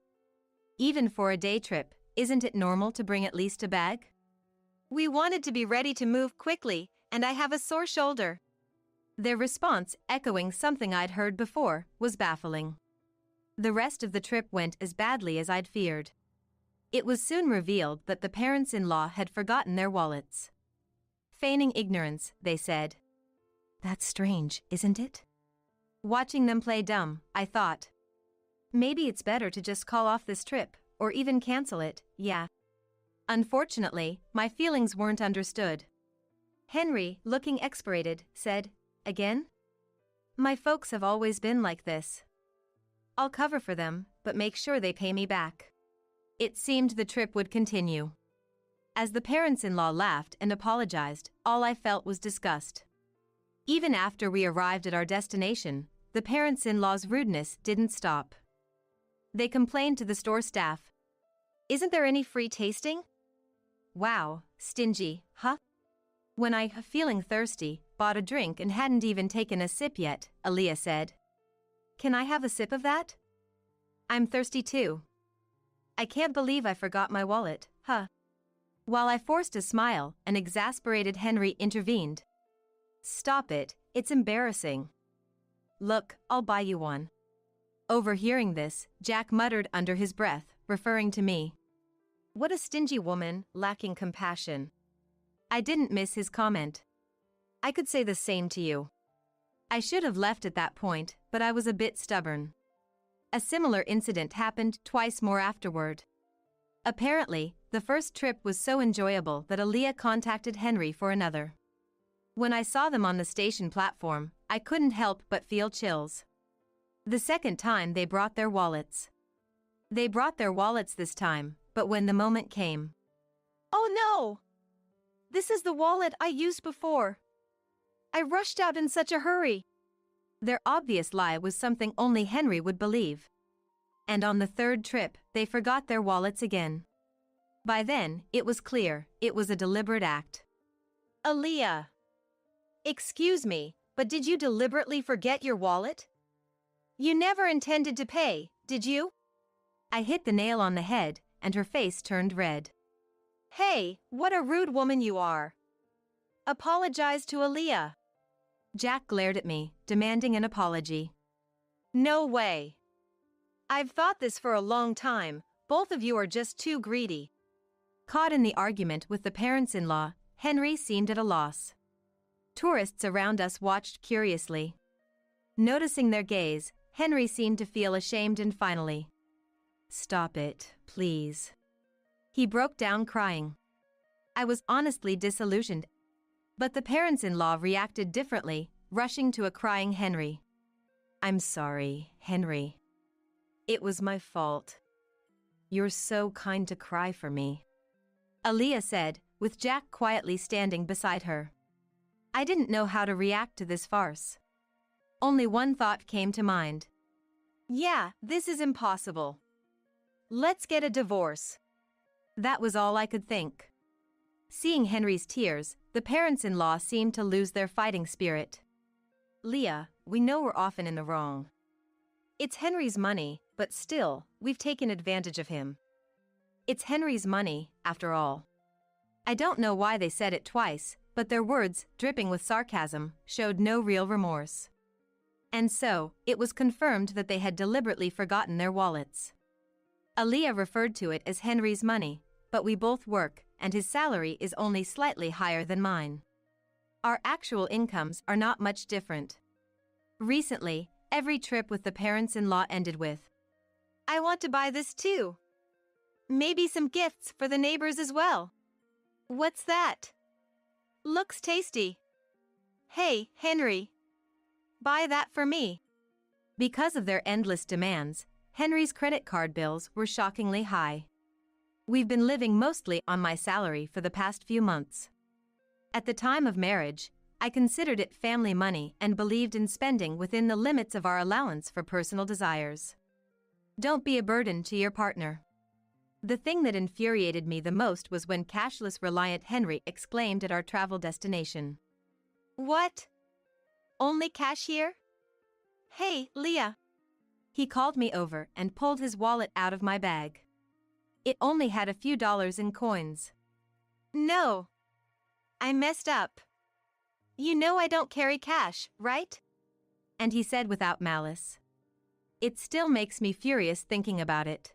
Even for a day trip, isn't it normal to bring at least a bag? We wanted to be ready to move quickly, and I have a sore shoulder. Their response, echoing something I'd heard before, was baffling. The rest of the trip went as badly as I'd feared. It was soon revealed that the parents-in-law had forgotten their wallets. Feigning ignorance, they said. That's strange, isn't it? Watching them play dumb, I thought. Maybe it's better to just call off this trip, or even cancel it, yeah. Unfortunately, my feelings weren't understood. Henry, looking exasperated, said, again? My folks have always been like this. I'll cover for them, but make sure they pay me back. It seemed the trip would continue. As the parents-in-law laughed and apologized, all I felt was disgust. Even after we arrived at our destination, the parents-in-law's rudeness didn't stop. They complained to the store staff. Isn't there any free tasting? Wow, stingy, huh? When I, feeling thirsty, bought a drink and hadn't even taken a sip yet, Aaliyah said. Can I have a sip of that? I'm thirsty too. I can't believe I forgot my wallet, huh? While I forced a smile, an exasperated Henry intervened. Stop it, it's embarrassing. Look, I'll buy you one. Overhearing this, Jack muttered under his breath, referring to me. What a stingy woman, lacking compassion. I didn't miss his comment. I could say the same to you. I should have left at that point, but I was a bit stubborn. A similar incident happened twice more afterward. Apparently, the first trip was so enjoyable that Aaliyah contacted Henry for another. When I saw them on the station platform, I couldn't help but feel chills. The second time they brought their wallets. They brought their wallets this time, but when the moment came. Oh no! This is the wallet I used before. I rushed out in such a hurry. Their obvious lie was something only Henry would believe. And on the third trip, they forgot their wallets again. By then, it was clear, it was a deliberate act. Aaliyah. Excuse me, but did you deliberately forget your wallet? You never intended to pay, did you? I hit the nail on the head, and her face turned red. Hey, what a rude woman you are. Apologize to Aaliyah. Jack glared at me, demanding an apology. No way. I've thought this for a long time, both of you are just too greedy. Caught in the argument with the parents-in-law, Henry seemed at a loss. Tourists around us watched curiously. Noticing their gaze, Henry seemed to feel ashamed and finally. Stop it, please. He broke down crying. I was honestly disillusioned. But the parents-in-law reacted differently, rushing to a crying Henry. I'm sorry, Henry. It was my fault. You're so kind to cry for me. Aaliyah said, with Jack quietly standing beside her. I didn't know how to react to this farce. Only one thought came to mind. Yeah, this is impossible. Let's get a divorce. That was all I could think. Seeing Henry's tears, the parents-in-law seemed to lose their fighting spirit. Leah, we know we're often in the wrong. It's Henry's money, but still, we've taken advantage of him. It's Henry's money, after all. I don't know why they said it twice, but their words, dripping with sarcasm, showed no real remorse. And so, it was confirmed that they had deliberately forgotten their wallets. Aaliyah referred to it as Henry's money, but we both work, and his salary is only slightly higher than mine. Our actual incomes are not much different. Recently, every trip with the parents-in-law ended with, I want to buy this too. Maybe some gifts for the neighbors as well. What's that? Looks tasty. Hey, Henry. Buy that for me. Because of their endless demands, Henry's credit card bills were shockingly high. We've been living mostly on my salary for the past few months. At the time of marriage, I considered it family money and believed in spending within the limits of our allowance for personal desires. Don't be a burden to your partner. The thing that infuriated me the most was when cashless-reliant Henry exclaimed at our travel destination. What? Only cash here? Hey, Leah. He called me over and pulled his wallet out of my bag. It only had a few dollars in coins. No. I messed up. You know I don't carry cash, right? And he said without malice. It still makes me furious thinking about it.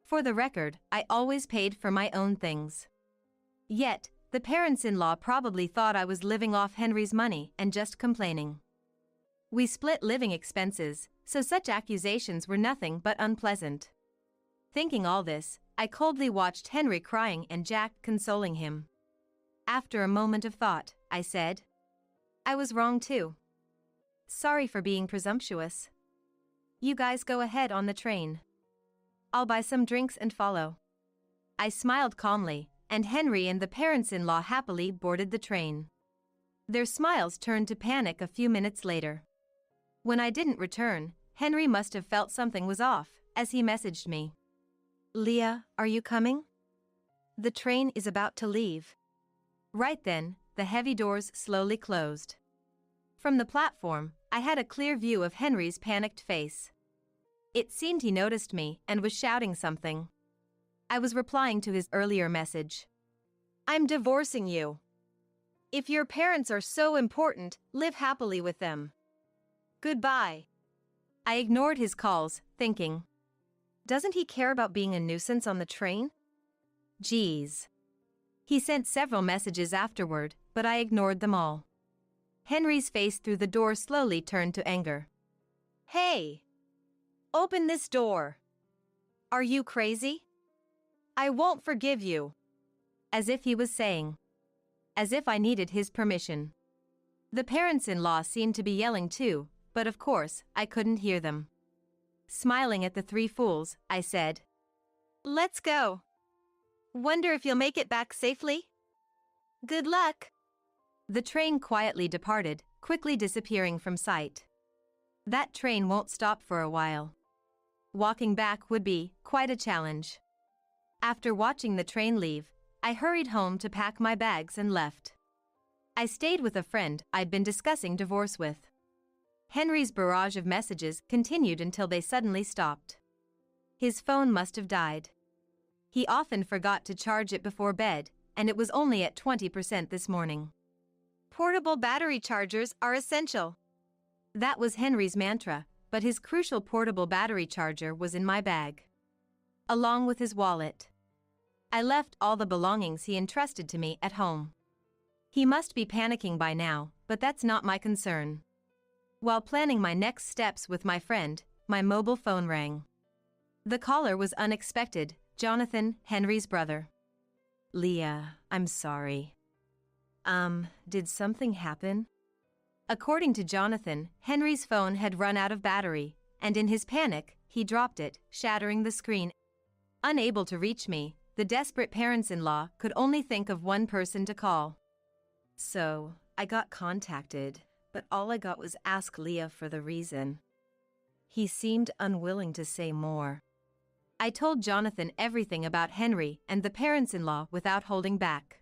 For the record, I always paid for my own things. Yet, the parents-in-law probably thought I was living off Henry's money and just complaining. We split living expenses, so such accusations were nothing but unpleasant. Thinking all this, I coldly watched Henry crying and Jack consoling him. After a moment of thought, I said, I was wrong too. Sorry for being presumptuous. You guys go ahead on the train. I'll buy some drinks and follow. I smiled calmly, and Henry and the parents-in-law happily boarded the train. Their smiles turned to panic a few minutes later. When I didn't return, Henry must have felt something was off, as he messaged me. Leah, are you coming? The train is about to leave. Right then, the heavy doors slowly closed. From the platform, I had a clear view of Henry's panicked face. It seemed he noticed me and was shouting something. I was replying to his earlier message. I'm divorcing you. If your parents are so important, live happily with them. Goodbye. I ignored his calls, thinking, doesn't he care about being a nuisance on the train? Geez. He sent several messages afterward, but I ignored them all. Henry's face through the door slowly turned to anger. "Hey! Open this door! Are you crazy? I won't forgive you!" As if he was saying. As if I needed his permission. The parents-in-law seemed to be yelling too, but of course, I couldn't hear them. Smiling at the three fools, I said, "Let's go. Wonder if you'll make it back safely? Good luck." The train quietly departed, quickly disappearing from sight. That train won't stop for a while. Walking back would be quite a challenge. After watching the train leave, I hurried home to pack my bags and left. I stayed with a friend I'd been discussing divorce with. Henry's barrage of messages continued until they suddenly stopped. His phone must have died. He often forgot to charge it before bed, and it was only at 20% this morning. Portable battery chargers are essential. That was Henry's mantra, but his crucial portable battery charger was in my bag. Along with his wallet. I left all the belongings he entrusted to me at home. He must be panicking by now, but that's not my concern. While planning my next steps with my friend, my mobile phone rang. The caller was unexpected, Jonathan, Henry's brother. "Leah, I'm sorry. Did something happen?" According to Jonathan, Henry's phone had run out of battery, and in his panic, he dropped it, shattering the screen. Unable to reach me, the desperate parents-in-law could only think of one person to call. So, I got contacted, but all I got was ask Leah for the reason. He seemed unwilling to say more. I told Jonathan everything about Henry and the parents-in-law without holding back.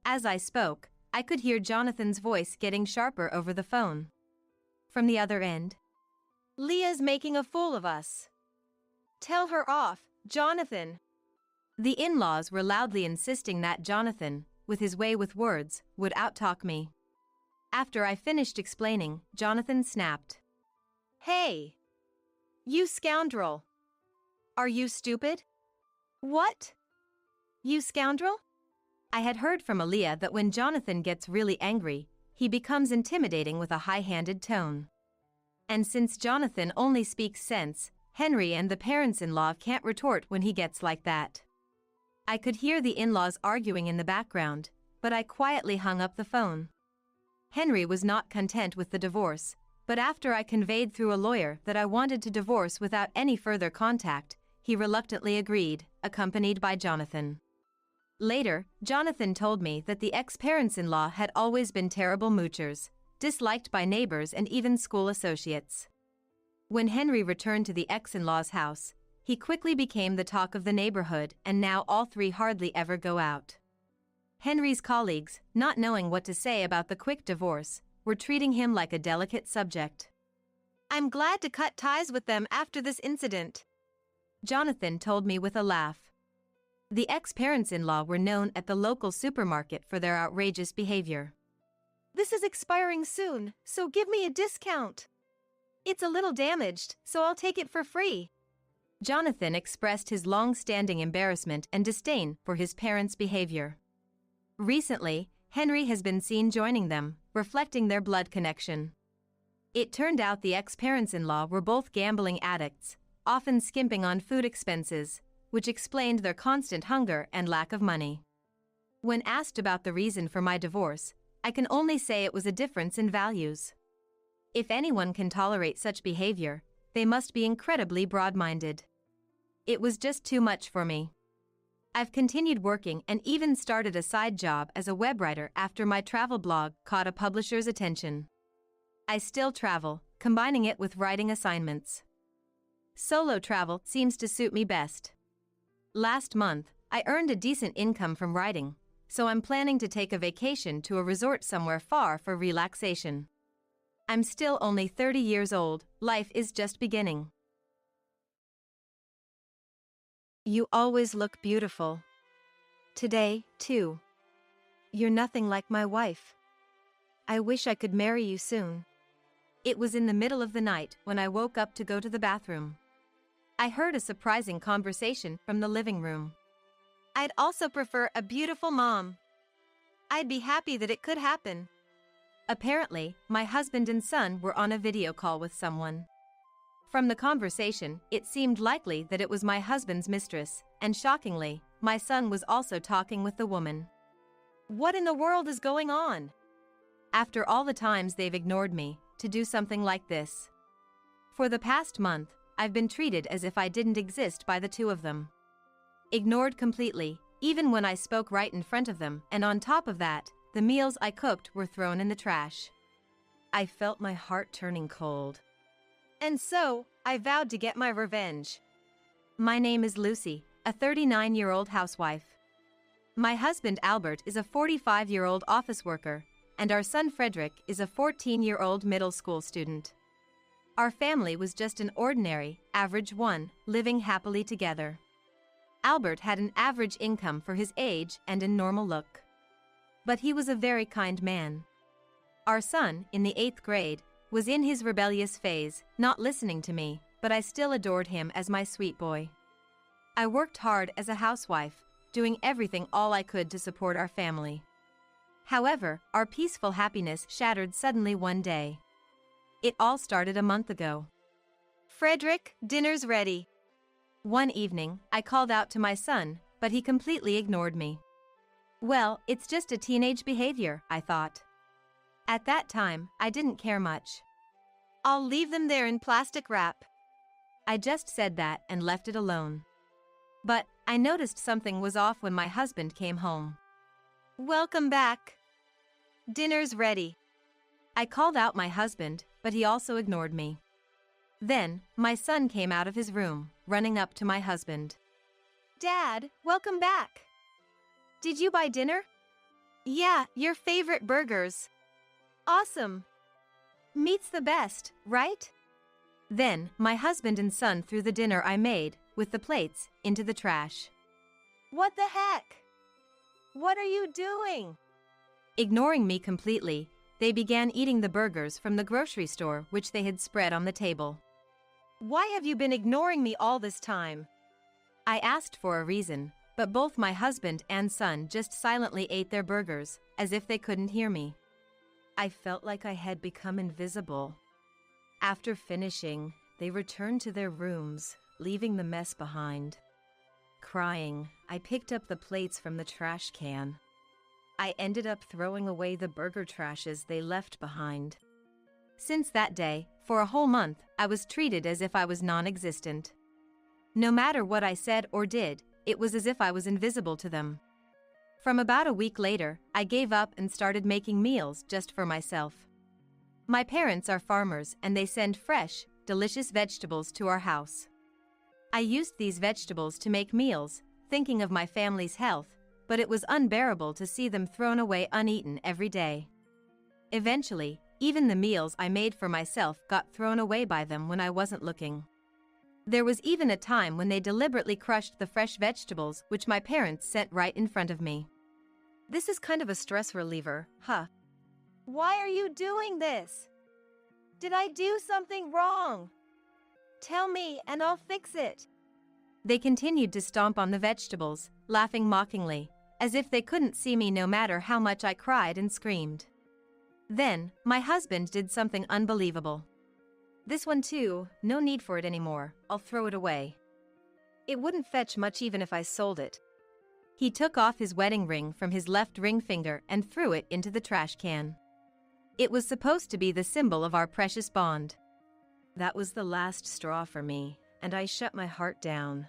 As I spoke, I could hear Jonathan's voice getting sharper over the phone. From the other end, "Leah's making a fool of us. Tell her off, Jonathan." The in-laws were loudly insisting that Jonathan, with his way with words, would outtalk me. After I finished explaining, Jonathan snapped. "Hey! You scoundrel! Are you stupid?" "What? You scoundrel?" I had heard from Aaliyah that when Jonathan gets really angry, he becomes intimidating with a high-handed tone. And since Jonathan only speaks sense, Henry and the parents-in-law can't retort when he gets like that. I could hear the in-laws arguing in the background, but I quietly hung up the phone. Henry was not content with the divorce, but after I conveyed through a lawyer that I wanted to divorce without any further contact, he reluctantly agreed, accompanied by Jonathan. Later, Jonathan told me that the ex-parents-in-law had always been terrible moochers, disliked by neighbors and even school associates. When Henry returned to the ex-in-law's house, he quickly became the talk of the neighborhood, and now all three hardly ever go out. Henry's colleagues, not knowing what to say about the quick divorce, were treating him like a delicate subject. "I'm glad to cut ties with them after this incident," Jonathan told me with a laugh. The ex-parents-in-law were known at the local supermarket for their outrageous behavior. "This is expiring soon, so give me a discount. It's a little damaged, so I'll take it for free." Jonathan expressed his long-standing embarrassment and disdain for his parents' behavior. Recently, Henry has been seen joining them, reflecting their blood connection. It turned out the ex-parents-in-law were both gambling addicts, often skimping on food expenses, which explained their constant hunger and lack of money. When asked about the reason for my divorce, I can only say it was a difference in values. If anyone can tolerate such behavior, they must be incredibly broad-minded. It was just too much for me. I've continued working and even started a side job as a web writer after my travel blog caught a publisher's attention. I still travel, combining it with writing assignments. Solo travel seems to suit me best. Last month, I earned a decent income from writing, so I'm planning to take a vacation to a resort somewhere far for relaxation. I'm still only 30 years old, life is just beginning. You always look beautiful. Today, too. You're nothing like my wife. I wish I could marry you soon. It was in the middle of the night when I woke up to go to the bathroom. I heard a surprising conversation from the living room. I'd also prefer a beautiful mom. I'd be happy that it could happen. Apparently, my husband and son were on a video call with someone. From the conversation, it seemed likely that it was my husband's mistress, and shockingly, my son was also talking with the woman. What in the world is going on? After all the times they've ignored me, to do something like this. For the past month, I've been treated as if I didn't exist by the two of them. Ignored completely, even when I spoke right in front of them, and on top of that, the meals I cooked were thrown in the trash. I felt my heart turning cold. And so, I vowed to get my revenge. My name is Lucy, a 39-year-old housewife. My husband Albert is a 45-year-old office worker, and our son Frederick is a 14-year-old middle school student. Our family was just an ordinary, average one, living happily together. Albert had an average income for his age and a normal look. But he was a very kind man. Our son, in the 8th grade, was in his rebellious phase, not listening to me, but I still adored him as my sweet boy. I worked hard as a housewife, doing everything all I could to support our family. However, our peaceful happiness shattered suddenly one day. It all started a month ago. Frederick, dinner's ready. One evening, I called out to my son, but he completely ignored me. Well, it's just a teenage behavior, I thought. At that time, I didn't care much. I'll leave them there in plastic wrap. I just said that and left it alone. But I noticed something was off when my husband came home. Welcome back. Dinner's ready. I called out my husband, but he also ignored me. Then, my son came out of his room, running up to my husband. Dad, welcome back. Did you buy dinner? Yeah, your favorite burgers. Awesome. Meat's the best, right? Then, my husband and son threw the dinner I made, with the plates, into the trash. What the heck? What are you doing? Ignoring me completely, they began eating the burgers from the grocery store which they had spread on the table. Why have you been ignoring me all this time? I asked for a reason, but both my husband and son just silently ate their burgers, as if they couldn't hear me. I felt like I had become invisible. After finishing, they returned to their rooms, leaving the mess behind. Crying, I picked up the plates from the trash can. I ended up throwing away the burger trashes they left behind. Since that day, for a whole month, I was treated as if I was non-existent. No matter what I said or did, it was as if I was invisible to them. From about a week later, I gave up and started making meals just for myself. My parents are farmers and they send fresh, delicious vegetables to our house. I used these vegetables to make meals, thinking of my family's health, but it was unbearable to see them thrown away uneaten every day. Eventually, even the meals I made for myself got thrown away by them when I wasn't looking. There was even a time when they deliberately crushed the fresh vegetables which my parents sent right in front of me. This is kind of a stress reliever, huh? Why are you doing this? Did I do something wrong? Tell me and I'll fix it. They continued to stomp on the vegetables, laughing mockingly, as if they couldn't see me no matter how much I cried and screamed. Then, my husband did something unbelievable. This one too, no need for it anymore, I'll throw it away. It wouldn't fetch much even if I sold it. He took off his wedding ring from his left ring finger and threw it into the trash can. It was supposed to be the symbol of our precious bond. That was the last straw for me, and I shut my heart down.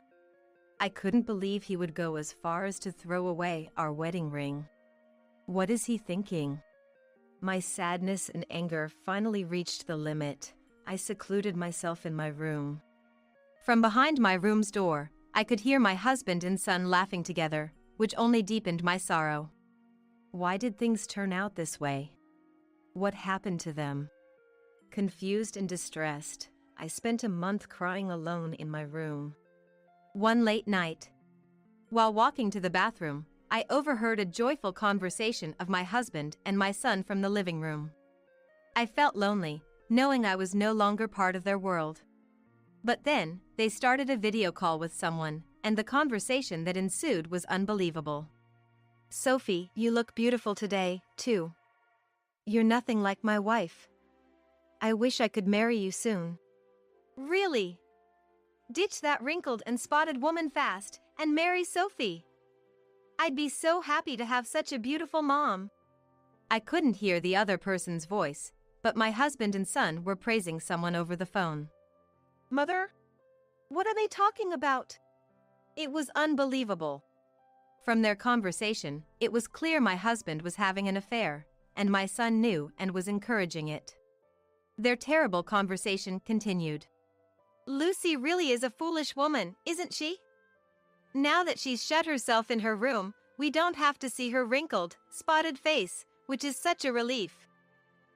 I couldn't believe he would go as far as to throw away our wedding ring. What is he thinking? My sadness and anger finally reached the limit. I secluded myself in my room. From behind my room's door, I could hear my husband and son laughing together, which only deepened my sorrow. Why did things turn out this way? What happened to them? Confused and distressed, I spent a month crying alone in my room. One late night, while walking to the bathroom, I overheard a joyful conversation of my husband and my son from the living room. I felt lonely, knowing I was no longer part of their world. But then, they started a video call with someone, and the conversation that ensued was unbelievable. Sophie, you look beautiful today, too. You're nothing like my wife. I wish I could marry you soon. Really? Ditch that wrinkled and spotted woman fast and marry Sophie. I'd be so happy to have such a beautiful mom. I couldn't hear the other person's voice, but my husband and son were praising someone over the phone. Mother? What are they talking about? It was unbelievable. From their conversation, it was clear my husband was having an affair, and my son knew and was encouraging it. Their terrible conversation continued. Lucy really is a foolish woman, isn't she? Now that she's shut herself in her room, we don't have to see her wrinkled, spotted face, which is such a relief.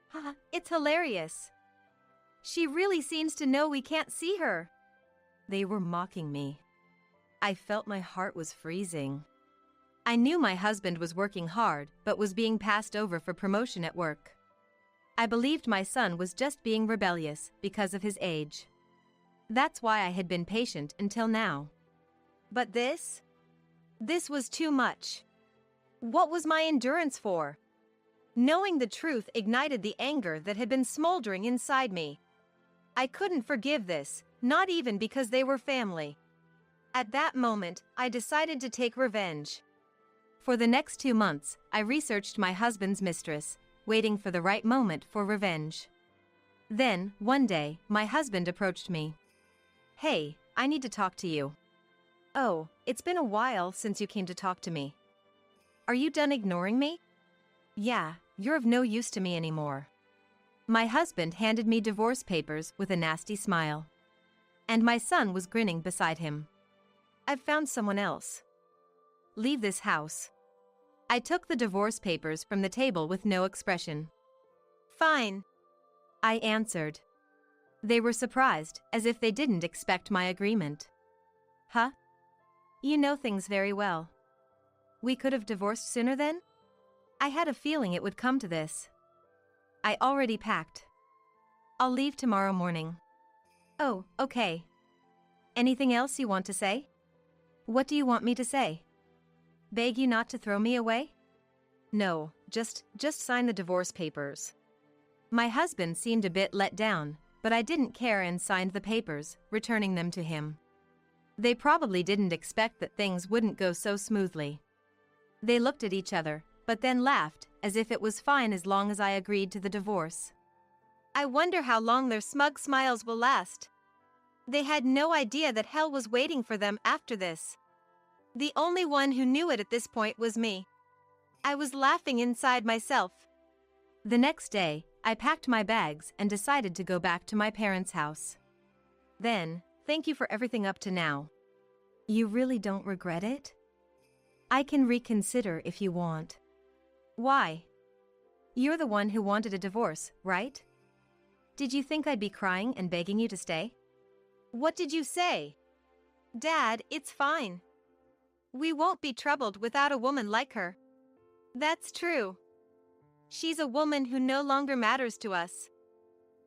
Haha, it's hilarious. She really seems to know we can't see her. They were mocking me. I felt my heart was freezing. I knew my husband was working hard but was being passed over for promotion at work. I believed my son was just being rebellious because of his age. That's why I had been patient until now. But this was too much. What was my endurance for? Knowing the truth ignited the anger that had been smoldering inside me. I couldn't forgive this, not even because they were family. At that moment, I decided to take revenge. For the next 2 months, I researched my husband's mistress, waiting for the right moment for revenge. Then, one day, my husband approached me. "Hey, I need to talk to you." "Oh, it's been a while since you came to talk to me. Are you done ignoring me?" "Yeah, you're of no use to me anymore." My husband handed me divorce papers with a nasty smile. And my son was grinning beside him. "I've found someone else." "Leave this house." I took the divorce papers from the table with no expression. "Fine," I answered. They were surprised, as if they didn't expect my agreement. "Huh? You know things very well. We could have divorced sooner then? I had a feeling it would come to this." "I already packed. I'll leave tomorrow morning." "Oh, okay. Anything else you want to say?" "What do you want me to say? Beg you not to throw me away?" "No, just sign the divorce papers." My husband seemed a bit let down, but I didn't care and signed the papers, returning them to him. They probably didn't expect that things wouldn't go so smoothly. They looked at each other, but then laughed, as if it was fine as long as I agreed to the divorce. I wonder how long their smug smiles will last. They had no idea that hell was waiting for them after this. The only one who knew it at this point was me. I was laughing inside myself. The next day, I packed my bags and decided to go back to my parents' house. "Then, thank you for everything up to now." "You really don't regret it?" "I can reconsider if you want." "Why?" "You're the one who wanted a divorce, right? Did you think I'd be crying and begging you to stay?" "What did you say?" "Dad, it's fine. We won't be troubled without a woman like her." "That's true. She's a woman who no longer matters to us."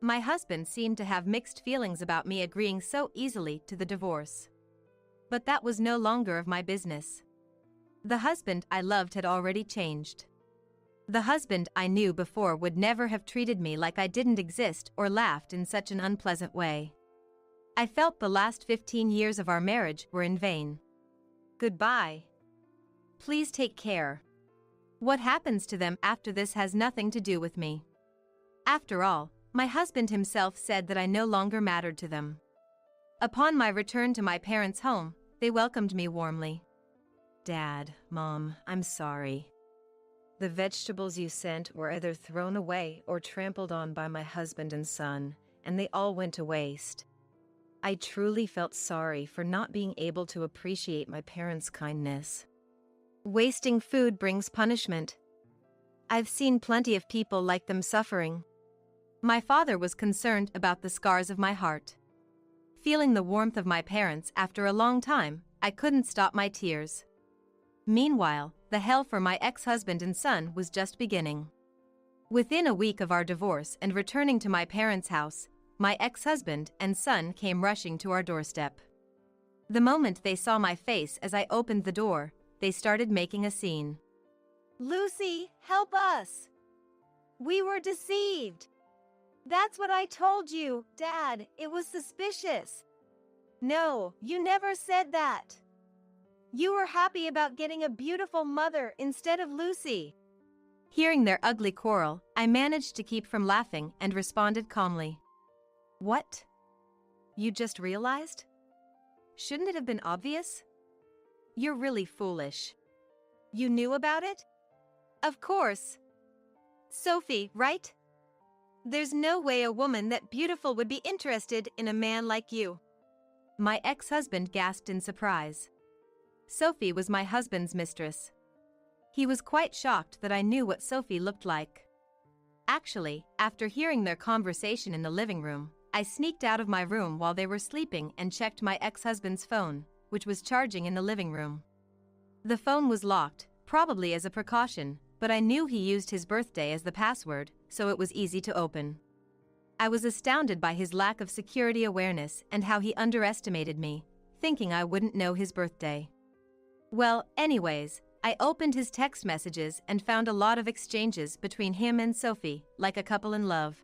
My husband seemed to have mixed feelings about me agreeing so easily to the divorce. But that was no longer of my business. The husband I loved had already changed. The husband I knew before would never have treated me like I didn't exist or laughed in such an unpleasant way. I felt the last 15 years of our marriage were in vain. Goodbye. Please take care. What happens to them after this has nothing to do with me. After all, my husband himself said that I no longer mattered to them. Upon my return to my parents' home, they welcomed me warmly. "Dad, Mom, I'm sorry. The vegetables you sent were either thrown away or trampled on by my husband and son, and they all went to waste. I truly felt sorry for not being able to appreciate my parents' kindness. Wasting food brings punishment. I've seen plenty of people like them suffering." My father was concerned about the scars of my heart. Feeling the warmth of my parents after a long time, I couldn't stop my tears. Meanwhile, the hell for my ex-husband and son was just beginning. Within a week of our divorce and returning to my parents' house, my ex-husband and son came rushing to our doorstep. The moment they saw my face as I opened the door, they started making a scene. "Lucy, help us! We were deceived. That's what I told you, Dad. It was suspicious. No, you never said that. You were happy about getting a beautiful mother instead of Lucy. Hearing their ugly quarrel, I managed to keep from laughing and responded calmly. What? You just realized? Shouldn't it have been obvious? You're really foolish. You knew about it? Of course. Sophie, right? There's no way a woman that beautiful would be interested in a man like you. My ex-husband gasped in surprise. Sophie was my husband's mistress. He was quite shocked that I knew what Sophie looked like. Actually, after hearing their conversation in the living room, I sneaked out of my room while they were sleeping and checked my ex-husband's phone, which was charging in the living room. The phone was locked, probably as a precaution, but I knew he used his birthday as the password, so it was easy to open. I was astounded by his lack of security awareness and how he underestimated me, thinking I wouldn't know his birthday. Well, anyways, I opened his text messages and found a lot of exchanges between him and Sophie, like a couple in love.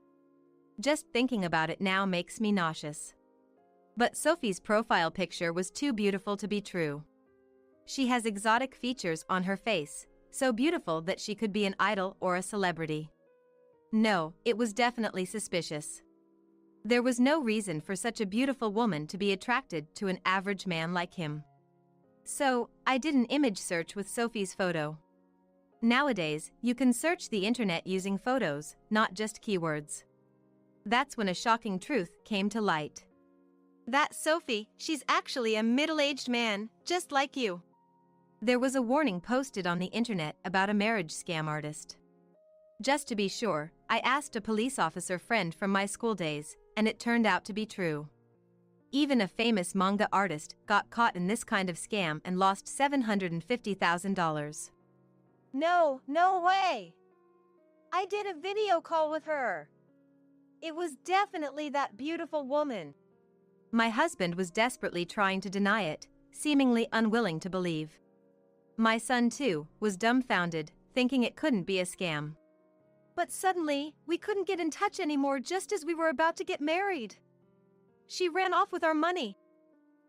Just thinking about it now makes me nauseous. But Sophie's profile picture was too beautiful to be true. She has exotic features on her face, so beautiful that she could be an idol or a celebrity. No, it was definitely suspicious. There was no reason for such a beautiful woman to be attracted to an average man like him. So, I did an image search with Sophie's photo. Nowadays, you can search the internet using photos, not just keywords. That's when a shocking truth came to light. That's Sophie, she's actually a middle-aged man, just like you. There was a warning posted on the internet about a marriage scam artist. Just to be sure, I asked a police officer friend from my school days, and it turned out to be true. Even a famous manga artist got caught in this kind of scam and lost $750,000. No way! I did a video call with her. It was definitely that beautiful woman. My husband was desperately trying to deny it, seemingly unwilling to believe. My son, too, was dumbfounded, thinking it couldn't be a scam. But suddenly, we couldn't get in touch anymore just as we were about to get married. She ran off with our money.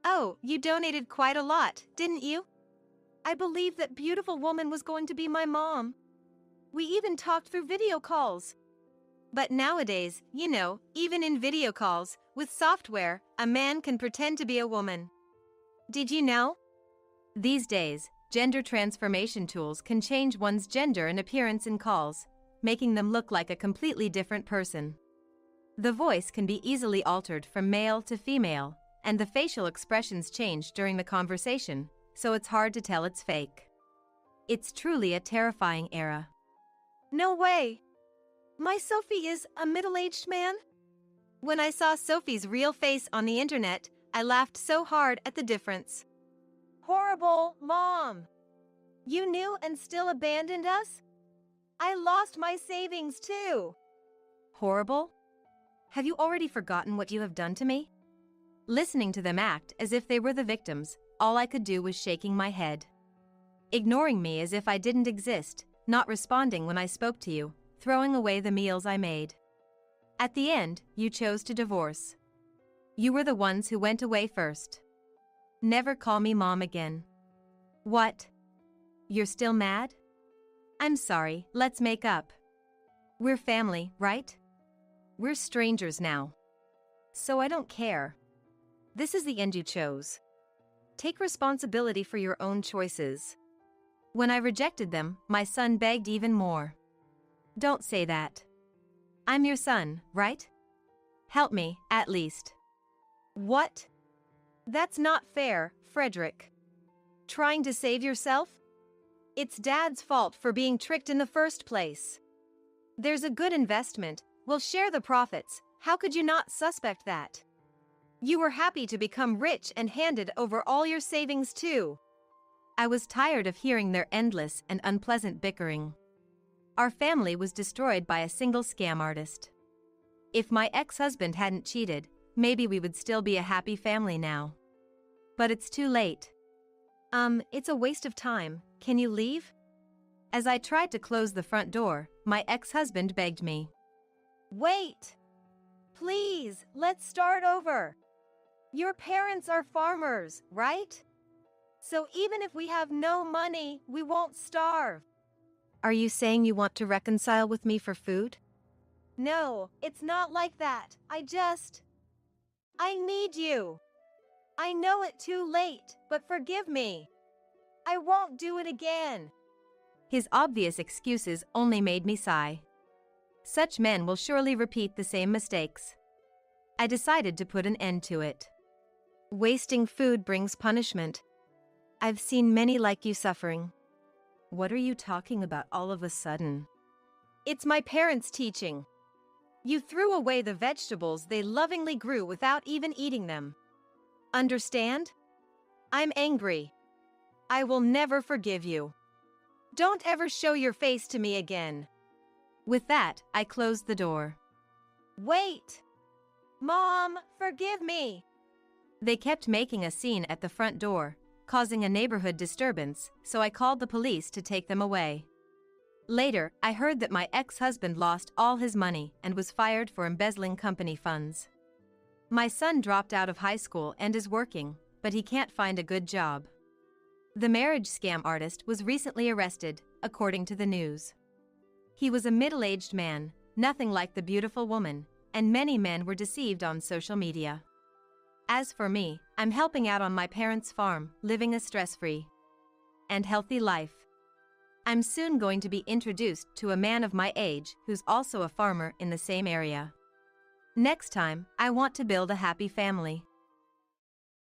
Oh, you donated quite a lot, didn't you? I believed that beautiful woman was going to be my mom. We even talked through video calls. But nowadays, you know, even in video calls, with software, a man can pretend to be a woman. Did you know? These days, gender transformation tools can change one's gender and appearance in calls, making them look like a completely different person. The voice can be easily altered from male to female, and the facial expressions change during the conversation, so it's hard to tell it's fake. It's truly a terrifying era. No way! My Sophie is a middle-aged man? When I saw Sophie's real face on the internet, I laughed so hard at the difference. Horrible, Mom! You knew and still abandoned us? I lost my savings too! Horrible? Have you already forgotten what you have done to me? Listening to them act as if they were the victims, all I could do was shaking my head. Ignoring me as if I didn't exist, not responding when I spoke to you, throwing away the meals I made. At the end, you chose to divorce. You were the ones who went away first. Never call me Mom again. What? You're still mad? I'm sorry, let's make up. We're family, right? We're strangers now. So I don't care. This is the end you chose. Take responsibility for your own choices. When I rejected them, my son begged even more. Don't say that. I'm your son, right? Help me, at least. What? That's not fair, Frederick. Trying to save yourself? It's Dad's fault for being tricked in the first place. There's a good investment, we'll share the profits, how could you not suspect that? You were happy to become rich and handed over all your savings too. I was tired of hearing their endless and unpleasant bickering. Our family was destroyed by a single scam artist. If my ex-husband hadn't cheated, maybe we would still be a happy family now. But it's too late. It's a waste of time. Can you leave? As I tried to close the front door, my ex-husband begged me. Wait! Please, let's start over. Your parents are farmers, right? So even if we have no money, we won't starve. Are you saying you want to reconcile with me for food? No, it's not like that. I need you. I know it too late, but forgive me. I won't do it again. His obvious excuses only made me sigh. Such men will surely repeat the same mistakes. I decided to put an end to it. Wasting food brings punishment. I've seen many like you suffering. What are you talking about all of a sudden? It's my parents' teaching. You threw away the vegetables they lovingly grew without even eating them. Understand? I'm angry. I will never forgive you. Don't ever show your face to me again. With that, I closed the door. Wait! Mom, forgive me! They kept making a scene at the front door, causing a neighborhood disturbance, so I called the police to take them away. Later, I heard that my ex-husband lost all his money and was fired for embezzling company funds. My son dropped out of high school and is working, but he can't find a good job. The marriage scam artist was recently arrested, according to the news. He was a middle-aged man, nothing like the beautiful woman, and many men were deceived on social media. As for me, I'm helping out on my parents' farm, living a stress-free and healthy life. I'm soon going to be introduced to a man of my age who's also a farmer in the same area. Next time, I want to build a happy family.